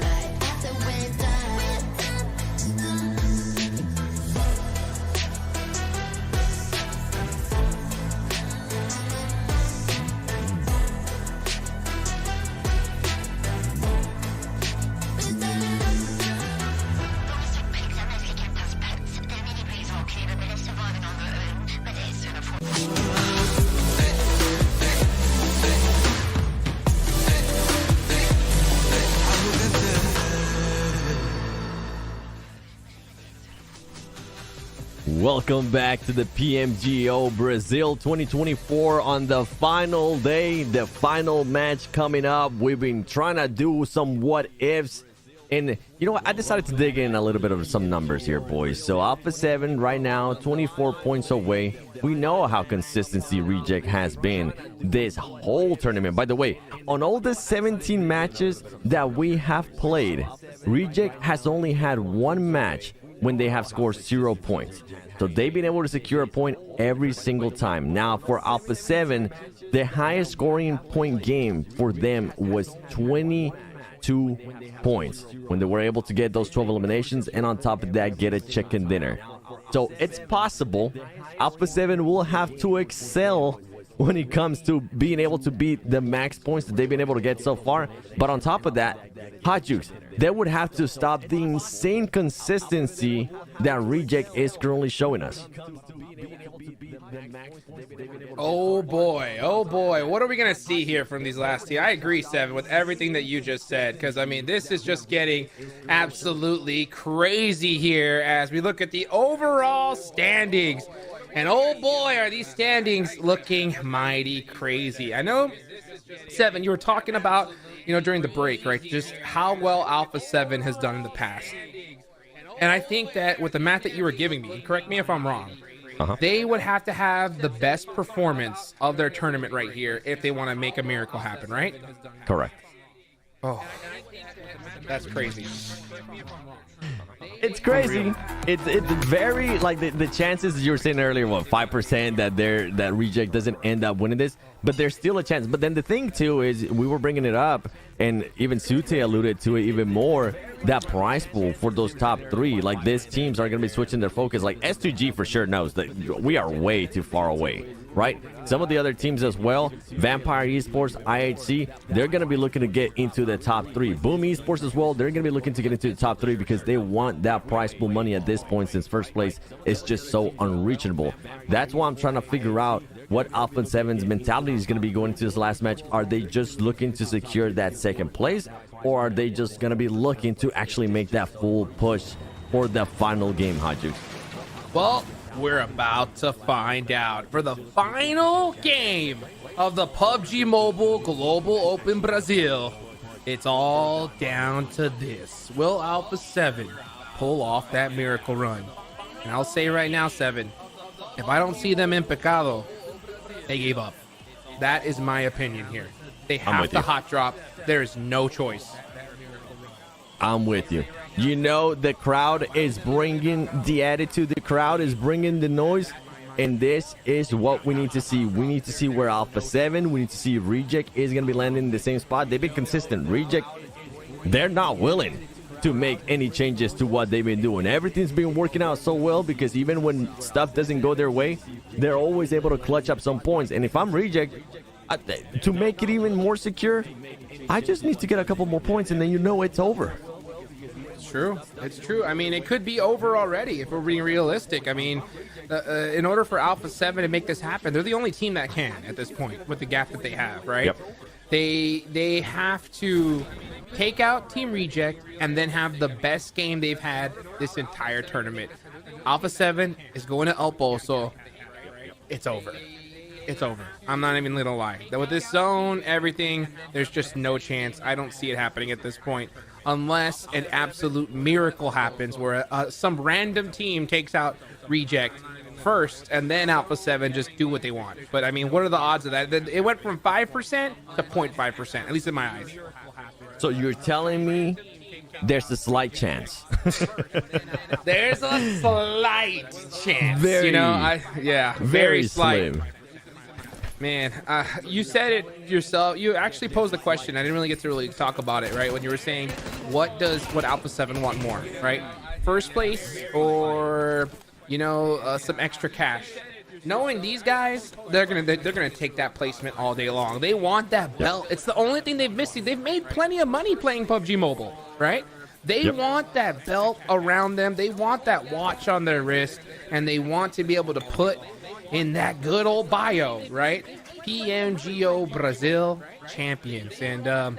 Right after we're done. Welcome back to the PMGO Brazil 2024 on the final day, the final match coming up. We've been trying to do some what ifs, and you know what? I decided to dig in a little bit of some numbers here, boys. So Alpha 7 right now, 24 points away. We know how consistency Reject has been this whole tournament. By the way, on all the 17 matches that we have played, Reject has only had one match when they have scored 0 points. So they've been able to secure a point every single time. Now for Alpha 7, the highest scoring point game for them was 22 points when they were able to get those 12 eliminations, and on top of that get a chicken dinner. So it's possible Alpha 7 will have to excel when it comes to being able to beat the max points that they've been able to get so far. But on top of that, Hot Jukes, they would have to stop the insane consistency that Reject is currently showing us. Oh boy, what are we gonna see here from these last two? I agree, Seven, with everything that you just said, because I mean this is just getting absolutely crazy here as we look at the overall standings. And oh boy, are these standings looking mighty crazy. I know, Seven, you were talking about, during the break, right, just how well Alpha 7 has done in the past. And I think that with the math that you were giving me, correct me if I'm wrong, they would have to have the best performance of their tournament right here if they want to make a miracle happen, right? Correct. Oh, that's crazy. It's crazy. It's very, like, the chances you were saying earlier, what, 5% that Reject doesn't end up winning this, but there's still a chance. But then the thing too is, we were bringing it up, and even Sute alluded to it even more, that prize pool for those top three. Like, these teams are going to be switching their focus. Like S2G for sure knows that we are way too far away, right? Some of the other teams as well, Vampire Esports, IHC, they're going to be looking to get into the top three. Boom Esports as well, they're going to be looking to get into the top three because they want that prize pool money at this point, since first place is just so unreachable. That's why I'm trying to figure out what Alpha 7's mentality is going to be going into this last match. Are they just looking to secure that second place, or are they just going to be looking to actually make that full push for the final game, Haju? Well, we're about to find out for the final game of the PUBG Mobile Global Open Brazil. It's all down to this. Will Alpha 7 pull off that miracle run? And I'll say right now, 7, if I don't see them in Pecado, they gave up. That is my opinion here. They have to hot drop. There is no choice. I'm with you. You know, the crowd is bringing the attitude. The crowd is bringing the noise. And this is what we need to see. We need to see where Alpha 7, we need to see if Reject is going to be landing in the same spot. They've been consistent. Reject, they're not willing to make any changes to what they've been doing. Everything's been working out so well because even when stuff doesn't go their way, they're always able to clutch up some points. And if I'm Reject, to make it even more secure, I just need to get a couple more points and then you know it's over. True. It's true. I mean, it could be over already if we're being realistic. I mean, in order for Alpha 7 to make this happen, they're the only team that can at this point with the gap that they have, right? Yep. They have to take out Team Reject and then have the best game they've had this entire tournament. Alpha 7 is going to Elpo, so it's over. It's over. I'm not even gonna lie. With this zone, everything, there's just no chance. I don't see it happening at this point. Unless an absolute miracle happens where some random team takes out Reject first and then Alpha 7 just do what they want. But I mean, what are the odds of that? It went from 5% to 0.5%, at least in my eyes. So you're telling me there's a slight chance? There's a slight chance. Very, you know, very slight. slim. Man, you said it yourself. You actually posed the question. I didn't really get to really talk about it, right? When you were saying, what Alpha 7 want more, right? First place or, you know, some extra cash. Knowing these guys, they're gonna take that placement all day long. They want that belt. It's the only thing they've missed. They've made plenty of money playing PUBG Mobile, right? They want that belt around them. They want that watch on their wrist, and they want to be able to put in that good old bio, right? PMGO Brazil champions. And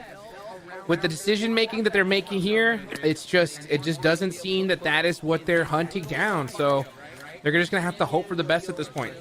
with the decision making that they're making here, it just doesn't seem that is what they're hunting down. So they're just gonna have to hope for the best at this point.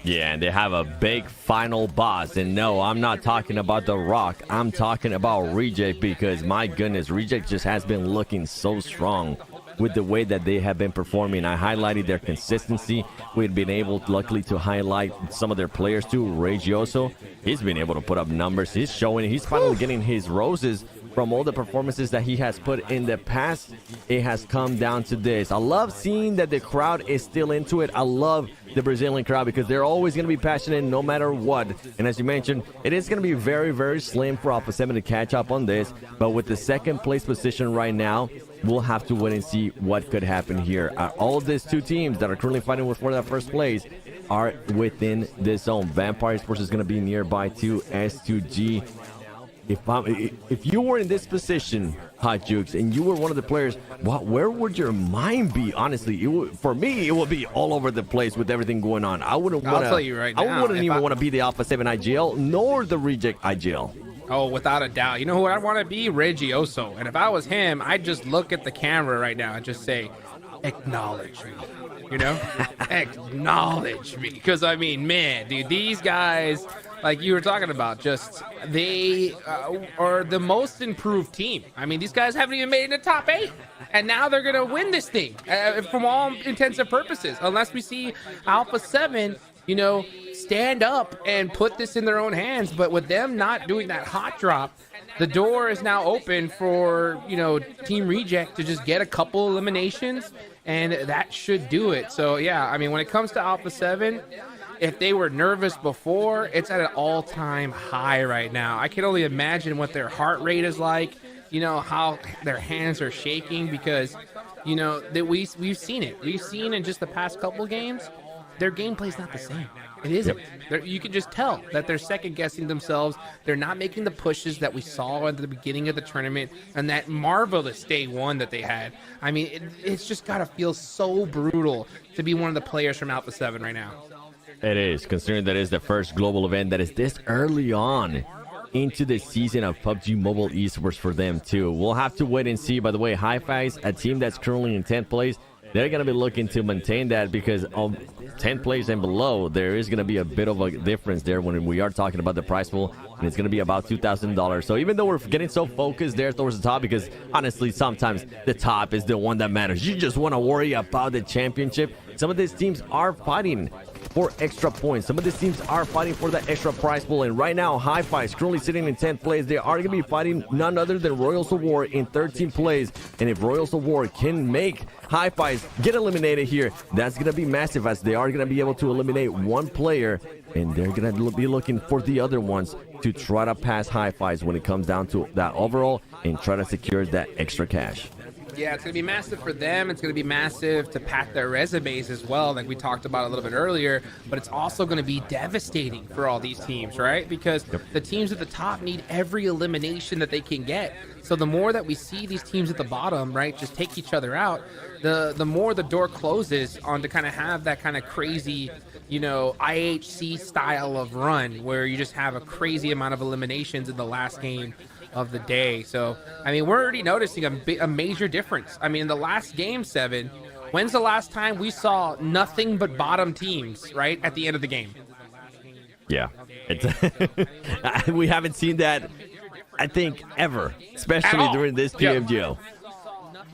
Yeah, and they have a big final boss. And no, I'm not talking about The Rock. I'm talking about Reject, because my goodness, Reject just has been looking so strong with the way that they have been performing. I highlighted their consistency. We've been able, luckily, to highlight some of their players too. Regioso, he's been able to put up numbers. He's showing, he's finally getting his roses from all the performances that he has put in the past. It has come down to this. I love seeing that the crowd is still into it. I love the Brazilian crowd because they're always going to be passionate no matter what. And as you mentioned, it is going to be very, very slim for Alpha 7 to catch up on this. But with the second place position right now, we'll have to wait and see what could happen here. All of these two teams that are currently fighting for that first place are within this zone. Vampire Sports is going to be nearby too. S2G. If you were in this position, Hot Jukes, and you were one of the players, where would your mind be? Honestly, for me, it would be all over the place with everything going on. I wouldn't want to. I'll tell you right now, I wouldn't even want to be the Alpha 7 IGL nor the Reject IGL. Oh, without a doubt. You know who I want to be? Regioso. And if I was him, I'd just look at the camera right now and just say, acknowledge me. You know? Acknowledge me. Because, I mean, man, dude, these guys, like you were talking about, just they are the most improved team. I mean, these guys haven't even made it in the top 8. And now they're going to win this thing from all intents and purposes. Unless we see Alpha 7, you know, stand up and put this in their own hands. But with them not doing that hot drop, the door is now open for, you know, Team Reject to just get a couple eliminations, and that should do it. So yeah, I mean, when it comes to Alpha 7, if they were nervous before, it's at an all-time high right now. I can only imagine what their heart rate is like, you know, how their hands are shaking, because, you know, that we've seen it. We've seen in just the past couple games, their gameplay's not the same. It isn't. You can just tell that they're second-guessing themselves. They're not making the pushes that we saw at the beginning of the tournament and that marvelous day one that they had. I mean, it's just got to feel so brutal to be one of the players from Alpha 7 right now. It is, considering that it's the first global event that is this early on into the season of PUBG Mobile Esports for them, too. We'll have to wait and see. By the way, Hi-Fi's, a team that's currently in 10th place, they're going to be looking to maintain that, because of 10th place and below, there is going to be a bit of a difference there when we are talking about the prize pool. and it's going to be about $2,000. So even though we're getting so focused there towards the top, because honestly, sometimes the top is the one that matters. You just want to worry about the championship. Some of these teams are fighting for extra points. Some of these teams are fighting for that extra prize pool. And right now, Hi-Fi is currently sitting in 10th place. They are going to be fighting none other than Royals of War in 13th place. And if Royals of War can make Hi-Fi's get eliminated here, that's going to be massive, as they are going to be able to eliminate one player. And they're going to be looking for the other ones to try to pass Hi-Fi's when it comes down to that overall and try to secure that extra cash. Yeah, it's going to be massive for them. It's going to be massive to pat their resumes as well, like we talked about a little bit earlier. But it's also going to be devastating for all these teams, right? Because the teams at the top need every elimination that they can get. So the more that we see these teams at the bottom, right, just take each other out, the more the door closes on to kind of have that kind of crazy, you know, IHC style of run where you just have a crazy amount of eliminations in the last game of the day. So, I mean, we're already noticing a major difference. I mean, the last game 7, when's the last time we saw nothing but bottom teams, right, at the end of the game? Yeah. It's we haven't seen that, I think, ever, especially during this PMGO.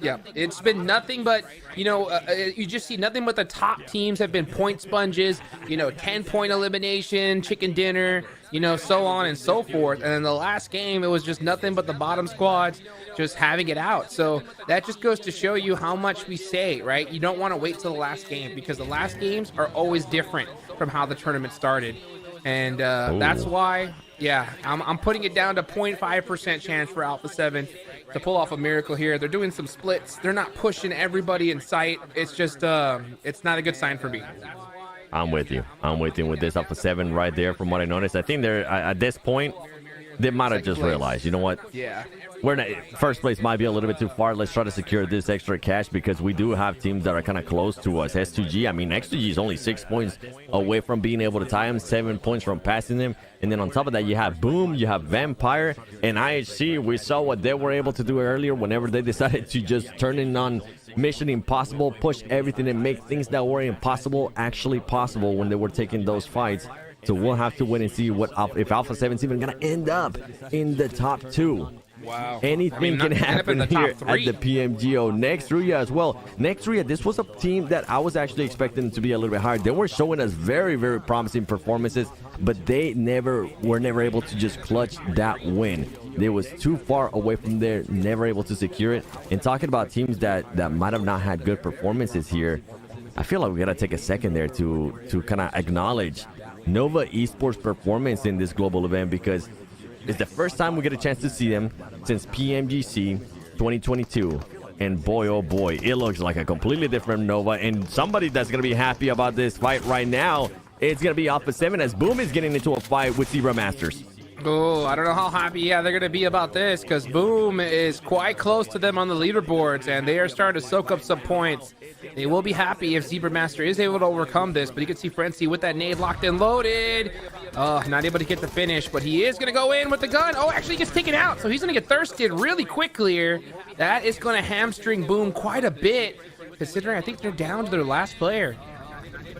Yeah, it's been nothing but, you know, you just see nothing but the top teams have been point sponges, you know, 10-point elimination, chicken dinner, you know, so on and so forth. And in the last game, it was just nothing but the bottom squads just having it out. So that just goes to show you how much we say, right? You don't want to wait till the last game, because the last games are always different from how the tournament started. And that's why, yeah, I'm putting it down to 0.5% chance for Alpha 7 to pull off a miracle here. They're doing some splits. They're not pushing everybody in sight. It's just, it's not a good sign for me. I'm with you. I'm with you with this Alpha 7 right there. From what I noticed, I think they're at this point, they might have just realized, you know what? Yeah. We're not, first place might be a little bit too far. Let's try to secure this extra cash, because we do have teams that are kind of close to us. S2G, I mean, X2G is only 6 points away from being able to tie them, 7 points from passing them. And then on top of that, you have Boom, you have Vampire, and IHC. We saw what they were able to do earlier whenever they decided to just turn in on Mission Impossible, push everything and make things that were impossible actually possible when they were taking those fights. So we'll have to wait and see what if Alpha 7's even going to end up in the top 2. Wow. Anything can happen here at the PMGO. Nextria as well. Nextria, this was a team that I was actually expecting to be a little bit higher. They were showing us very, very promising performances, but they were never able to just clutch that win. They was too far away from there, never able to secure it. And talking about teams that might have not had good performances here, I feel like we gotta take a second there to kind of acknowledge Nova Esports' performance in this global event, because it's the first time we get a chance to see them since PMGC 2022. And boy, oh boy, it looks like a completely different Nova. And somebody that's going to be happy about this fight right now, it's going to be Alpha 7, as Boom is getting into a fight with Zebra Masters. Oh, I don't know how happy they're going to be about this, because Boom is quite close to them on the leaderboards, and they are starting to soak up some points. They will be happy if Zebra Master is able to overcome this, but you can see Frenzy with that nade locked and loaded. Not able to get the finish, but he is going to go in with the gun. Oh, actually gets taken out, so he's going to get thirsted really quickly here. That is going to hamstring Boom quite a bit, considering I think they're down to their last player.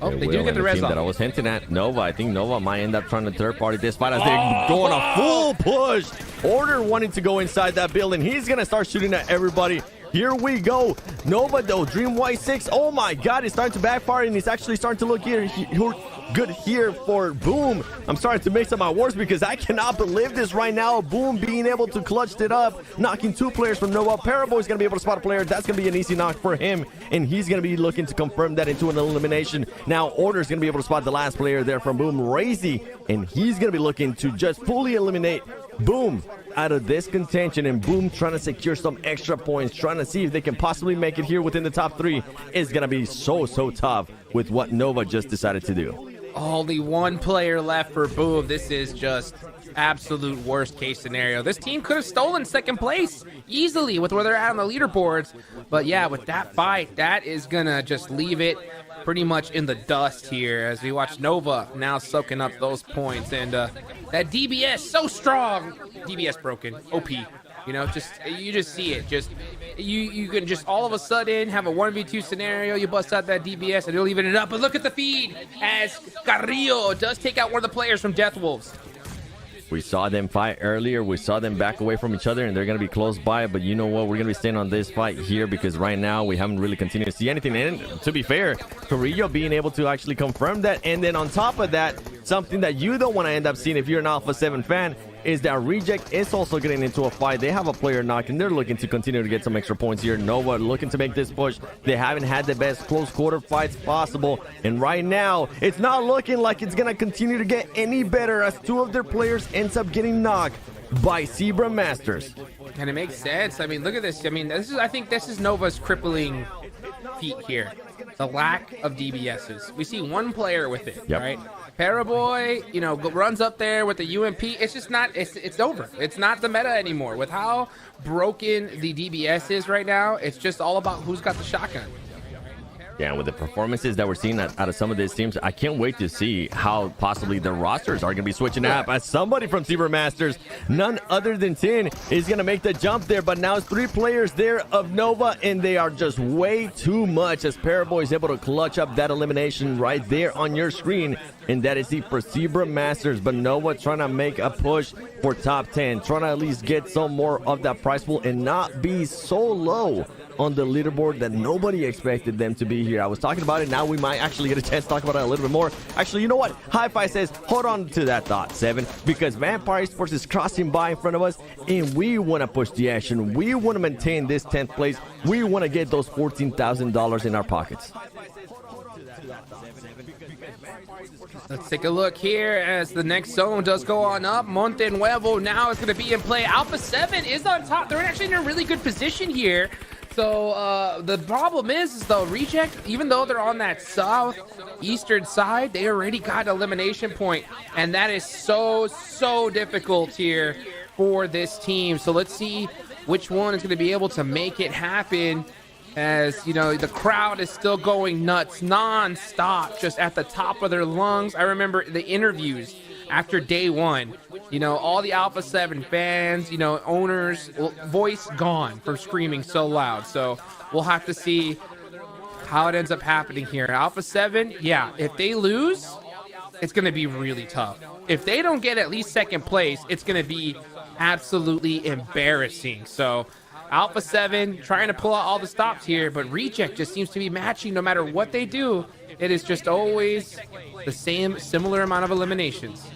Oh, they do get the res that I was hinting at, Nova. I think Nova might end up trying to third party this fight as they're going a full push. Order wanting to go inside that building. He's going to start shooting at everybody. Here we go. Nova, though, Dream Y6. Oh, my God. It's starting to backfire, and it's actually starting to look good here for Boom. I'm starting to mix up my words because I cannot believe this right now. Boom being able to clutch it up, knocking 2 players from Nova. Paraboy is going to be able to spot a player. That's going to be an easy knock for him, and he's going to be looking to confirm that into an elimination. Now, Order is going to be able to spot the last player there from Boom, Razy, and he's going to be looking to just fully eliminate Boom out of this contention, and Boom trying to secure some extra points, trying to see if they can possibly make it here within the top 3 is going to be so tough with what Nova just decided to do. Only 1 player left for Boom. This is just absolute worst case scenario. This team could have stolen 2nd place easily with where they're at on the leaderboards, but yeah, with that fight, that is gonna just leave it pretty much in the dust here as we watch Nova now soaking up those points. And that DBS so strong. DBS broken. OP. You know, you just see it. You can just all of a sudden have a 1v2 scenario. You bust out that DBS and you'll even it up. But look at the feed as Carrillo does take out one of the players from Death Wolves. We saw them fight earlier. We saw them back away from each other, and they're going to be close by. But you know what? We're going to be staying on this fight here because right now we haven't really continued to see anything. And to be fair, Carrillo being able to actually confirm that. And then on top of that, something that you don't want to end up seeing if you're an Alpha 7 fan is that Reject is also getting into a fight. They have a player knocked, and they're looking to continue to get some extra points here. Nova looking to make this push. They haven't had the best close quarter fights possible, and right now it's not looking like it's gonna continue to get any better as two of their players ends up getting knocked by Zebra Masters. And it makes sense. I mean, look at this. I mean, I think this is Nova's crippling feat here. The lack of DBSs. We see one player with it, right? Paraboy, you know, runs up there with the UMP. It's just not, it's over. It's not the meta anymore. With how broken the DBS is right now, it's just all about who's got the shotgun. Yeah, with the performances that we're seeing out of some of these teams, I can't wait to see how possibly the rosters are going to be switching up. As somebody from Zebra Masters, none other than Tin, is going to make the jump there. But now it's 3 players there of Nova, and they are just way too much as Paraboy is able to clutch up that elimination right there on your screen. And that is the for Zebra Masters. But Nova trying to make a push for top 10, trying to at least get some more of that prize pool and not be so low on the leaderboard that nobody expected them to be here. I was talking about it. Now we might actually get a chance to talk about it a little bit more. Actually, you know what? Hi-Fi says, hold on to that thought, 7, because Vampire Esports is crossing by in front of us, and we want to push the action. We want to maintain this 10th place. We want to get those $14,000 in our pockets. Let's take a look here as the next zone does go on up. Monte Nuevo now is going to be in play. Alpha 7 is on top. They're actually in a really good position here. So the problem is though, Reject, even though they're on that southeastern side, they already got an elimination point, and that is so difficult here for this team. So let's see which one is going to be able to make it happen. As you know, the crowd is still going nuts non-stop, just at the top of their lungs. I remember the interviews after day 1, you know, all the Alpha 7 fans, you know, owners, voice gone from screaming so loud. So we'll have to see how it ends up happening here. Alpha 7, yeah, if they lose, it's going to be really tough. If they don't get at least 2nd place, it's going to be absolutely embarrassing. So Alpha 7 trying to pull out all the stops here, but Reject just seems to be matching no matter what they do. It is just always the similar amount of eliminations.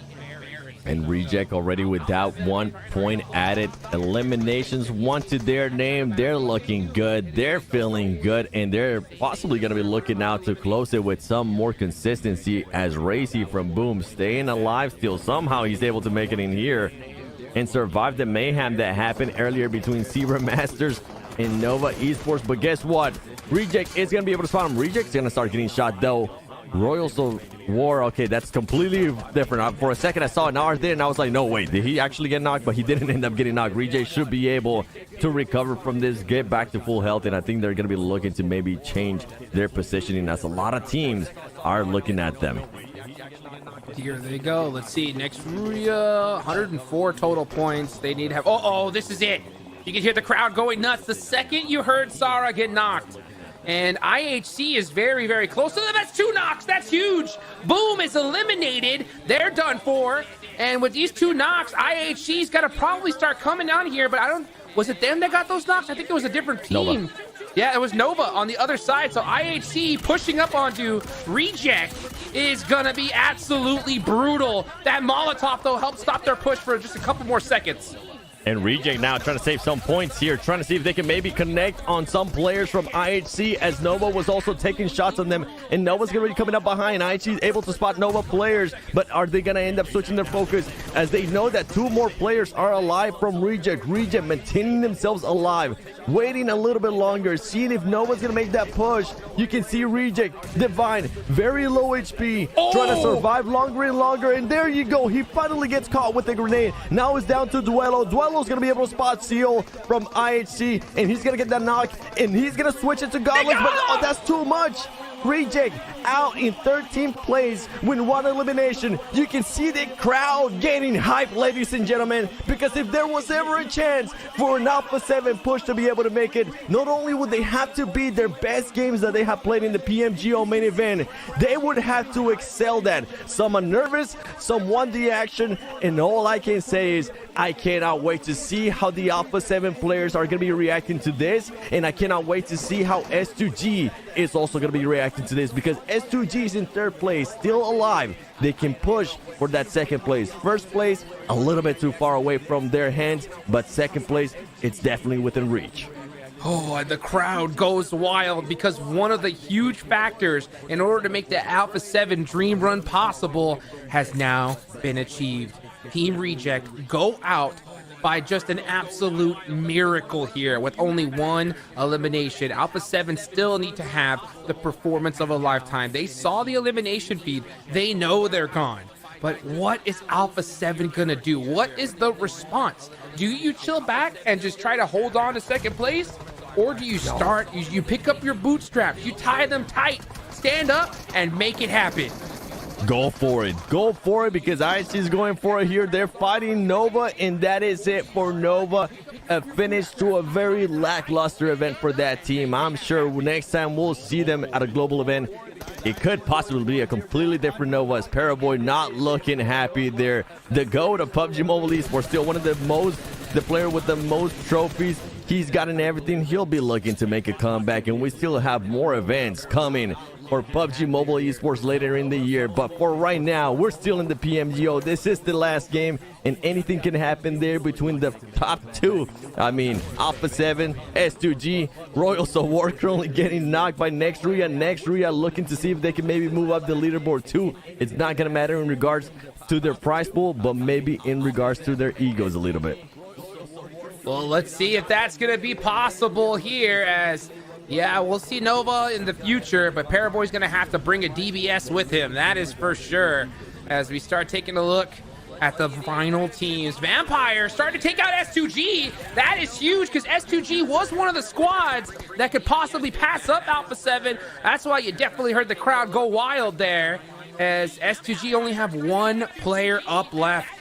And Reject already with that 1 point added. Eliminations, 1 to their name. They're looking good. They're feeling good. And they're possibly going to be looking now to close it with some more consistency as Racy from Boom staying alive still. Somehow he's able to make it in here and survive the mayhem that happened earlier between Zebra Masters and Nova Esports. But guess what? Reject is going to be able to spot him. Reject's going to start getting shot, though. Royals of War, okay, that's completely different. For a second, I saw an R there, and I was like, no, wait, did he actually get knocked? But he didn't end up getting knocked. Reject should be able to recover from this, get back to full health, and I think they're going to be looking to maybe change their positioning as a lot of teams are looking at them. Here they go. Let's see. Next, 104 total points. They need to have. Oh, this is it. You can hear the crowd going nuts the second you heard Sarah get knocked. And IHC is very close to them. That's 2 knocks. That's huge. Boom is eliminated. They're done for. And with these 2 knocks, IHC's got to probably start coming down here. But I don't. Was it them that got those knocks? I think it was a different team. Nova. Yeah, it was Nova on the other side. So IHC pushing up onto Reject is going to be absolutely brutal. That Molotov, though, helped stop their push for just a couple more seconds. And Reject now trying to save some points here, trying to see if they can maybe connect on some players from IHC, as Nova was also taking shots on them, and Nova's going to be coming up behind. IHC is able to spot Nova players, but are they going to end up switching their focus as they know that 2 more players are alive from Reject? Reject maintaining themselves alive, waiting a little bit longer, seeing if Nova's going to make that push. You can see Reject, Divine, very low HP, trying to survive longer and longer, and there you go. He finally gets caught with the grenade. Now it's down to Duelo. Duelo's going to be able to spot Seal from IHC, and he's going to get that knock, and he's going to switch it to Goblins, but that's too much. Reject out in 13th place with 1 elimination. You can see the crowd getting hyped, ladies and gentlemen, because if there was ever a chance for an Alpha 7 push to be able to make it, not only would they have to beat their best games that they have played in the PMGO main event, they would have to excel that. Some are nervous, some want the action, and all I can say is I cannot wait to see how the Alpha 7 players are going to be reacting to this, and I cannot wait to see how S2G is also going to be reacting to this, because S2G is in 3rd place, still alive. They can push for that 2nd place. 1st place, a little bit too far away from their hands, but 2nd place, it's definitely within reach. Oh, and the crowd goes wild because one of the huge factors in order to make the Alpha 7 dream run possible has now been achieved. Team Reject go out by just an absolute miracle here with only 1 elimination. Alpha 7 still need to have the performance of a lifetime. They saw the elimination feed. They know they're gone. But what is Alpha 7 gonna do? What is the response? Do you chill back and just try to hold on to 2nd place? Or do you start, you pick up your bootstraps, you tie them tight, stand up, and make it happen? Go for it. Go for it, because IC is going for it here. They're fighting Nova, and that is it for Nova. A finish to a very lackluster event for that team. I'm sure next time we'll see them at a global event, it could possibly be a completely different Nova, as Paraboy not looking happy there. The GOAT of PUBG Mobile Esports, still one of the player with the most trophies. He's gotten everything. He'll be looking to make a comeback, and we still have more events coming for PUBG Mobile Esports later in the year. But for right now, we're still in the PMGO. This is the last game, and anything can happen there between the top 2. I mean, Alpha 7, S2G, Royals of War currently getting knocked by Nextria. Nextria looking to see if they can maybe move up the leaderboard too. It's not going to matter in regards to their prize pool, but maybe in regards to their egos a little bit. Well, let's see if that's going to be possible here, as yeah, we'll see Nova in the future, but Paraboy's going to have to bring a DBS with him. That is for sure. As we start taking a look at the final teams. Vampire starting to take out S2G. That is huge, because S2G was one of the squads that could possibly pass up Alpha 7. That's why you definitely heard the crowd go wild there, as S2G only have 1 player up left.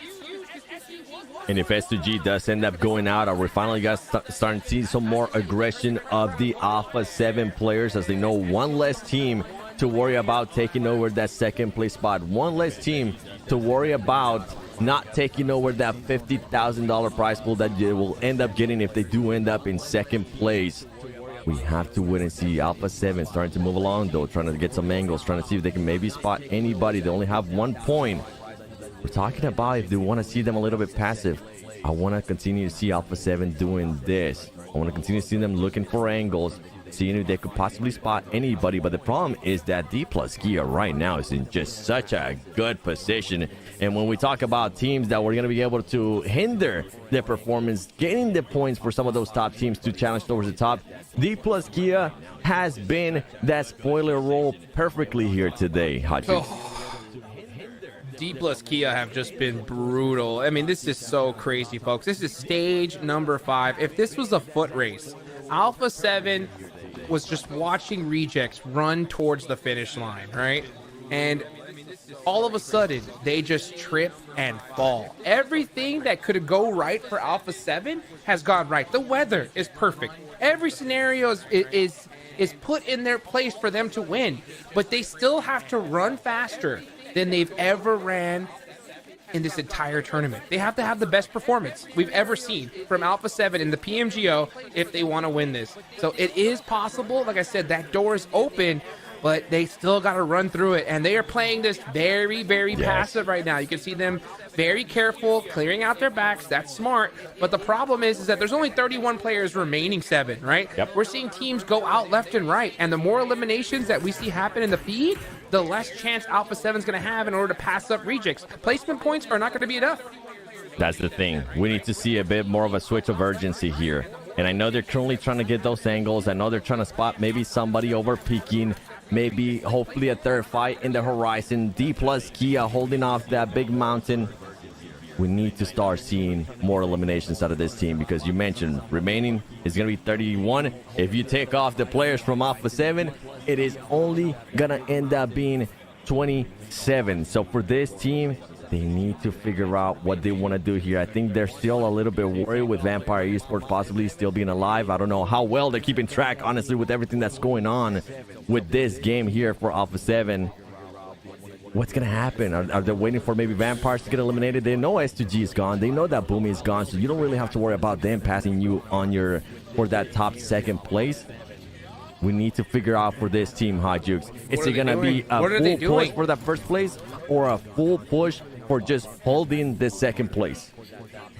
And if S2G does end up going out, are we finally starting to see some more aggression of the Alpha 7 players, as they know 1 less team to worry about taking over that 2nd place spot. 1 less team to worry about not taking over that $50,000 prize pool that they will end up getting if they do end up in 2nd place. We have to wait and see. Alpha 7 starting to move along, though, trying to get some angles, trying to see if they can maybe spot anybody. They only have 1 point. We're talking about if they want to see them a little bit passive. I want to continue to see Alpha 7 doing this. I want to continue to see them looking for angles, seeing if they could possibly spot anybody. But the problem is that D plus Kia right now is in just such a good position. And when we talk about teams that were going to be able to hinder their performance, getting the points for some of those top teams to challenge towards the top, D plus Kia has been that spoiler role perfectly here today, Haji. D plus Kia have just been brutal. I mean, this is so crazy, folks. This is stage number 5. If this was a foot race, Alpha 7 was just watching Rejects run towards the finish line, right? And all of a sudden, they just trip and fall. Everything that could go right for Alpha 7 has gone right. The weather is perfect. Every scenario is put in their place for them to win, but they still have to run faster than they've ever ran in this entire tournament. They have to have the best performance we've ever seen from Alpha 7 in the PMGO if they want to win this. So it is possible. Like I said, that door is open, but they still got to run through it. And they are playing this very, very passive right now. You can see them very careful, clearing out their backs. That's smart. But the problem is that there's only 31 players remaining 7, right? Yep. We're seeing teams go out left and right. And the more eliminations that we see happen in the feed, the less chance Alpha 7's going to have in order to pass up Rejects. Placement points are not going to be enough. That's the thing. We need to see a bit more of a switch of urgency here. And I know they're currently trying to get those angles. I know they're trying to spot maybe somebody over peaking. Maybe, hopefully, a third fight in the horizon. D plus Kia holding off that big mountain. We need to start seeing more eliminations out of this team, because you mentioned remaining is going to be 31. If you take off the players from Alpha 7, it is only gonna end up being 27. So for this team, they need to figure out what they want to do here. I think they're still a little bit worried with Vampire Esports possibly still being alive. I don't know how well they're keeping track, honestly, with everything that's going on with this game here for Alpha 7. What's going to happen? Are they waiting for maybe Vampires to get eliminated? They know S2G is gone. They know that Boomy is gone, so you don't really have to worry about them passing you on for that top second place. We need to figure out for this team, Hot Jukes. Is it going to be a full push for that first place or a full push for just holding the second place?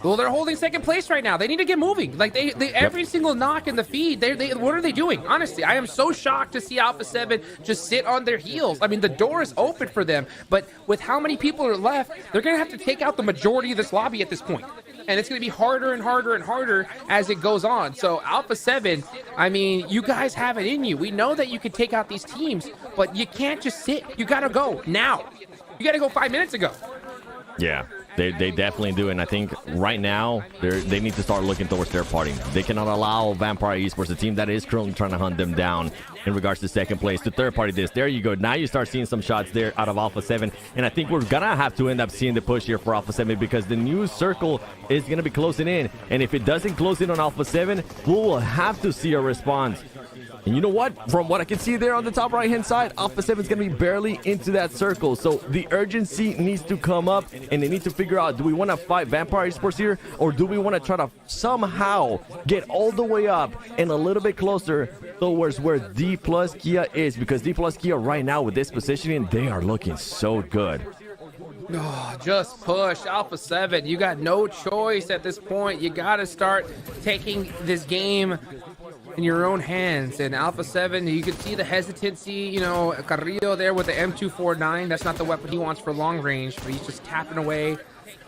Well, they're holding second place right now. They need to get moving. Like they every single knock in the feed, what are they doing? Honestly, I am so shocked to see Alpha 7 just sit on their heels. I mean, the door is open for them, but with how many people are left, they're going to have to take out the majority of this lobby at this point. And it's going to be harder and harder and harder as it goes on. So Alpha 7, I mean, you guys have it in you. We know that you can take out these teams, but you can't just sit. You got to go now. You got to go 5 minutes ago. Yeah, they definitely do. And I think right now they need to start looking towards their party. They cannot allow Vampire Esports, a team that is currently trying to hunt them down in regards to second place, to third party this. There you go. Now you start seeing some shots there out of Alpha 7. And I think we're going to have to end up seeing the push here for Alpha 7 because the new circle is going to be closing in. And if it doesn't close in on Alpha 7, we will have to see a response. And you know what? From what I can see there on the top right-hand side, Alpha 7 is going to be barely into that circle. So the urgency needs to come up, and they need to figure out, do we want to fight Vampire Esports here, or do we want to try to somehow get all the way up and a little bit closer towards where D plus Kia is? Because D plus Kia right now with this positioning, they are looking so good. Oh, just push Alpha 7. You got no choice at this point. You got to start taking this game in your own hands. And Alpha 7, you can see the hesitancy, you know, Carrillo there with the M249. That's not the weapon he wants for long range, but he's just tapping away,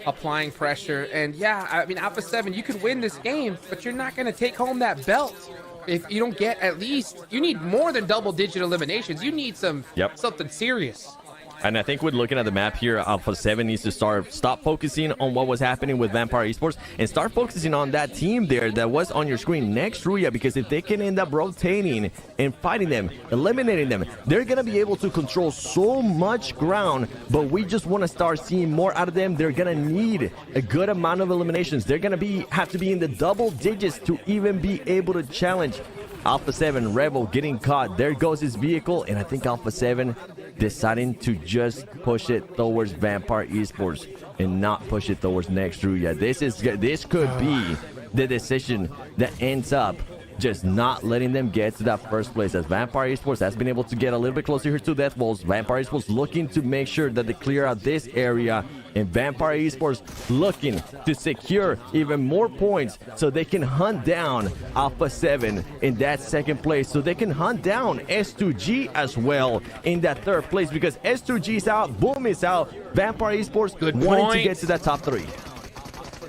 applying pressure. And yeah, I mean, Alpha 7, you could win this game, but you're not going to take home that belt if you don't get at least, you need more than double-digit eliminations. You need something serious. And I think with looking at the map here, Alpha 7 needs to stop focusing on what was happening with Vampire Esports and start focusing on that team there that was on your screen next to Ruya, because if they can end up rotating and fighting them, eliminating them, they're going to be able to control so much ground, but we just want to start seeing more out of them. They're going to need a good amount of eliminations. They're going to have to be in the double digits to even be able to challenge Alpha 7. Rebel getting caught. There goes his vehicle, and I think Alpha 7 deciding to just push it towards Vampire Esports and not push it towards next Ruya. This could be the decision that ends up just not letting them get to that first place, as Vampire Esports has been able to get a little bit closer here to Death Wolves. Vampire Esports looking to make sure that they clear out this area, and Vampire Esports looking to secure even more points so they can hunt down Alpha 7 in that second place, so they can hunt down S2G as well in that third place, because S2G is out, Boom is out, Vampire Esports wanting to get to that top 3.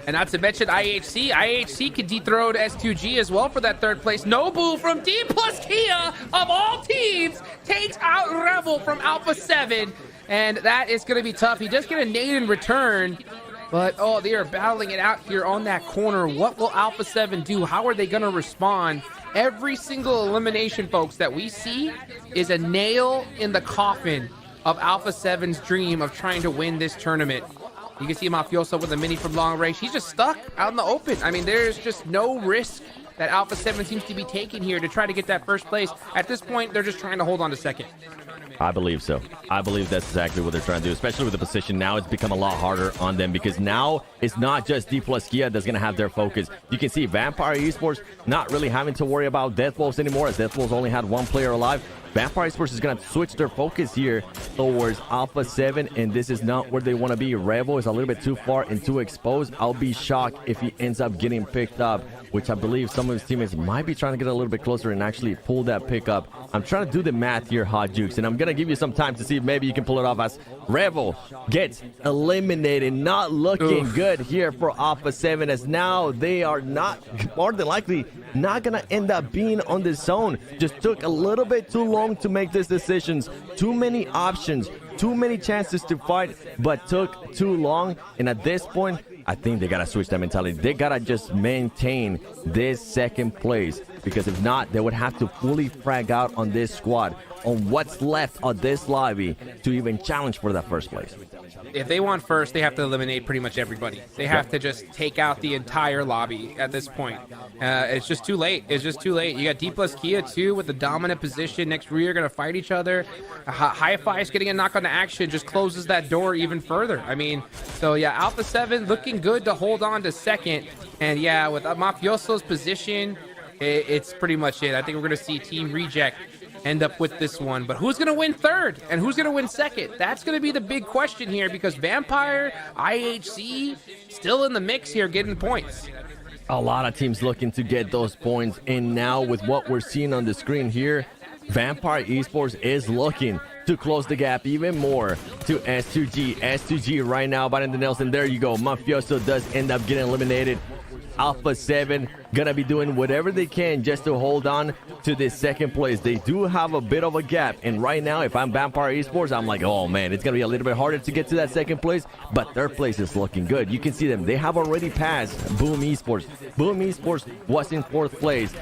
And not to mention IHC. IHC could dethrone S2G as well for that third place. Nobu from D plus Kia, of all teams, takes out Rebel from Alpha 7. And that is going to be tough. He does get a nade in return. But, oh, they are battling it out here on that corner. What will Alpha 7 do? How are they going to respond? Every single elimination, folks, that we see is a nail in the coffin of Alpha 7's dream of trying to win this tournament. You can see Mafioso with a mini from long range. He's just stuck out in the open. I mean, there's just no risk that Alpha 7 seems to be taking here to try to get that first place. At this point, they're just trying to hold on to second. I believe so. I believe that's exactly what they're trying to do, especially with the position. Now it's become a lot harder on them, because now it's not just D plus Kia that's going to have their focus. You can see Vampire Esports not really having to worry about Death Wolves anymore, as Death Wolves only had one player alive. Vampire Esports is going to switch their focus here towards Alpha 7, and this is not where they want to be. Rebel is a little bit too far and too exposed. I'll be shocked if he ends up getting picked up, which I believe some of his teammates might be trying to get a little bit closer and actually pull that pick up. I'm trying to do the math here, Hot Jukes, and I'm going to give you some time to see if maybe you can pull it off, as Rebel gets eliminated. Not looking good here for Alpha 7, as now they are not, more than likely, not going to end up being on the zone. Just took a little bit too long to make these decisions. Too many options, too many chances to fight, but took too long. And at this point, I think they got to switch that mentality. They got to just maintain this second place, because if not, they would have to fully frag out on this squad. on what's left of this lobby to even challenge for that first place. If they want first, they have to eliminate pretty much everybody. They have to just take out the entire lobby at this point. It's just too late. It's just too late. You got D plus Kia too with the dominant position. Next Ryu are going to fight each other. Hi-Fi's getting a knock on the action just closes that door even further. I mean, so yeah, Alpha 7 looking good to hold on to second. And yeah, with Mafioso's position, it's pretty much it. I think we're going to see Team Reject end up with this one. But who's going to win third and who's going to win second? That's going to be the big question here because Vampire, IHC, still in the mix here getting points. A lot of teams looking to get those points. And now with what we're seeing on the screen here, Vampire Esports is looking to close the gap even more to S2G. S2G right now biting the nails, and there you go. Mafioso does end up getting eliminated. Alpha 7 gonna be doing whatever they can just to hold on to this second place. They do have a bit of a gap, and right now if I'm Vampire Esports, I'm like, oh man, it's gonna be a little bit harder to get to that second place, but third place is looking good. You can see them, they have already passed Boom Esports. Boom Esports was in fourth place.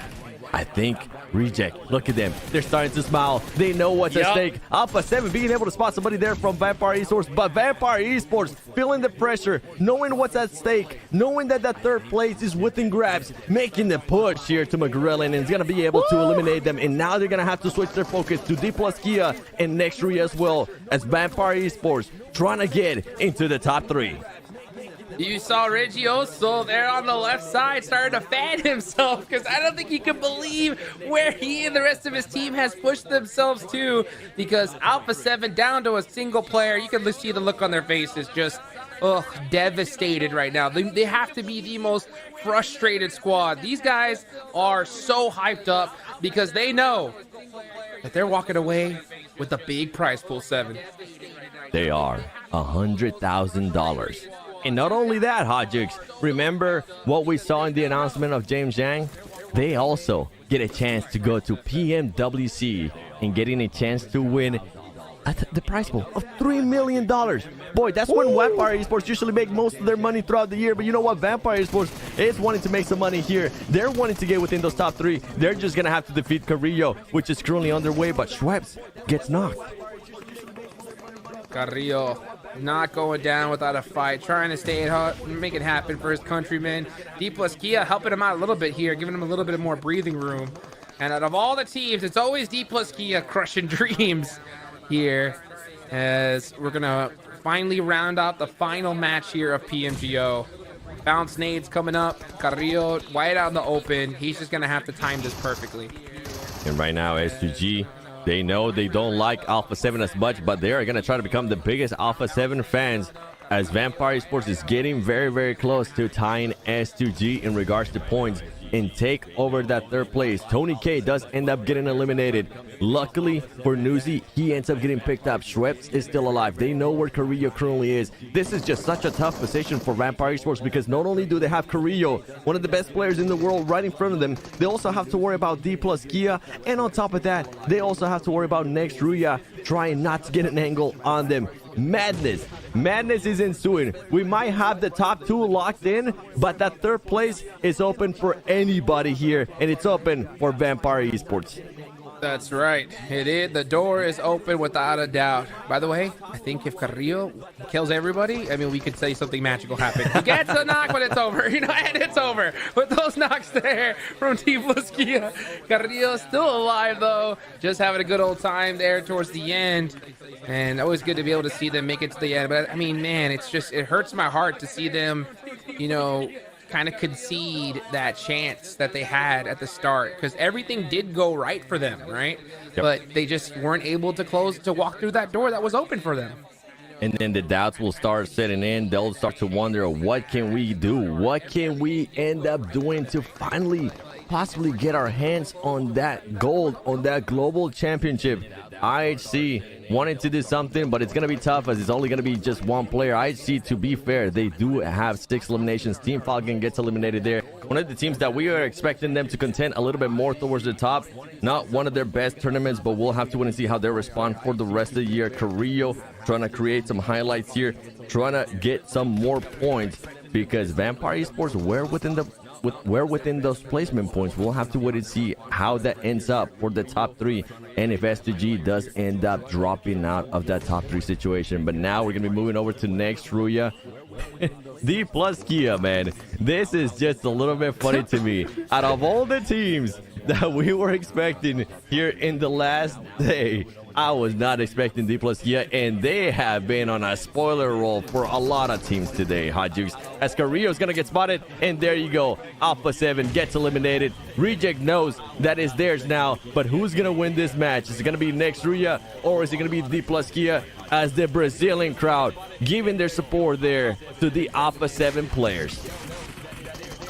I think Reject, look at them, they're starting to smile. They know what's at stake. Alpha 7 being able to spot somebody there from Vampire Esports, but Vampire Esports feeling the pressure, knowing what's at stake, knowing that that third place is within grabs, making the push here to McGrillen, and is going to be able to eliminate them. And now they're going to have to switch their focus to D plus Kia and next Rhea as well, as Vampire Esports trying to get into the top 3. You saw Reggioso there on the left side starting to fan himself because I don't think he can believe where he and the rest of his team has pushed themselves to, because Alpha 7 down to a single player. You can see the look on their faces, just devastated right now. They have to be the most frustrated squad. These guys are so hyped up because they know that they're walking away with a big prize pool, 7. They are $100,000. And not only that, Hodgix, remember what we saw in the announcement of James Zhang? They also get a chance to go to PMWC and getting a chance to win the prize pool of $3 million. Boy, that's when Vampire Esports usually make most of their money throughout the year. But you know what? Vampire Esports is wanting to make some money here. They're wanting to get within those top 3. They're just going to have to defeat Carrillo, which is currently underway. But Schweppes gets knocked. Carrillo not going down without a fight, trying to stay at home, make it happen for his countrymen. D plus Kia helping him out a little bit here, giving him a little bit more breathing room. And out of all the teams, it's always D plus Kia crushing dreams here, as we're gonna finally round out the final match here of PMGO. Bounce nades coming up. Carrillo wide out in the open. He's just gonna have to time this perfectly. And right now, S2G, they know they don't like Alpha 7 as much, but they are going to try to become the biggest Alpha 7 fans, as Vampire Esports is getting very, very close to tying S2G in regards to points and take over that third place. Tony K does end up getting eliminated. Luckily for Newsy, he ends up getting picked up. Schweppes is still alive. They know where Carrillo currently is. This is just such a tough position for Vampire Esports, because not only do they have Carrillo, one of the best players in the world, right in front of them, they also have to worry about D plus Kia, and on top of that, they also have to worry about next Rhea trying not to get an angle on them. Madness is ensuing. We might have the top 2 locked in, but that third place is open for anybody here, and it's open for Vampire Esports. That's right. It is. The door is open without a doubt. By the way, I think if Carrillo kills everybody, I mean, we could say something magical happened. He gets a knock, but it's over. And it's over. With those knocks there from D plus Kia. Carrillo still alive, though. Just having a good old time there towards the end. And always good to be able to see them make it to the end. But, I mean, man, it hurts my heart to see them, kind of concede that chance that they had at the start, because everything did go right for them, right? Yep. But they just weren't able to walk through that door that was open for them. And then the doubts will start setting in. They'll start to wonder, what can we do? What can we end up doing to finally possibly get our hands on that gold, on that global championship? IHC wanted to do something, but it's going to be tough, as it's only going to be just one player. IHC, to be fair, they do have 6 eliminations. Team Falcon gets eliminated there. One of the teams that we are expecting them to contend a little bit more towards the top. Not one of their best tournaments, but we'll have to wait and see how they respond for the rest of the year. Carrillo trying to create some highlights here, trying to get some more points, because Vampire Esports were within the we're within those placement points. We'll have to wait and see how that ends up for the top 3, and if S2G does end up dropping out of that top 3 situation. But now we're gonna be moving over to next Ruya. D plus Kia, man, this is just a little bit funny to me. Out of all the teams that we were expecting here in the last day, I was not expecting D plus Kia, and they have been on a spoiler roll for a lot of teams today, Hot Jukes. As Carrillo's gonna get spotted, and there you go. Alpha 7 gets eliminated. Reject knows that is theirs now, but who's gonna win this match? Is it gonna be next Ruya, or is it gonna be D plus Kia, as the Brazilian crowd giving their support there to the Alpha 7 players?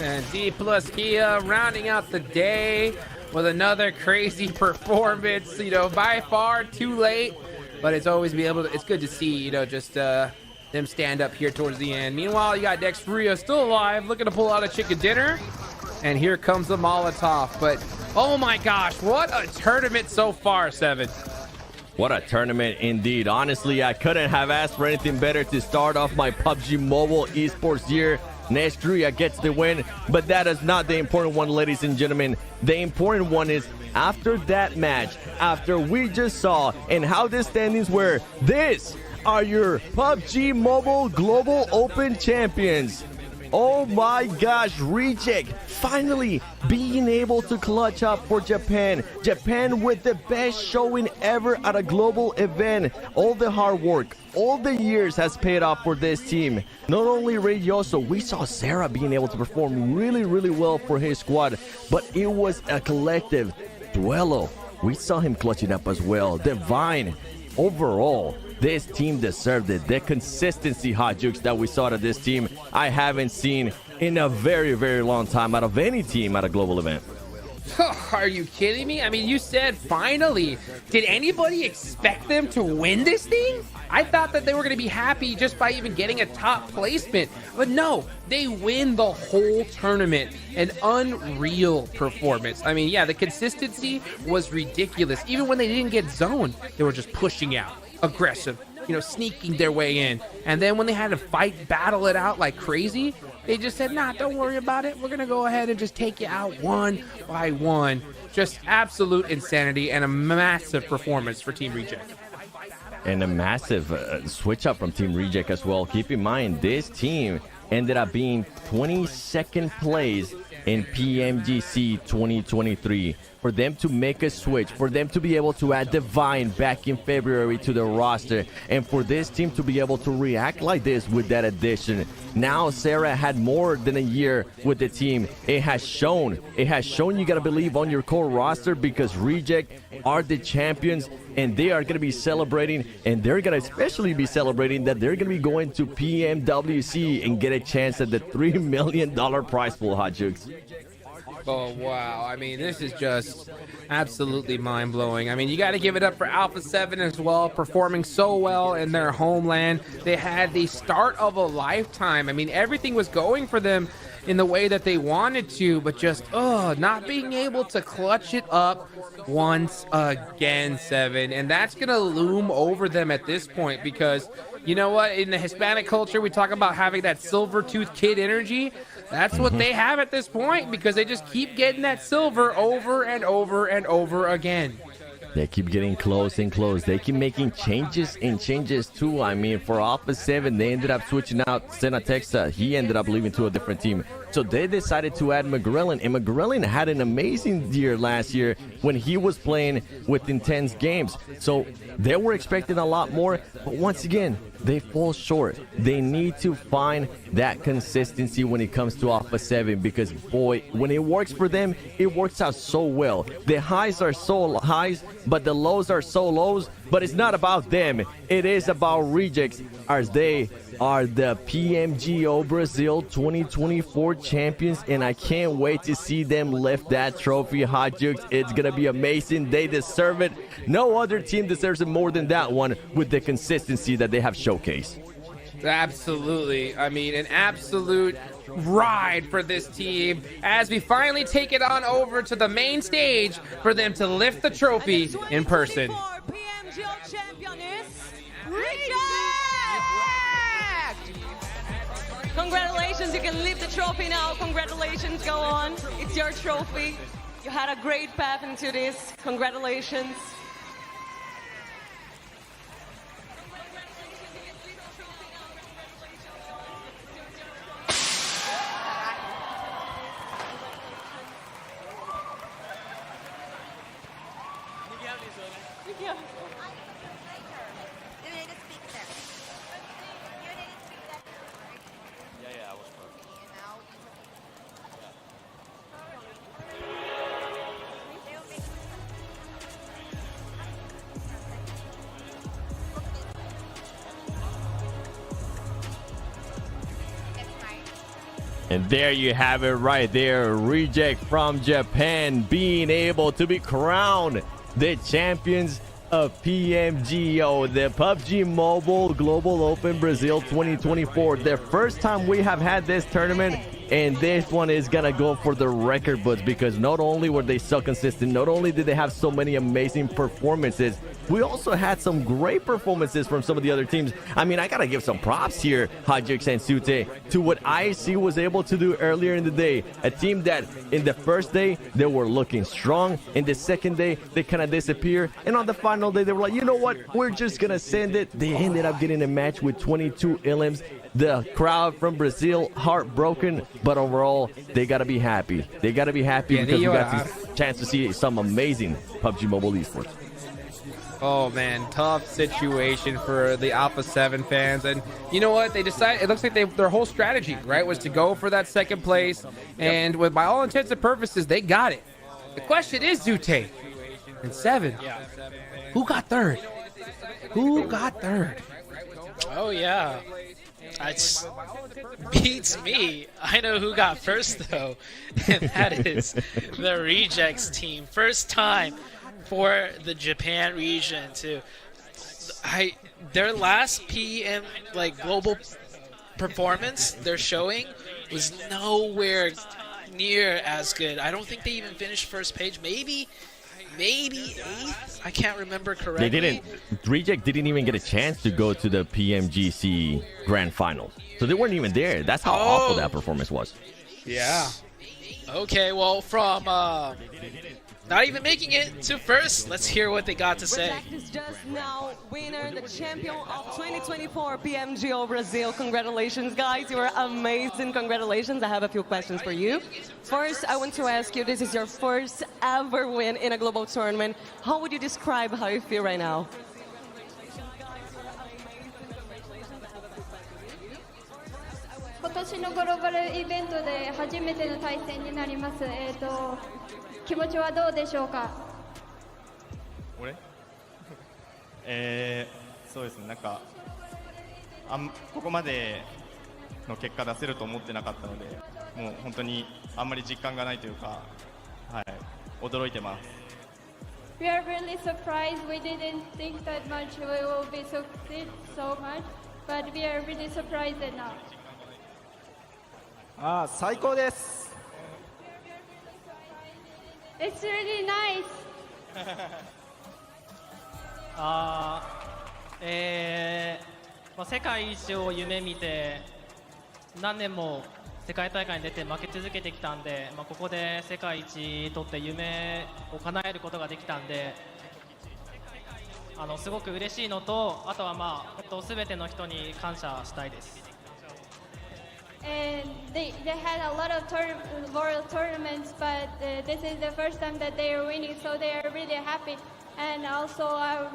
And D plus Kia rounding out the day with another crazy performance. You know, by far too late, but it's always be able to, it's good to see, you know, just them stand up here towards the end. Meanwhile, you got Next Ruya still alive, looking to pull out a chicken dinner, and here comes the Molotov. But oh my gosh, what a tournament so far, Seven. What a tournament indeed. Honestly, I couldn't have asked for anything better to start off my PUBG Mobile esports year. Next Ruya gets the win, but that is not the important one, ladies and gentlemen. The important one is after that match, after we just saw and how the standings were, this are your PUBG Mobile Global Open champions. Oh my gosh, Reject finally being able to clutch up for Japan. Japan with the best showing ever at a global event. All the hard work, all the years has paid off for this team. Not only Rayoso, we saw Sarah being able to perform really, really well for his squad, but it was a collective. Duelo, we saw him clutching up as well. Divine, overall, this team deserved it. The consistency, Hot Jukes, that we saw to this team, I haven't seen in a very, very long time out of any team at a global event. Are you kidding me? I mean, you said finally. Did anybody expect them to win this thing? I thought that they were going to be happy just by even getting a top placement. But no, they win the whole tournament. An unreal performance. I mean, yeah, the consistency was ridiculous. Even when they didn't get zoned, they were just pushing out. Aggressive, you know, sneaking their way in. And then when they had to fight, battle it out like crazy, they just said, nah, don't worry about it. We're going to go ahead and just take you out one by one. Just absolute insanity and a massive performance for Team Reject. And a massive switch up from Team Reject as well. Keep in mind, this team ended up being 22nd place in PMGC 2023. For them to make a switch, for them to be able to add Divine back in February to the roster, and for this team to be able to react like this with that addition. Now Sarah had more than a year with the team. It has shown you gotta believe on your core roster, because Reject are the champions, and they are gonna be celebrating, and they're gonna especially be celebrating that they're gonna be going to PMWC and get a chance at the $3 million prize pool, Hot Jukes. Oh, wow. I mean, this is just absolutely mind-blowing. I mean, you got to give it up for Alpha 7 as well, performing so well in their homeland. They had the start of a lifetime. I mean, everything was going for them in the way that they wanted to, but just, not being able to clutch it up once again, 7. And that's going to loom over them at this point, because, you know what, in the Hispanic culture, we talk about having that silver-toothed kid energy. That's what they have at this point, because they just keep getting that silver over and over and over again. They keep getting close and close. They keep making changes and changes too. I mean, for Alpha 7, they ended up switching out Senatexa. He ended up leaving to a different team. So they decided to add McGrillen. And McGrillen had an amazing year last year when he was playing with intense games. So they were expecting a lot more. But once again, they fall short. They need to find that consistency when it comes to Alpha 7, because boy, when it works for them, it works out so well. The highs are so highs, but the lows are so lows. But it's not about them. It is about Rejects, as they are the PMGO Brazil 2024 champions, and I can't wait to see them lift that trophy, Hot Jukes. It's gonna be amazing. They deserve it. No other team deserves it more than that one, with the consistency that they have showcased. Absolutely. I mean, an absolute ride for this team as we finally take it on over to the main stage for them to lift the trophy in person. PMGO champion is Congratulations, you can leave the trophy now. Congratulations, go on. It's your trophy. You had a great path into this. Congratulations. And there you have it right there. Reject from Japan being able to be crowned the champions of PMGO, the PUBG Mobile Global Open Brazil 2024. The first time we have had this tournament, and this one is gonna go for the record books, because not only were they so consistent, not only did they have so many amazing performances, we also had some great performances from some of the other teams. I mean, I gotta give some props here, Hajix and Sute, to what IC was able to do earlier in the day. A team that in the first day, they were looking strong. In the second day, they kind of disappear. And on the final day, they were like, you know what? We're just gonna send it. They ended up getting a match with 22 elims. The crowd from Brazil, heartbroken, but overall, they gotta be happy. They gotta be happy because we got this chance to see some amazing PUBG Mobile esports. Oh man, tough situation for the Alpha 7 fans. And you know what? They decided, it looks like their whole strategy, right, was to go for that second place. And with, by all intents and purposes, they got it. The question is, Zute and 7, who got third? Who got third? Oh, yeah. It beats me. I know who got first, though. And that is the Rejects team. First time for the Japan region to their last PM global performance they're showing was nowhere near as good. I don't think they even finished first page. Maybe 8th. I can't remember correctly. They didn't. Reject didn't even get a chance to go to the PMGC Grand Finals, so they weren't even there. That's how awful that performance was. Yeah. Okay, well, from not even making it to first, let's hear what they got to say. Reject is just now winner, the champion of 2024 PMGO Brazil. Congratulations, guys. You were amazing. Congratulations. I have a few questions for you. First, I want to ask you, this is your first ever win in a global tournament. How would you describe how you feel right now? 今年のグローバルイベントで初めての対戦になります。気持ちはどうでしょうか。俺そうですね、なんかここまでの結果出せると思ってなかったので、もう本当にあんまり実感がないというか、はい、驚いてます。We are really surprised. We didn't think that much we will be succeed so much, but we are really surprised now. 最高です。It's really nice. 世界一を夢見て何年も世界大会に出て負け続けてきたんで、ここで世界一取って夢を叶えることができたんで、すごく嬉しいのと、あとは全ての人に感謝したいです。And they had a lot of world tournaments, but this is the first time that they are winning, so they are really happy. And also, I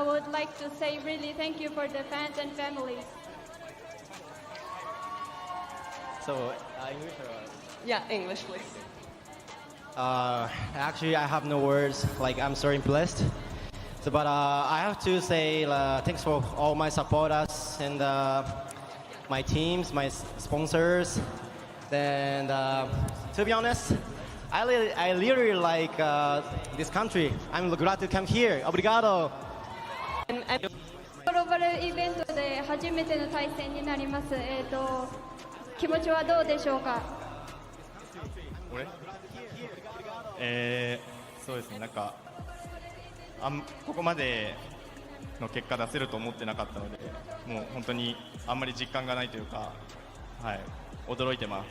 would like to say really thank you for the fans and families. So, English or? Yeah, English, please. Actually, I have no words. I'm so impressed. So, but I have to say thanks for all my supporters and my teams, my sponsors. And to be honest, I really like this country. I'm glad to come here. Obrigado. グローバルイベントで初めての対戦になります。気持ちはどうでしょうか。俺そうですね、なんかここまでの結果出せると思ってなかったので、もう本当にあんまり実感がないというか、はい、驚いてます。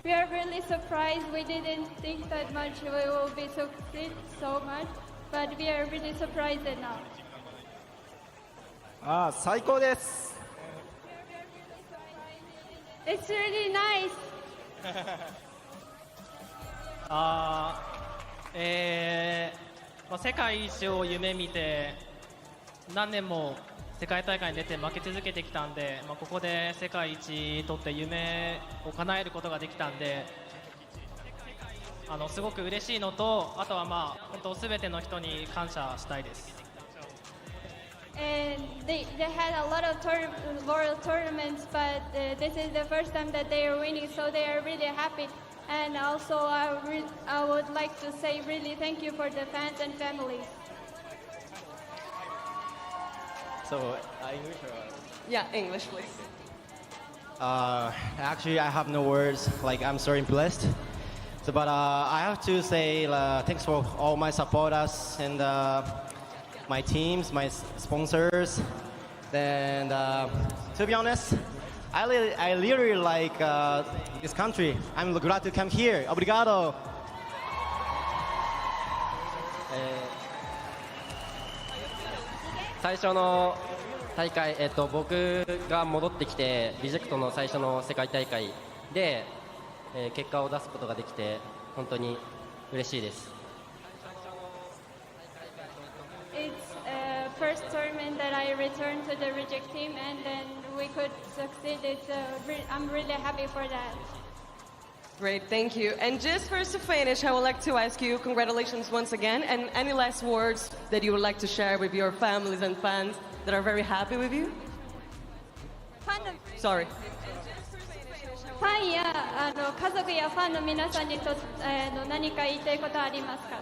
We are really surprised. We didn't think that much we will be succeed so much, but we are really surprised now. あー、最高です。It's really nice. 世界一を夢見て何年も世界大会に出て負け続けてきたんで、ここで世界一取って夢を叶えることができたんで、すごく嬉しいのと、あとは本当全ての人に感謝したいです。And they had a lot of world tournaments, but this is the first time that they are winning, so they are really happy. And also, I would like to say really thank you for the fans and families. So, English or? Yeah, English, please. Actually, I have no words. Like, I'm so blessed. So, but I have to say thanks for all my supporters and my teams, my sponsors. And to be honest, I really like this country. I'm glad to come here. Obrigado. 最初の大会、僕が戻ってきてリジェクトの最初の世界大会で、結果を出すことができて本当に嬉しいです。It's first tournament that I returned to the reject team, and then we could succeed. I'm really happy for that. Great, thank you. And just first to finish, I would like to ask you congratulations once again, and any last words that you would like to share with your families and fans that are very happy with you? Sorry. ファンや家族やファンの皆さんにと何か言いたいことありますか？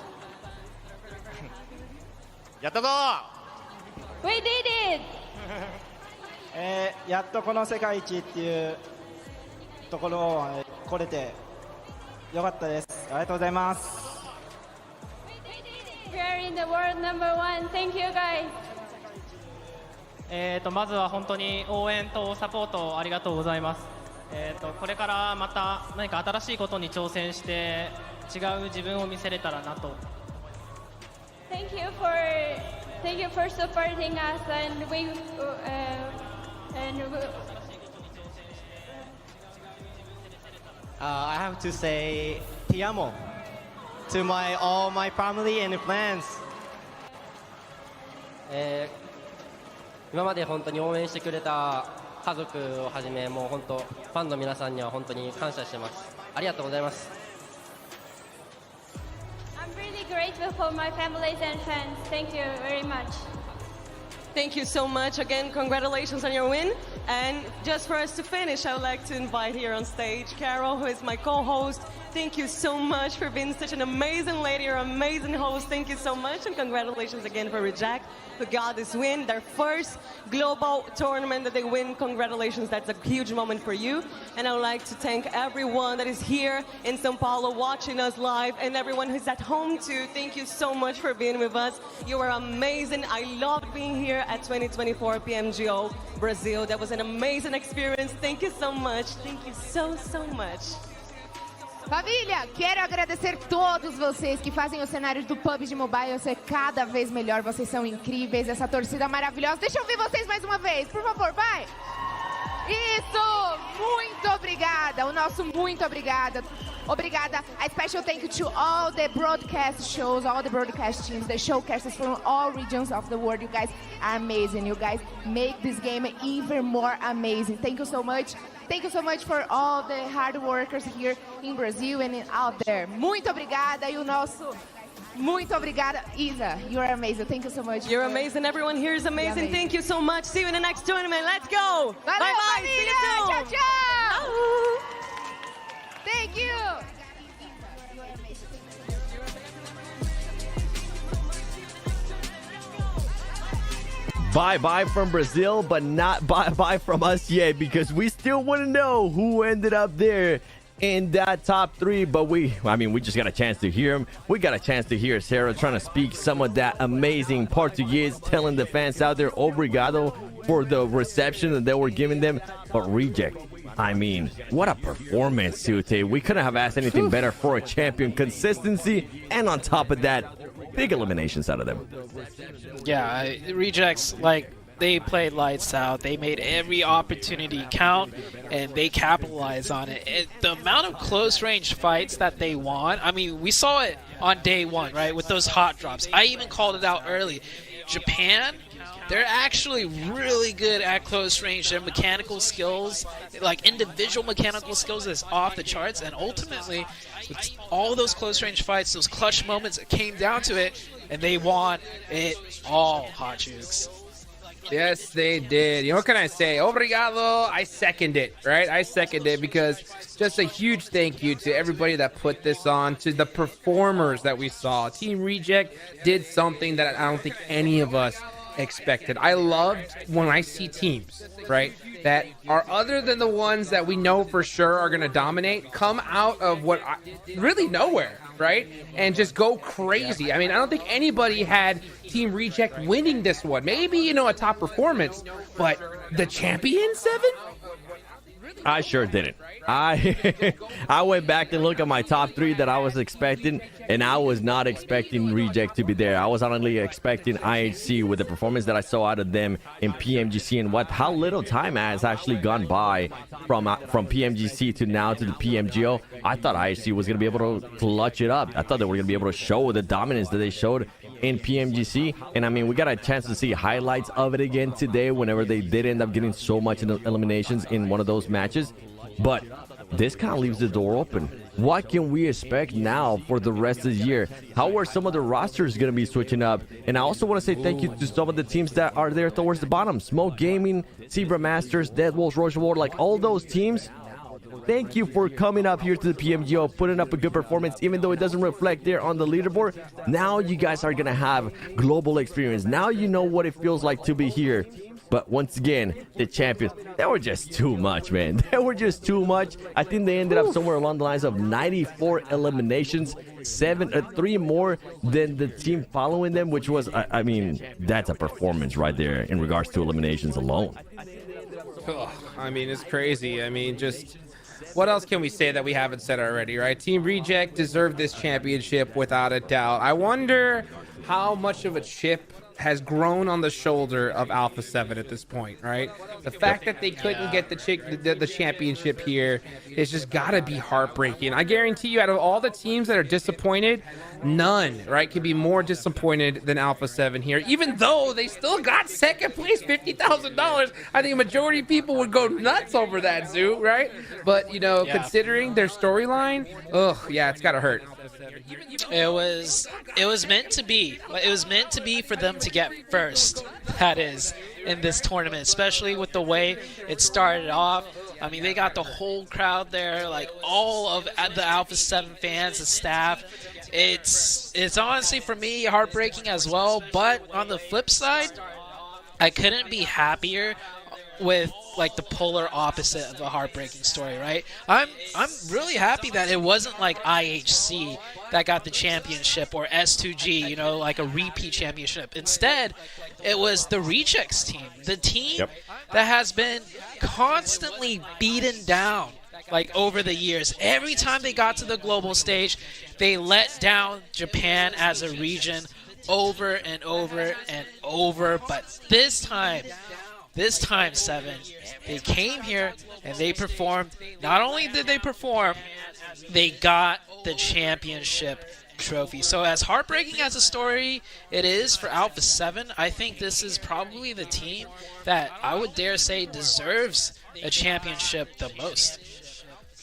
やったぞWe did it! やっとこの世界一っていうところを来れてよかったです。ありがとうございます。We are in the world number one. Thank you guys. まずは本当に応援とサポートありがとうございます。これからまた何か新しいことに挑戦して違う自分を見せれたらなと。Thank you for supporting us, and I have to say ti amo to all my family and friends. 今まで本当に応援してくれた家族をはじめ、もう本当ファンの皆さんには本当に感謝してます。ありがとうございます。I'm really grateful for my families and friends. Thank you very much. Thank you so much. Again, congratulations on your win. And just for us to finish, I would like to invite here on stage Carol, who is my co-host. Thank you so much for being such an amazing lady, you're an amazing host. Thank you so much, and congratulations again for Reject, who got this win, their first global tournament that they win. Congratulations, that's a huge moment for you. And I would like to thank everyone that is here in São Paulo watching us live, and everyone who's at home too. Thank you so much for being with us. You are amazing. I loved being here at 2024 PMGO Brazil. That was an amazing experience. Thank you so much. Thank you so much. Família, quero agradecer todos vocês que fazem o cenário do PUBG Mobile ser cada vez melhor. Vocês são incríveis, essa torcida maravilhosa. Deixa eu ouvir vocês mais uma vez, por favor, vai! Isso! Muito obrigada, o nosso muito obrigada. Obrigada. A special thank you to all the broadcast shows, all the broadcast teams, the showcasters from all regions of the world. You guys are amazing. You guys make this game even more amazing. Thank you so much. Thank you so much for all the hard workers here in Brazil and out there. Muito obrigada. E o nosso muito obrigada. Isa, you're amazing. Thank you so much. You're amazing. Everyone here is amazing. Thank you so much. See you in the next tournament. Let's go. Valeu, Bye-bye. família. See you soon. Tchau, tchau. Thank you. Bye-bye from Brazil, but not bye-bye from us yet, because we still want to know who ended up there in that top three. But we just got a chance to hear him. We got a chance to hear Sarah trying to speak some of that amazing Portuguese, telling the fans out there obrigado for the reception that they were giving them. But Reject, I mean, what a performance, Sute. We couldn't have asked anything better for a champion. Consistency, and on top of that, big eliminations out of them. Yeah, Rejects, like, they played lights out. They made every opportunity count, and they capitalized on it. The amount of close-range fights that they won, I mean, we saw it on day one, right, with those hot drops. I even called it out early. Japan, they're actually really good at close range. Their mechanical skills, like individual mechanical skills, is off the charts. And ultimately, with all those close range fights, those clutch moments, it came down to it, and they won it all, Hot Jukes. Yes, they did. You know, what can I say? Obrigado. I second it, right? I second it because just a huge thank you to everybody that put this on, to the performers that we saw. Team Reject did something that I don't think any of us expected. I loved when I see teams, right, that are other than the ones that we know for sure are going to dominate, come out of really nowhere, right, and just go crazy. I mean, I don't think anybody had Team Reject winning this one. Maybe, you know, a top performance, but the champion 7? I sure didn't. I went back and looked at my top 3 that I was expecting, and I was not expecting Reject to be there. I was only expecting IHC with the performance that I saw out of them in PMGC, and how little time has actually gone by from PMGC to now to the PMGO. I thought IHC was going to be able to clutch it up. I thought they were going to be able to show the dominance that they showed in PMGC, and I mean, we got a chance to see highlights of it again today whenever they did end up getting so much in the eliminations in one of those matches. But this kind of leaves the door open. What can we expect now for the rest of the year? How are some of the rosters going to be switching up? And I also want to say thank you to some of the teams that are there towards the bottom. Smoke Gaming, Zebra Masters, Dead Wolves, Roche War, like all those teams. Thank you for coming up here to the PMGO, putting up a good performance, even though it doesn't reflect there on the leaderboard. Now you guys are going to have global experience. Now you know what it feels like to be here. But once again, the champions, they were just too much, man. They were just too much. I think they ended up somewhere along the lines of 94 eliminations, 3 more than the team following them, which was, I mean, that's a performance right there in regards to eliminations alone. I mean, it's crazy. I mean, just what else can we say that we haven't said already, right? Team Reject deserved this championship without a doubt. I wonder how much of a chip has grown on the shoulder of Alpha 7 at this point, right? The fact that they couldn't get the championship here is just gotta be heartbreaking. I guarantee you, out of all the teams that are disappointed, none, right, can be more disappointed than Alpha 7 here, even though they still got second place, $50,000. I think a majority of people would go nuts over that, Zoo, right? But, you know, considering their storyline, yeah, it's gotta hurt. It was meant to be. It was meant to be for them to get first, that is, in this tournament, especially with the way it started off. I mean, they got the whole crowd there, like all of the Alpha 7 fans, the staff. It's honestly, for me, heartbreaking as well. But on the flip side, I couldn't be happier with like the polar opposite of a heartbreaking story, right? I'm really happy that it wasn't like IHC that got the championship, or S2G, you know, like a repeat championship. Instead, it was the Rejects team, the team that has been constantly beaten down like over the years. Every time they got to the global stage, they let down Japan as a region over and over and over. But this time, 7, they came here and they performed. Not only did they perform, they got the championship trophy. So as heartbreaking as a story it is for Alpha 7, I think this is probably the team that I would dare say deserves a championship the most.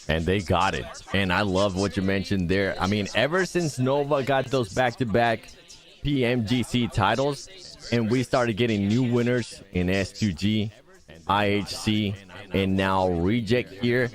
And they got it. And I love what you mentioned there. I mean, ever since Nova got those back-to-back PMGC titles, and we started getting new winners in S2G, IHC, and now Reject here.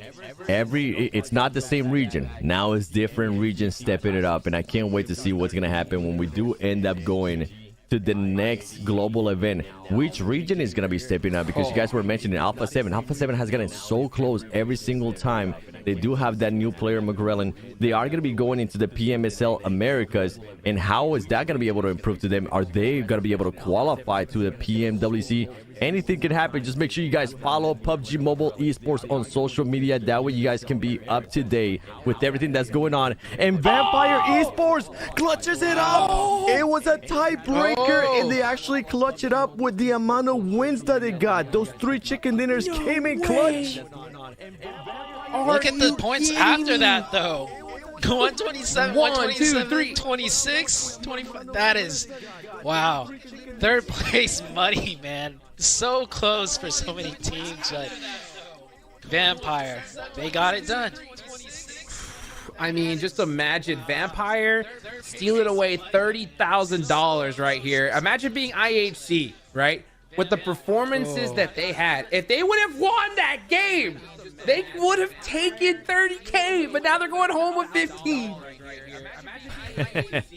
It's not the same region. Now it's different regions stepping it up, and I can't wait to see what's going to happen when we do end up going to the next global event. Which region is going to be stepping up? Because you guys were mentioning Alpha 7. Alpha 7 has gotten so close every single time They do have that new player, McGrellin. They are going to be going into the PMSL Americas. And how is that going to be able to improve to them? Are they going to be able to qualify to the PMWC? Anything can happen. Just make sure you guys follow PUBG Mobile Esports on social media. That way you guys can be up to date with everything that's going on. And Vampire Esports clutches it up. It was a tiebreaker, and they actually clutch it up with the amount of wins that they got. Those 3 chicken dinners came in clutch. Look at the points after that, though. 127, 127, 26, 25. That is, wow. Third place muddy, man. So close for so many teams, but Vampire, they got it done. I mean, just imagine Vampire stealing away $30,000 right here. Imagine being IHC, right? With the performances that they had. If they would have won that game, they would have taken 30K, but now they're going home with 15.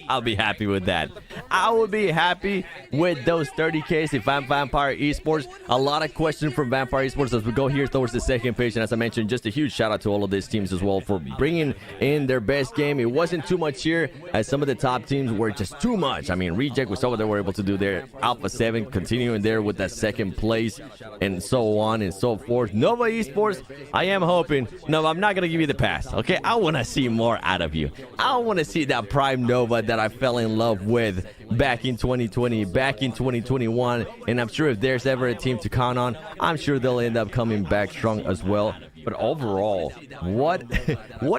I'll be happy with that. I would be happy with those 30Ks if I'm Vampire Esports. A lot of questions from Vampire Esports as we go here towards the second page. And as I mentioned, just a huge shout out to all of these teams as well for bringing in their best game. It wasn't too much here, as some of the top teams were just too much. I mean, Reject, we saw what they were able to do there. Alpha 7 continuing there with that second place, and so on and so forth. Nova Esports, I am hoping. No, I'm not going to give you the pass, okay? I want to see more out of you. I want to see that Prime Nova that I fell in love with back in 2020, back in 2021, and I'm sure if there's ever a team to count on, I'm sure they'll end up coming back strong as well. But overall, what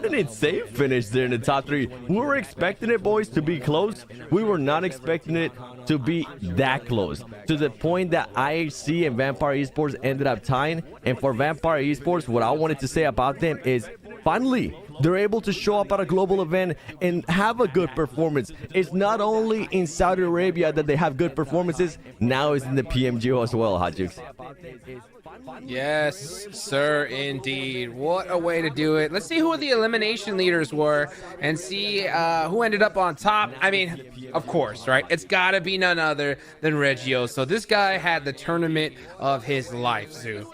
an insane finish there in the top 3. We were expecting it, boys, to be close. We were not expecting it to be that close, to the point that IHC and Vampire Esports ended up tying. And for Vampire Esports, what I wanted to say about them is, finally, they're able to show up at a global event and have a good performance. It's not only in Saudi Arabia that they have good performances, now it's in the PMGO as well, Hajux. Yes, sir, indeed. What a way to do it. Let's see who the elimination leaders were and see who ended up on top. I mean, of course, right? It's got to be none other than Reggio. So this guy had the tournament of his life, Zoo.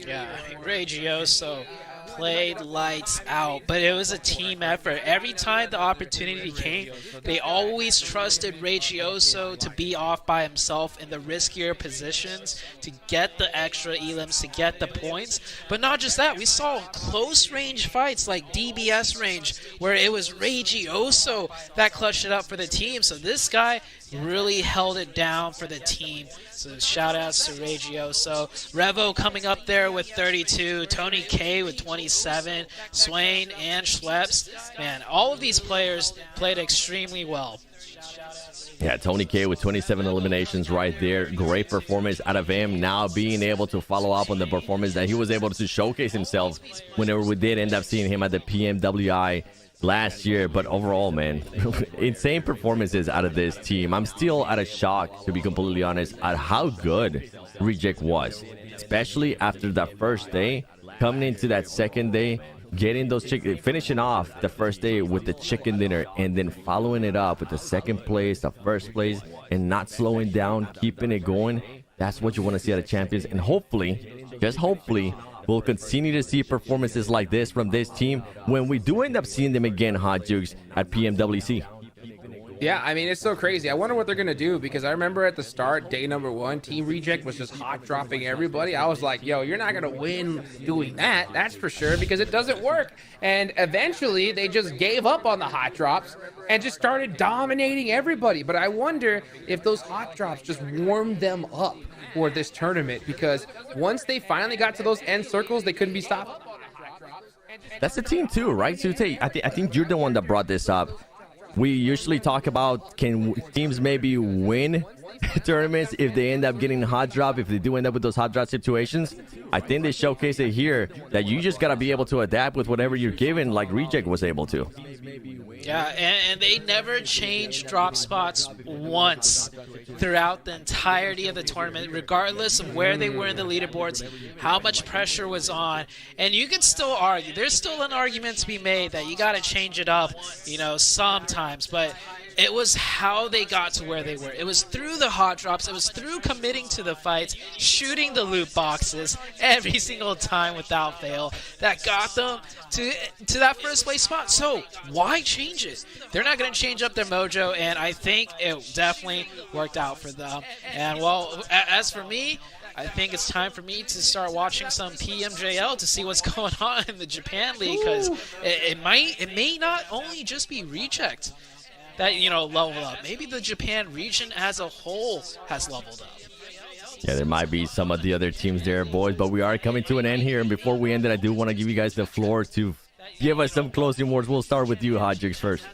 Yeah, Reggioso played lights out, but it was a team effort. Every time the opportunity came, they always trusted Reggioso to be off by himself in the riskier positions to get the extra elims, to get the points. But not just that, we saw close range fights like DBS range where it was Reggioso that clutched it up for the team. So this guy really held it down for the team. So shout outs to Reggioso. Revo coming up there with 32, Tony K with 27, Swain and Schleps. Man, all of these players played extremely well. Yeah, Tony K with 27 eliminations right there. Great performance out of him. Now being able to follow up on the performance that he was able to showcase himself whenever we did end up seeing him at the PMWI last year. But overall, man, insane performances out of this team. I'm still at a shock, to be completely honest, at how good Reject was, especially after that first day. Coming into that second day, getting those finishing off the first day with the chicken dinner, and then following it up with the second place, the first place, and not slowing down, keeping it going. That's what you want to see out of champions. And hopefully, just hopefully, we'll continue to see performances like this from this team when we do end up seeing them again, Hot Jukes, at PMWC. Yeah, I mean, it's so crazy. I wonder what they're going to do, because I remember at the start, day number 1, Team Reject was just hot dropping everybody. I was like, yo, you're not going to win doing that. That's for sure, because it doesn't work. And eventually, they just gave up on the hot drops and just started dominating everybody. But I wonder if those hot drops just warmed them up for this tournament, because once they finally got to those end circles, they couldn't be stopped. That's the team too, right, Sute? I think you're the one that brought this up. We usually talk about, can teams maybe win tournaments if they end up getting hot drop, if they do end up with those hot drop situations. I think they showcase it here that you just got to be able to adapt with whatever you're given, like Reject was able to. Yeah, and they never changed drop spots once throughout the entirety of the tournament, regardless of where they were in the leaderboards, how much pressure was on. And you can still argue, there's still an argument to be made that you got to change it up, you know, sometimes. But It was how they got to where they were. It was through the hot drops. It was through committing to the fights, shooting the loot boxes every single time without fail that got them to that first place spot. So why change it? They're not going to change up their mojo, and I think it definitely worked out for them. And well, as for me, I think it's time for me to start watching some PMGO to see what's going on in the Japan League, because it may not only just be Reject that, level up. Maybe the Japan region as a whole has leveled up. Yeah, there might be some of the other teams there, boys, but we are coming to an end here. And before we end it, I do want to give you guys the floor to give us some closing words. We'll start with you, Hot Jukes, first.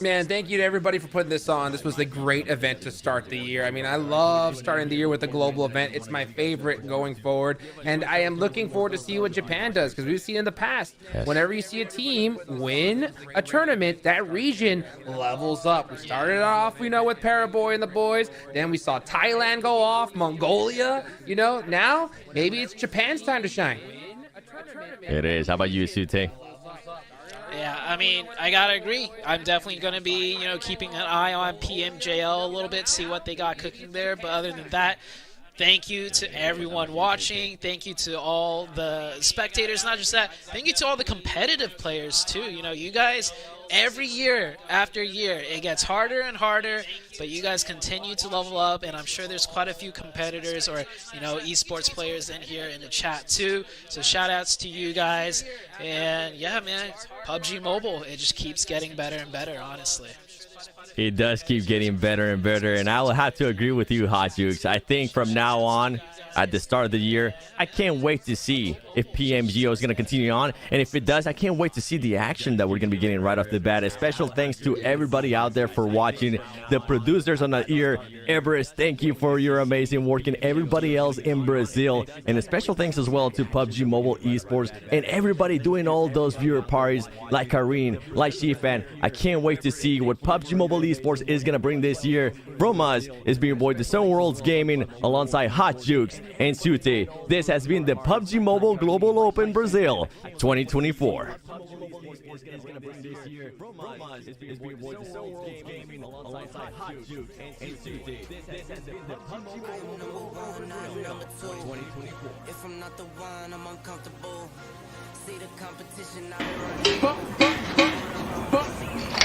Man, thank you to everybody for putting this on. This was a great event to start the year. I mean, I love starting the year with a global event. It's my favorite going forward. And I am looking forward to see what Japan does, because we've seen in the past, whenever you see a team win a tournament, that region levels up. We started off, with Paraboy and the boys. Then we saw Thailand go off, Mongolia. Now maybe it's Japan's time to shine. It is. How about you, Sute? Yeah, I mean, I gotta agree. I'm definitely gonna be, keeping an eye on PMJL a little bit, see what they got cooking there. But other than that, thank you to everyone watching. Thank you to all the spectators. Not just that. Thank you to all the competitive players too. You guys, every year after year, it gets harder and harder, but you guys continue to level up, and I'm sure there's quite a few competitors or, esports players in here in the chat too. So shout outs to you guys. And yeah, man, PUBG Mobile, it just keeps getting better and better, honestly. It does keep getting better and better, and I will have to agree with you, Hot Jukes. I think from now on, at the start of the year, I can't wait to see if PMGO is going to continue on, and if it does, I can't wait to see the action that we're going to be getting right off the bat. A special thanks to everybody out there for watching, the producers on the ear. Everest, thank you for your amazing work, and everybody else in Brazil, and a special thanks as well to PUBG Mobile Esports and everybody doing all those viewer parties like Karine, like Shifan. I can't wait to see what PUBG Mobile Esports is going to bring this year. From us is being boy the Sun Worlds Gaming alongside Hot Jukes and Sute. This has been the PUBG Mobile Global Open Brazil 2024. If I'm not the one, I'm uncomfortable. See the competition, I run.